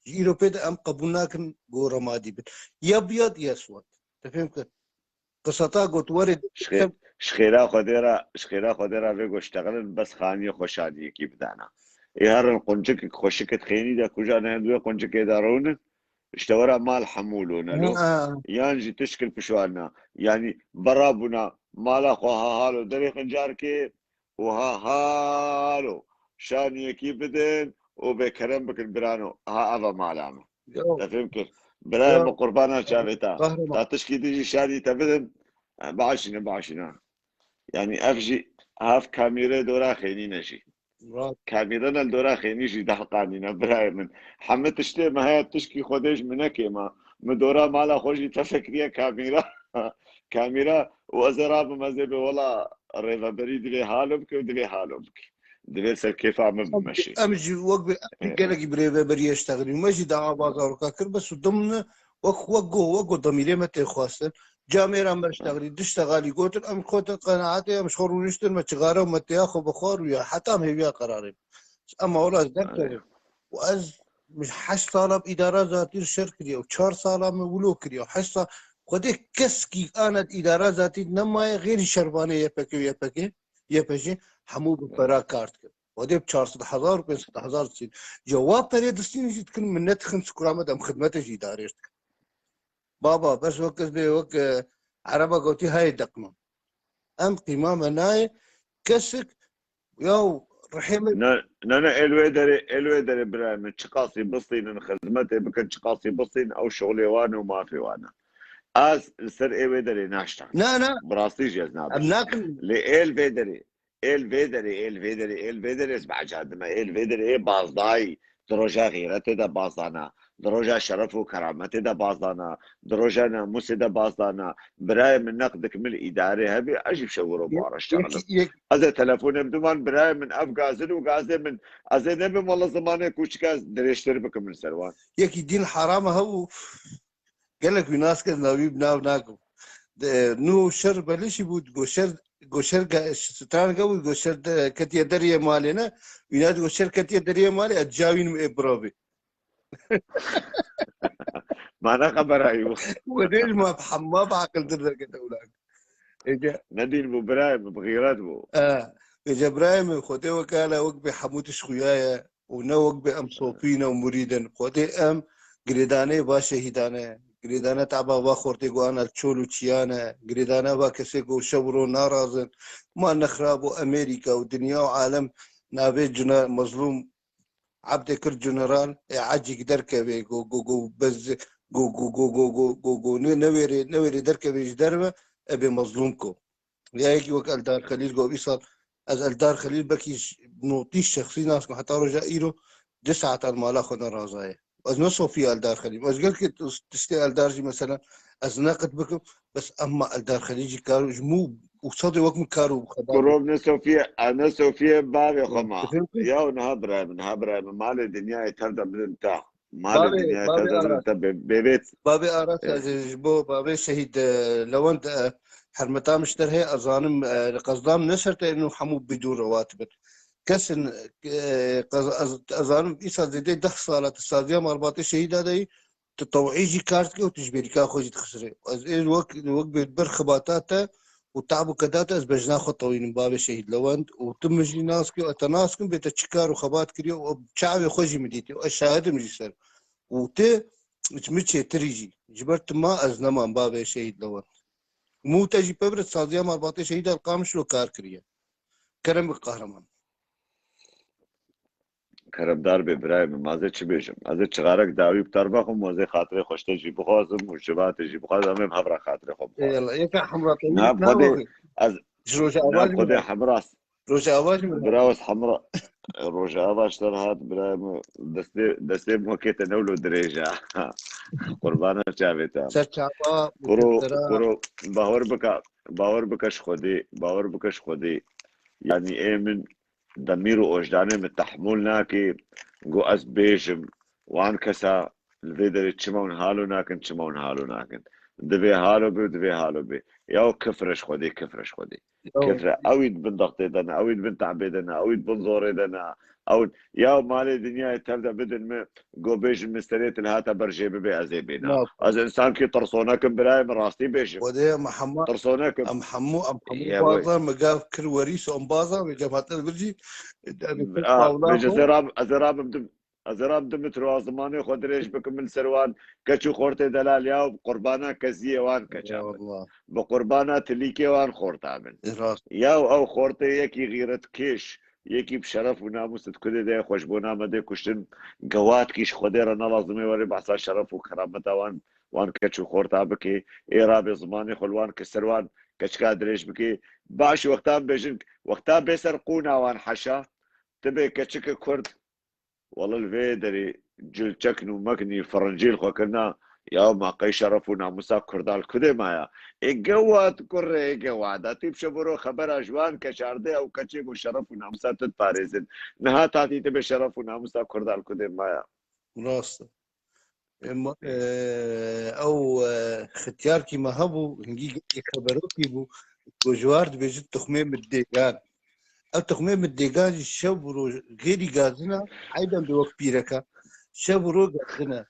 يوروبيد ام قبولناكن جو رمادي بن يا ابيض يا اسود فهمت قصتا قلت ورد شخيرا خديرا بيقو اشتغلن بس خاني خوشادي كي بدانا يهر القنجك خوشكت خيني دا كوجا نهدوي قنجك يدارون اشتورا مال حمولون له يانجي تشكل بشوانا يعني برابنا مالا خوها هالو دري خنجاركي وها هالو شاني كي بدن وبكرم بك البرانو ها افا مالامه تفهم كيف براي قربانا شافتا تا تشكي تيجي شاني تبدن بعشنا يعني افجي هاف كاميرا دورا خيني نجي كاميرا دورا خيني جي دحقانينا براي من حمد تشتي ما هي تشكي خودش منك ما مدورا مالا خوشي تفكريا كاميرا وازراب مزيب ولا ريفا بريد لي حالك ودلي حالك دلي سر كيف عم بمشي امجي وقت قال لك بريفا بري اشتغل ماشي دعوه بازار كاكر بس ضمن وقو ضميري متى خواستن جامعه ما اشتغلي تشتغلي قلت ام كنت قناعتي مش خرونشتن ما تشغاره وما تاخذ بخار ويا حتى ما هي قراري اما والله ذكر واز مش حش طالب اداره ذاتي الشركه دي و4 ساله مولوك دي وحصه خدي كسكي انا اداره ذاتي نما غير شربانه يبكي حمو بفرا كارت ودي ب 400000 و 500000 سين جواب بريد السين جيت كل من نت 5 كرامه ام خدمته اداريه بابا بس وقت عربة قوتي هاي دقمة ام قمامة ناي كسك يو رحيم انا الويدري برا من شقاصي بصين خدمتي بكن شقاصي بصين او شغلي وانا وما في وانا از سر الويدري ناشتا نا براسي جزنا ابناكن لي الفيدري اسمع جاد ما الفيدري بازداي دروجا غيرته دا بازانا دروجا شرف وكرامته دا بازانا دروجا ناموس دا بازانا براي من نقدك من الاداري هبي اجيب شورو بار اشتغل هذا تلفون بدون براي من افغازل وغازل من ازي نبي والله زمانه كوشكا دريشتر بك من سروان يكي دين حرام هو قال لك ناس كذا ناوي بناكم نو شر بلش بود گوشر ستران قوي گوشر كتيا دريه مالنا ينادي گوشر كتيا دريه مالي اتجاوين ابرابي ما انا خبر ايوه وديش ما بعقل درك اولاد اجا ندين ابو ابراهيم بغيرات بو اجا ابراهيم خدي وكاله وقبي حمود شخويايا ونو وقبي ام صوفينا ومريدا خدي ام قريداني باشا هيدانه قريدانا تعبا باخورتي قو انا تشولو تشيانا قريدانا باكسي قو شورو نارازن ما نخرابو امريكا ودنيا وعالم نابي جنا مظلوم عبد كل جنرال عاجي دركبي قو بز قو نويري دركبي دربه ابي مظلومكو ياكي وك الدار خليل قو بيصل از الدار خليل بكي نوطيش شخصي ناس حتى رجع ايرو 9 المال اخذ رازاي از نصو في الدار خليج از قلت تشتي الدار جي مثلا از ناقد بكم بس اما الدار خليجي كانوا جمو وصدي وقت من كارو خبار كروب نسوفيا بابي خما يا نهبرة مال الدنيا تبدا بدنتا مال الدنيا تبدا بدنتا ببيت بابي آراس جبو بابي شهيد لو انت حرمتا مشتر هي أظانم قصدام نسرت إنه حمو بدون رواتب كسن أظانم إيسا زيدي دخ صالة السازية مرباطي شهيد هذا تطوعيجي كارتك وتجبري كا خوجي تخسري الوقت برخباتاته وتعبوا كداتا بجنا خطوين بابي شهيد لوند وتمجي ناسكي وتناسكم بتشكار وخبات كريو وبشعبي خوجي مديتي والشاهد مجيسر وتي متمشي تريجي جبرت ما ازنما بابي شهيد لوند مو تجي ببرد صادية مرباطي شهيد القامش لو كار كريا كرم القهرمان كرمدار بإبراهيم مازه چی بیشم از چغارک داوی بتر بخم موزه خاطره خوشته جی بخوازم و شبات جی بخوازم هم هبرا خاطره خوب يلا يك حمراء طويل ناب خدي از روج ناب اواج خدي حمراس روج اواج براوس حمراء روجا باشتر هات برايم دستي موكيت نولو دريجة قربانا شافيتا سرچاوا كرو باور بكش خودي يعني ايه من ضمير وجداني من تحملنا كي جو از بيجم وان كسا الفيدر تشمون هالو ناكن دبي هالو بي ياو كفرش خودي كفر اويد بن ضغطي دنا اويد بن تعبي دنا اويد بن زوري دنا او ياو مالي دنيا تبدا بدن ما جو بيجم مستريت الهاتا برجي بي ازيبينا از انسان كي طرصوناكم بلاي من راستي بيجم ودي محمد طرصوناكم ام حمو بازار مقاف كل وريس ام بازار بجماعه البرجي بيجي ازراب دمترو زماني خدريش بكمل سروان كچو خورته دلال ياو قربانا كزيه وان كچا بقربانا تليكي وان خورتا من ياو او خورته يكي غيرت كيش يكي بشرف وناموس تكده ده خوشبونا مده كشتن قوات كيش خدير انا لازمي وري بحثا شرف وكرامتا وان كچو خورتا بكي ايرابي زماني خلوان كسروان كچكا دريش بكي باش وقتا بيسرقونا وان حشا تبي كچك كرد والله الفيدري جل چكنو مكني فرنجيل خو كنا يا ما قي شرفونا مسا كردال كده مايا ايقوات كره ايقوات اتيب شبرو خبر اجوان كشارده او كچيكو شرفونا مسا تتباريزن نها تاتي تبي شرفونا مسا كردال كده مايا راست او ختيار كي ما هبو هنجي خبروكي بو وجوارد بيجي تخميم الديقان التخميم الديقان الشبرو غيري غازنا ايضا بوقت بيركا شبرو غازنا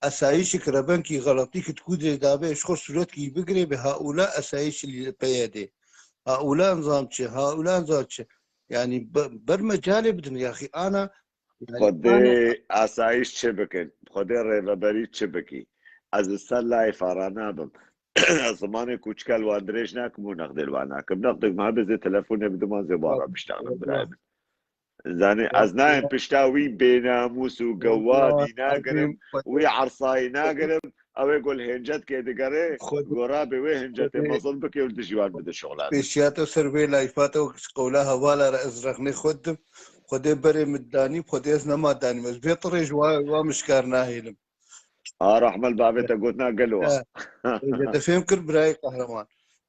اسايش كربنكي غلطيك تكودري دابه اشخر صورت كي بقري بهؤلاء اسايش اللي بيادي هؤلاء نظام يعني برمجالي بدن يا اخي انا خدي اسايش شبكن خدي ريفبري شبكي از السلاي فارانا بم زمان کوچکل و دريج ناكم نقدر واناكم نقدر ما بزي تلفون بدون زباره بشتغل برايم زاني ازناهم بشتاوي بيناموس وقوادي ناقرم وي عرصاي ناقرم او يقول هنجت كده قري قرابي وي هنجت مصل بك ولد جوان بده شغلات بيشياتو سربي لايفاتو قولها والا ازرقني خدم خدي بري مداني خدي ازنما داني بس بيطرج ومشكار ناهيلم رحمل بابتا قلنا قلوه اذا فهمكر براي قهرمان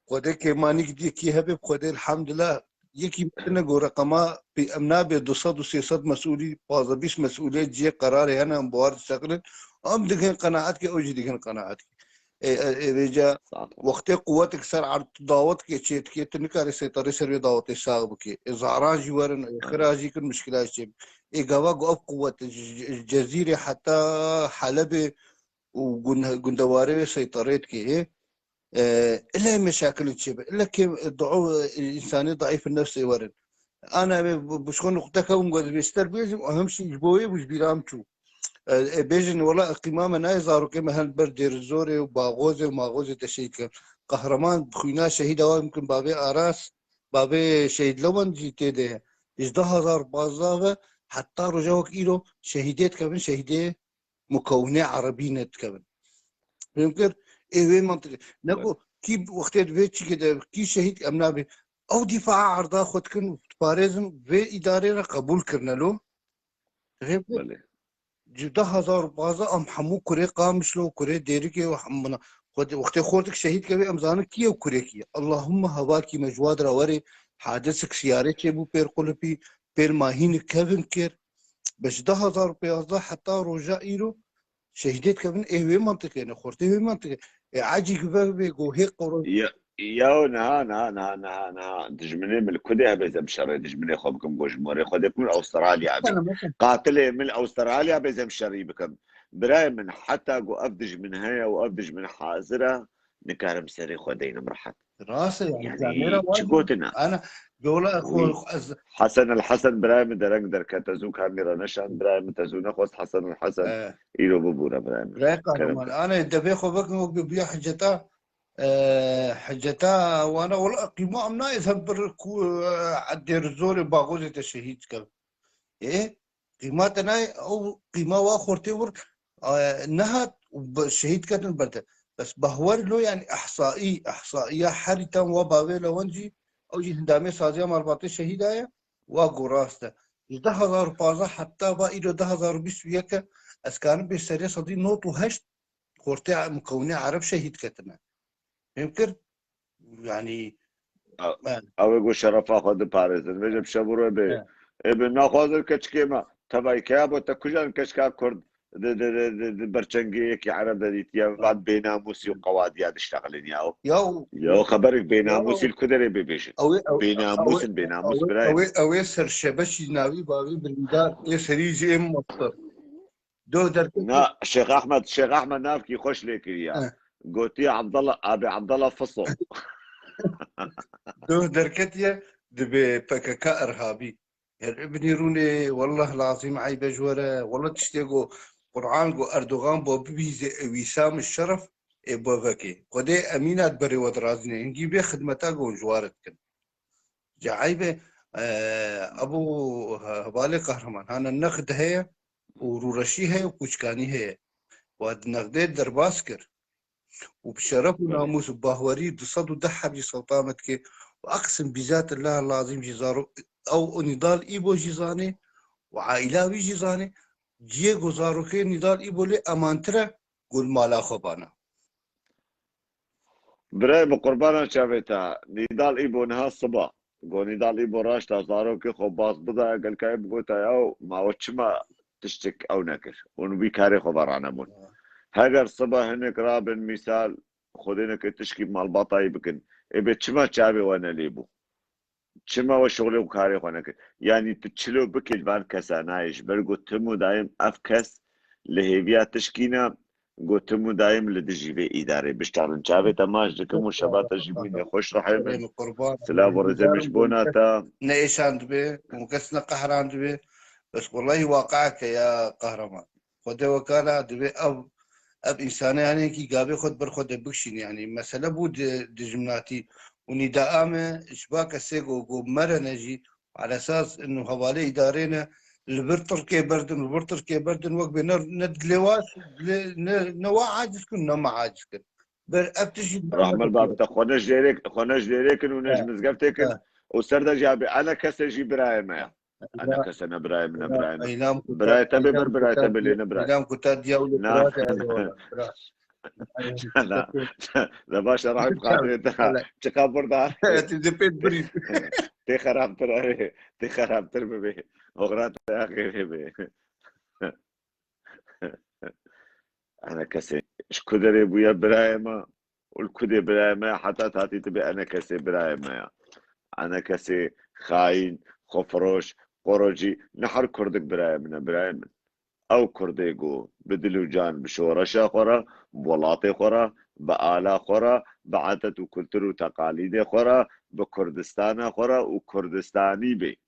خدي كيماني كي هبب خدي الحمد لله يكي نقول رقما بأمنا ب200 و300 مسؤولي بازبيش مسؤولية جي قراري أنا مبارد شغل أم دكين قناعتك أو جي دكين قناعتك رجع وقت قوتك سر عرض دعوتك شيء كي تنكر سيطرة سر دعوت الساقبك إزعراج جوارن إخراجي كل مشكلة شيء إجوا قف قوة الجزيرة حتى حلب وجندواري سيطرتك إيه إلا مشاكل تشبه إلا كيف الإنساني ضعيف النفس يورد أنا بشكون نقطكم قد بيستر بيجم أهم شيء جبوي وش بيرامتو بيجن والله قمامة نايزارو كما هالبردير الزوري وباغوزي وماغوزي تشيك قهرمان بخوينا شهيد يمكن بابي أراس بابي شهيد لون جيتي ده 10000 بازاغة حتى رجوك إيلو شهيدات كمان شهيدة مكونة عربية كمان يمكن ايه منطقي نقول كي وقت بيتش كده كي شهيد امنابي او دفاع عرضا خد كن باريزم في اداره قبول كرنا له غير 10000 بازا ام حمو كوري قامش له كوري ديريكي وحمنا خود وقتی خوردك شهید کبی امزانه کیه و کورکیه اللهم هوا کی مجواد را وری حادثك سيارة بو بير قلبي بير ماهين كيفن كير باش 2015 حتى رجاء إيرو شهدت كمان إيه منطقة أنا خورتي إيه منطقة عاجي كبابي جو هيك قرن يا نها دجمني من الكودي هبز مشري دجمني خبكم بوش موري خدك من أستراليا أنا أبي مثلا قاتلة من أستراليا بز مشري بكم براي من حتى جو أفدج من هي وأفدج من حازرة نكارم سري خدينا مرحت راسي يعني يعني كاميرا واجب شكوتنا أنا جولة وي أخو حسن الحسن براي من درك درك تزو كاميرا نشان براي من تزو نخوص حسن الحسن إيرو ببورا براي من رايقة كلام كمان أنا دبي خبك بيا حجتا حجتا وأنا ولا قيمة أمنا يثبر عدير الزول باغوزة الشهيد كم إيه قيمتنا أو قيمة وآخرتي ور نهت الشهيد كان البلد بس بهور له يعني إحصائية حريتا وباوي لونجي أو جي هندامي سازيا مرباطي شهيد آية واقو راسته 2015 حتى با إلى 2021 أسكان بسرية صدي نوت وهشت خورتي مكونة عرب شهيد كتنا يمكن يعني او يقول شرف اخذ باريس بيجي بشبرو بي ابن ناخذ الكشكيما تبعي كابو تكوجان كشكا كرد برشنجي كي عرب ديت يا بعد بيناموسي وقواديات اشتغلين ياو خبرك بيناموسي الكدري بيبيش بيناموس براي أو سرشبشي ناوي باوي بالمدار يسريجي مصر دو دركتي نا شيخ احمد نافكي يخش لك يا قلت ابي عبد الله فصل دو دركتي دبي بككا ارهابي ابني روني والله العظيم عيب جوره والله تشتيقو قرآن جو اردوغان بو بيزي وسام الشرف بو فكي قدي امينات بري ودرازني انجي بي خدمتا جو جوارت كن جايبه ابو هبالي قهرمان انا النقد هي ورورشي هي وكوشكاني هي واد نقدي درباسكر وبشرف وناموس وباهوري بصد ودحب جي سلطانتك واقسم بذات الله العظيم جزارو او نضال ايبو جيزاني وعائلاوي جيزاني جي گزارو كي نضال ايبو لي امانتره قول مالا خبانا براي بقربانا شافيتا نضال ايبو نها الصبا قول نضال ايبو راشتا زارو كي خباص بدا قال كايب قوتا ياو ما وچما تشتك او نكر ونبي كاري خبر عنمون هاجر صبا هنك رابن مثال خدينك تشكي مال باطاي بكن ابي چما چابي وانا ليبو چما وشغلي وكاري خونك يعني تتشلو بكل بان كسانايش برقو تمو دايم افكس لهيفيات تشكينا قو تمو دايم لدجي في اداري بشتغلن شابي تماش دكم وشبات تجيبيني خوش رحيمن سلام ورزمش بوناتا نيشان دبي ومكسنا قهران دبي بس والله واقعك يا قهرمان خدي وكالة دبي اب انسانه يعني كي قابي خد برخد بكشين يعني مثلا بود دجمناتي ونداءامه اشباك السيقو قو مرة نجي على اساس انه حوالي ادارينا البرتر كي بردن وقت ندلواش نوا عاجز كن ما عاجز كن بر ابتجي رحم الباب خونش ديريك ونج مزقفتك وسردا جابي انا كسجي برايم انا كسنا برايم براي تبي براي تبي لنا براي نظام كتاب دياولي نعم لا باشا راح بقاتل تكبر دار تدبيت بريد تي خراب تربي وغرات اخي انا كسي ايش كدري ابويا برايما والكدي برايما حتى تاتي تبي انا كسي برايما انا كسي خاين خفروش قروجي نحر كردك برايما او كرديجو بدلوجان بشورشة خورا بولاطي خورا بآلا خورا بعادت وكلتر وتقاليد خورا بكردستان خورا وكردستاني بي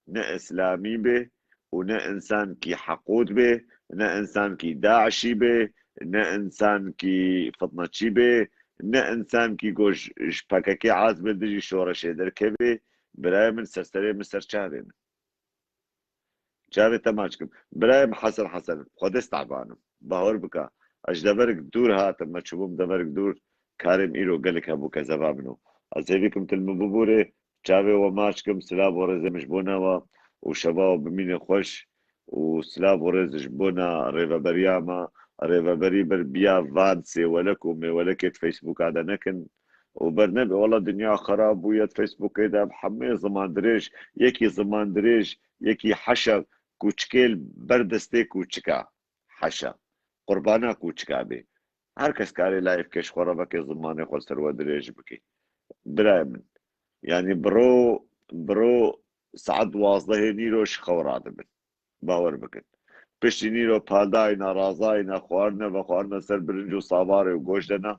نا اسلامي بي ونا انسان كي حقود بي نا انسان كي داعشي بي نا انسان كي فطنتشي بي نا انسان كي جوش شبكاكي عازم دجي شورشة دركبي براي من سرسري من سرشارين شافي تماشكم برايم حسن خودش تعبانم باور بكا اش دبرك دور هات ما تشوفهم دبرك دور كارم ايرو قالك ابو كذا منو ازيكم تلم ببوري شافي وماشكم سلاب ورزمش بونا وشباب بمين خوش وسلاب ورزش بونا ريفا برياما رێڤەبەری بەر بیا ڤان سێوەلەک و مێوەلەکێت فەیسبووکادا نەکەن و بەرنەبێ وەڵا دنیا خراپ بوویەت فەیسبووکەیدا هەمێ زمان درێژ یەکی زمان درێژ یەکی حەشە کوچکێل بەردەستێ کوچکە حەشە قوربانە کوچکا بێ هەر کەس کارێ لایف کەش خۆڕەبەکە زمانی خۆ سەروە درێژ بکەی برای من یعنی بڕۆ سعات 12 نیرۆش خەوڕا دەبن باوەڕ بکەن پشتی نیرۆ پاداینا ڕازاینا خواردنە بە خواردنە سەر برنج و ساوارێ و گۆشت دەنا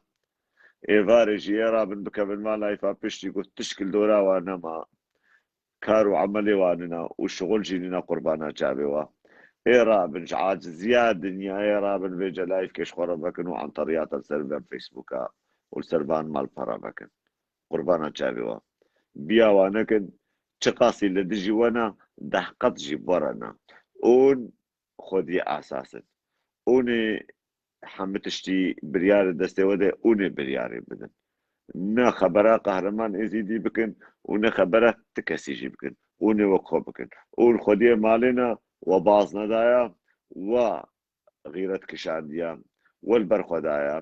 ئێوارێژی ئێرا بن بکە بنمان لایفا پشتی گوت تشکل دۆراوە نەما کار و عملێ واننا و شغل ژیننا قوربانە چاوێەوە ئێرا بن عاجزیە دنیا ئێرا بن بێجە لایف کێش خۆڕە بکەن و ئەنتەڕیاتە سەر بەر فەیسبووکە و سەربان ماڵپەڕە بکەن قوربانە چاوێەوە بیاوانەکەن چ قاسی لە دژی وەنا دەحقەتژی بۆرەنا ئون خۆدی ئاساسن ئونێ هەموو تشتی بریارە دەستێوە دێ ئونێ بریارێ بدن نە خەبەرە قەهرەمان ئێزیدی بکەن و نە خەبەرە تکەسیژی بکەن ئونێ وەک خۆ بکەن ئون خۆدیە ماڵێنە و باز نەدایە و غیرەت کشاندیە وەل بەرخۆدایە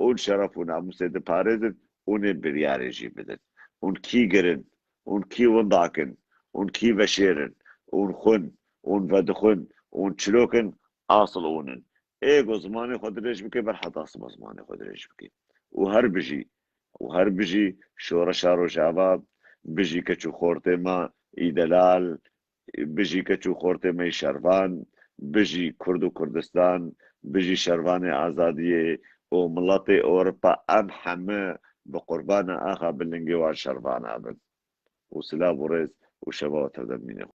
ئون شەرەف و ناموسێ دپارێزن ئونێ بریارێژی بدن ئون کی گرن ئون کی وەنداکن ئون کی بەشێرن ئون خون ئون ڤەدخون ئون چلۆکن ئاسڵ ئونن ئێگۆ زمانی خۆ درێژ بکەی بەرحەتاس بە زمانی خۆ درێژ بکەی و هەر بژی شۆڕەشا ڕۆژاوا بژی کەچ و خۆرتێمە ئیدەلال بژی کەچ و خۆرتێمەی شەروان بژی کورد و کوردستان بژی شەروانی ئازادیێ و مڵەتی ئۆروپا ئەم هەمە بە قوربانە ئاخا بلنگی وان شەروانە بن و سلا بۆ ڕێز و شەوەوە تەدەمینە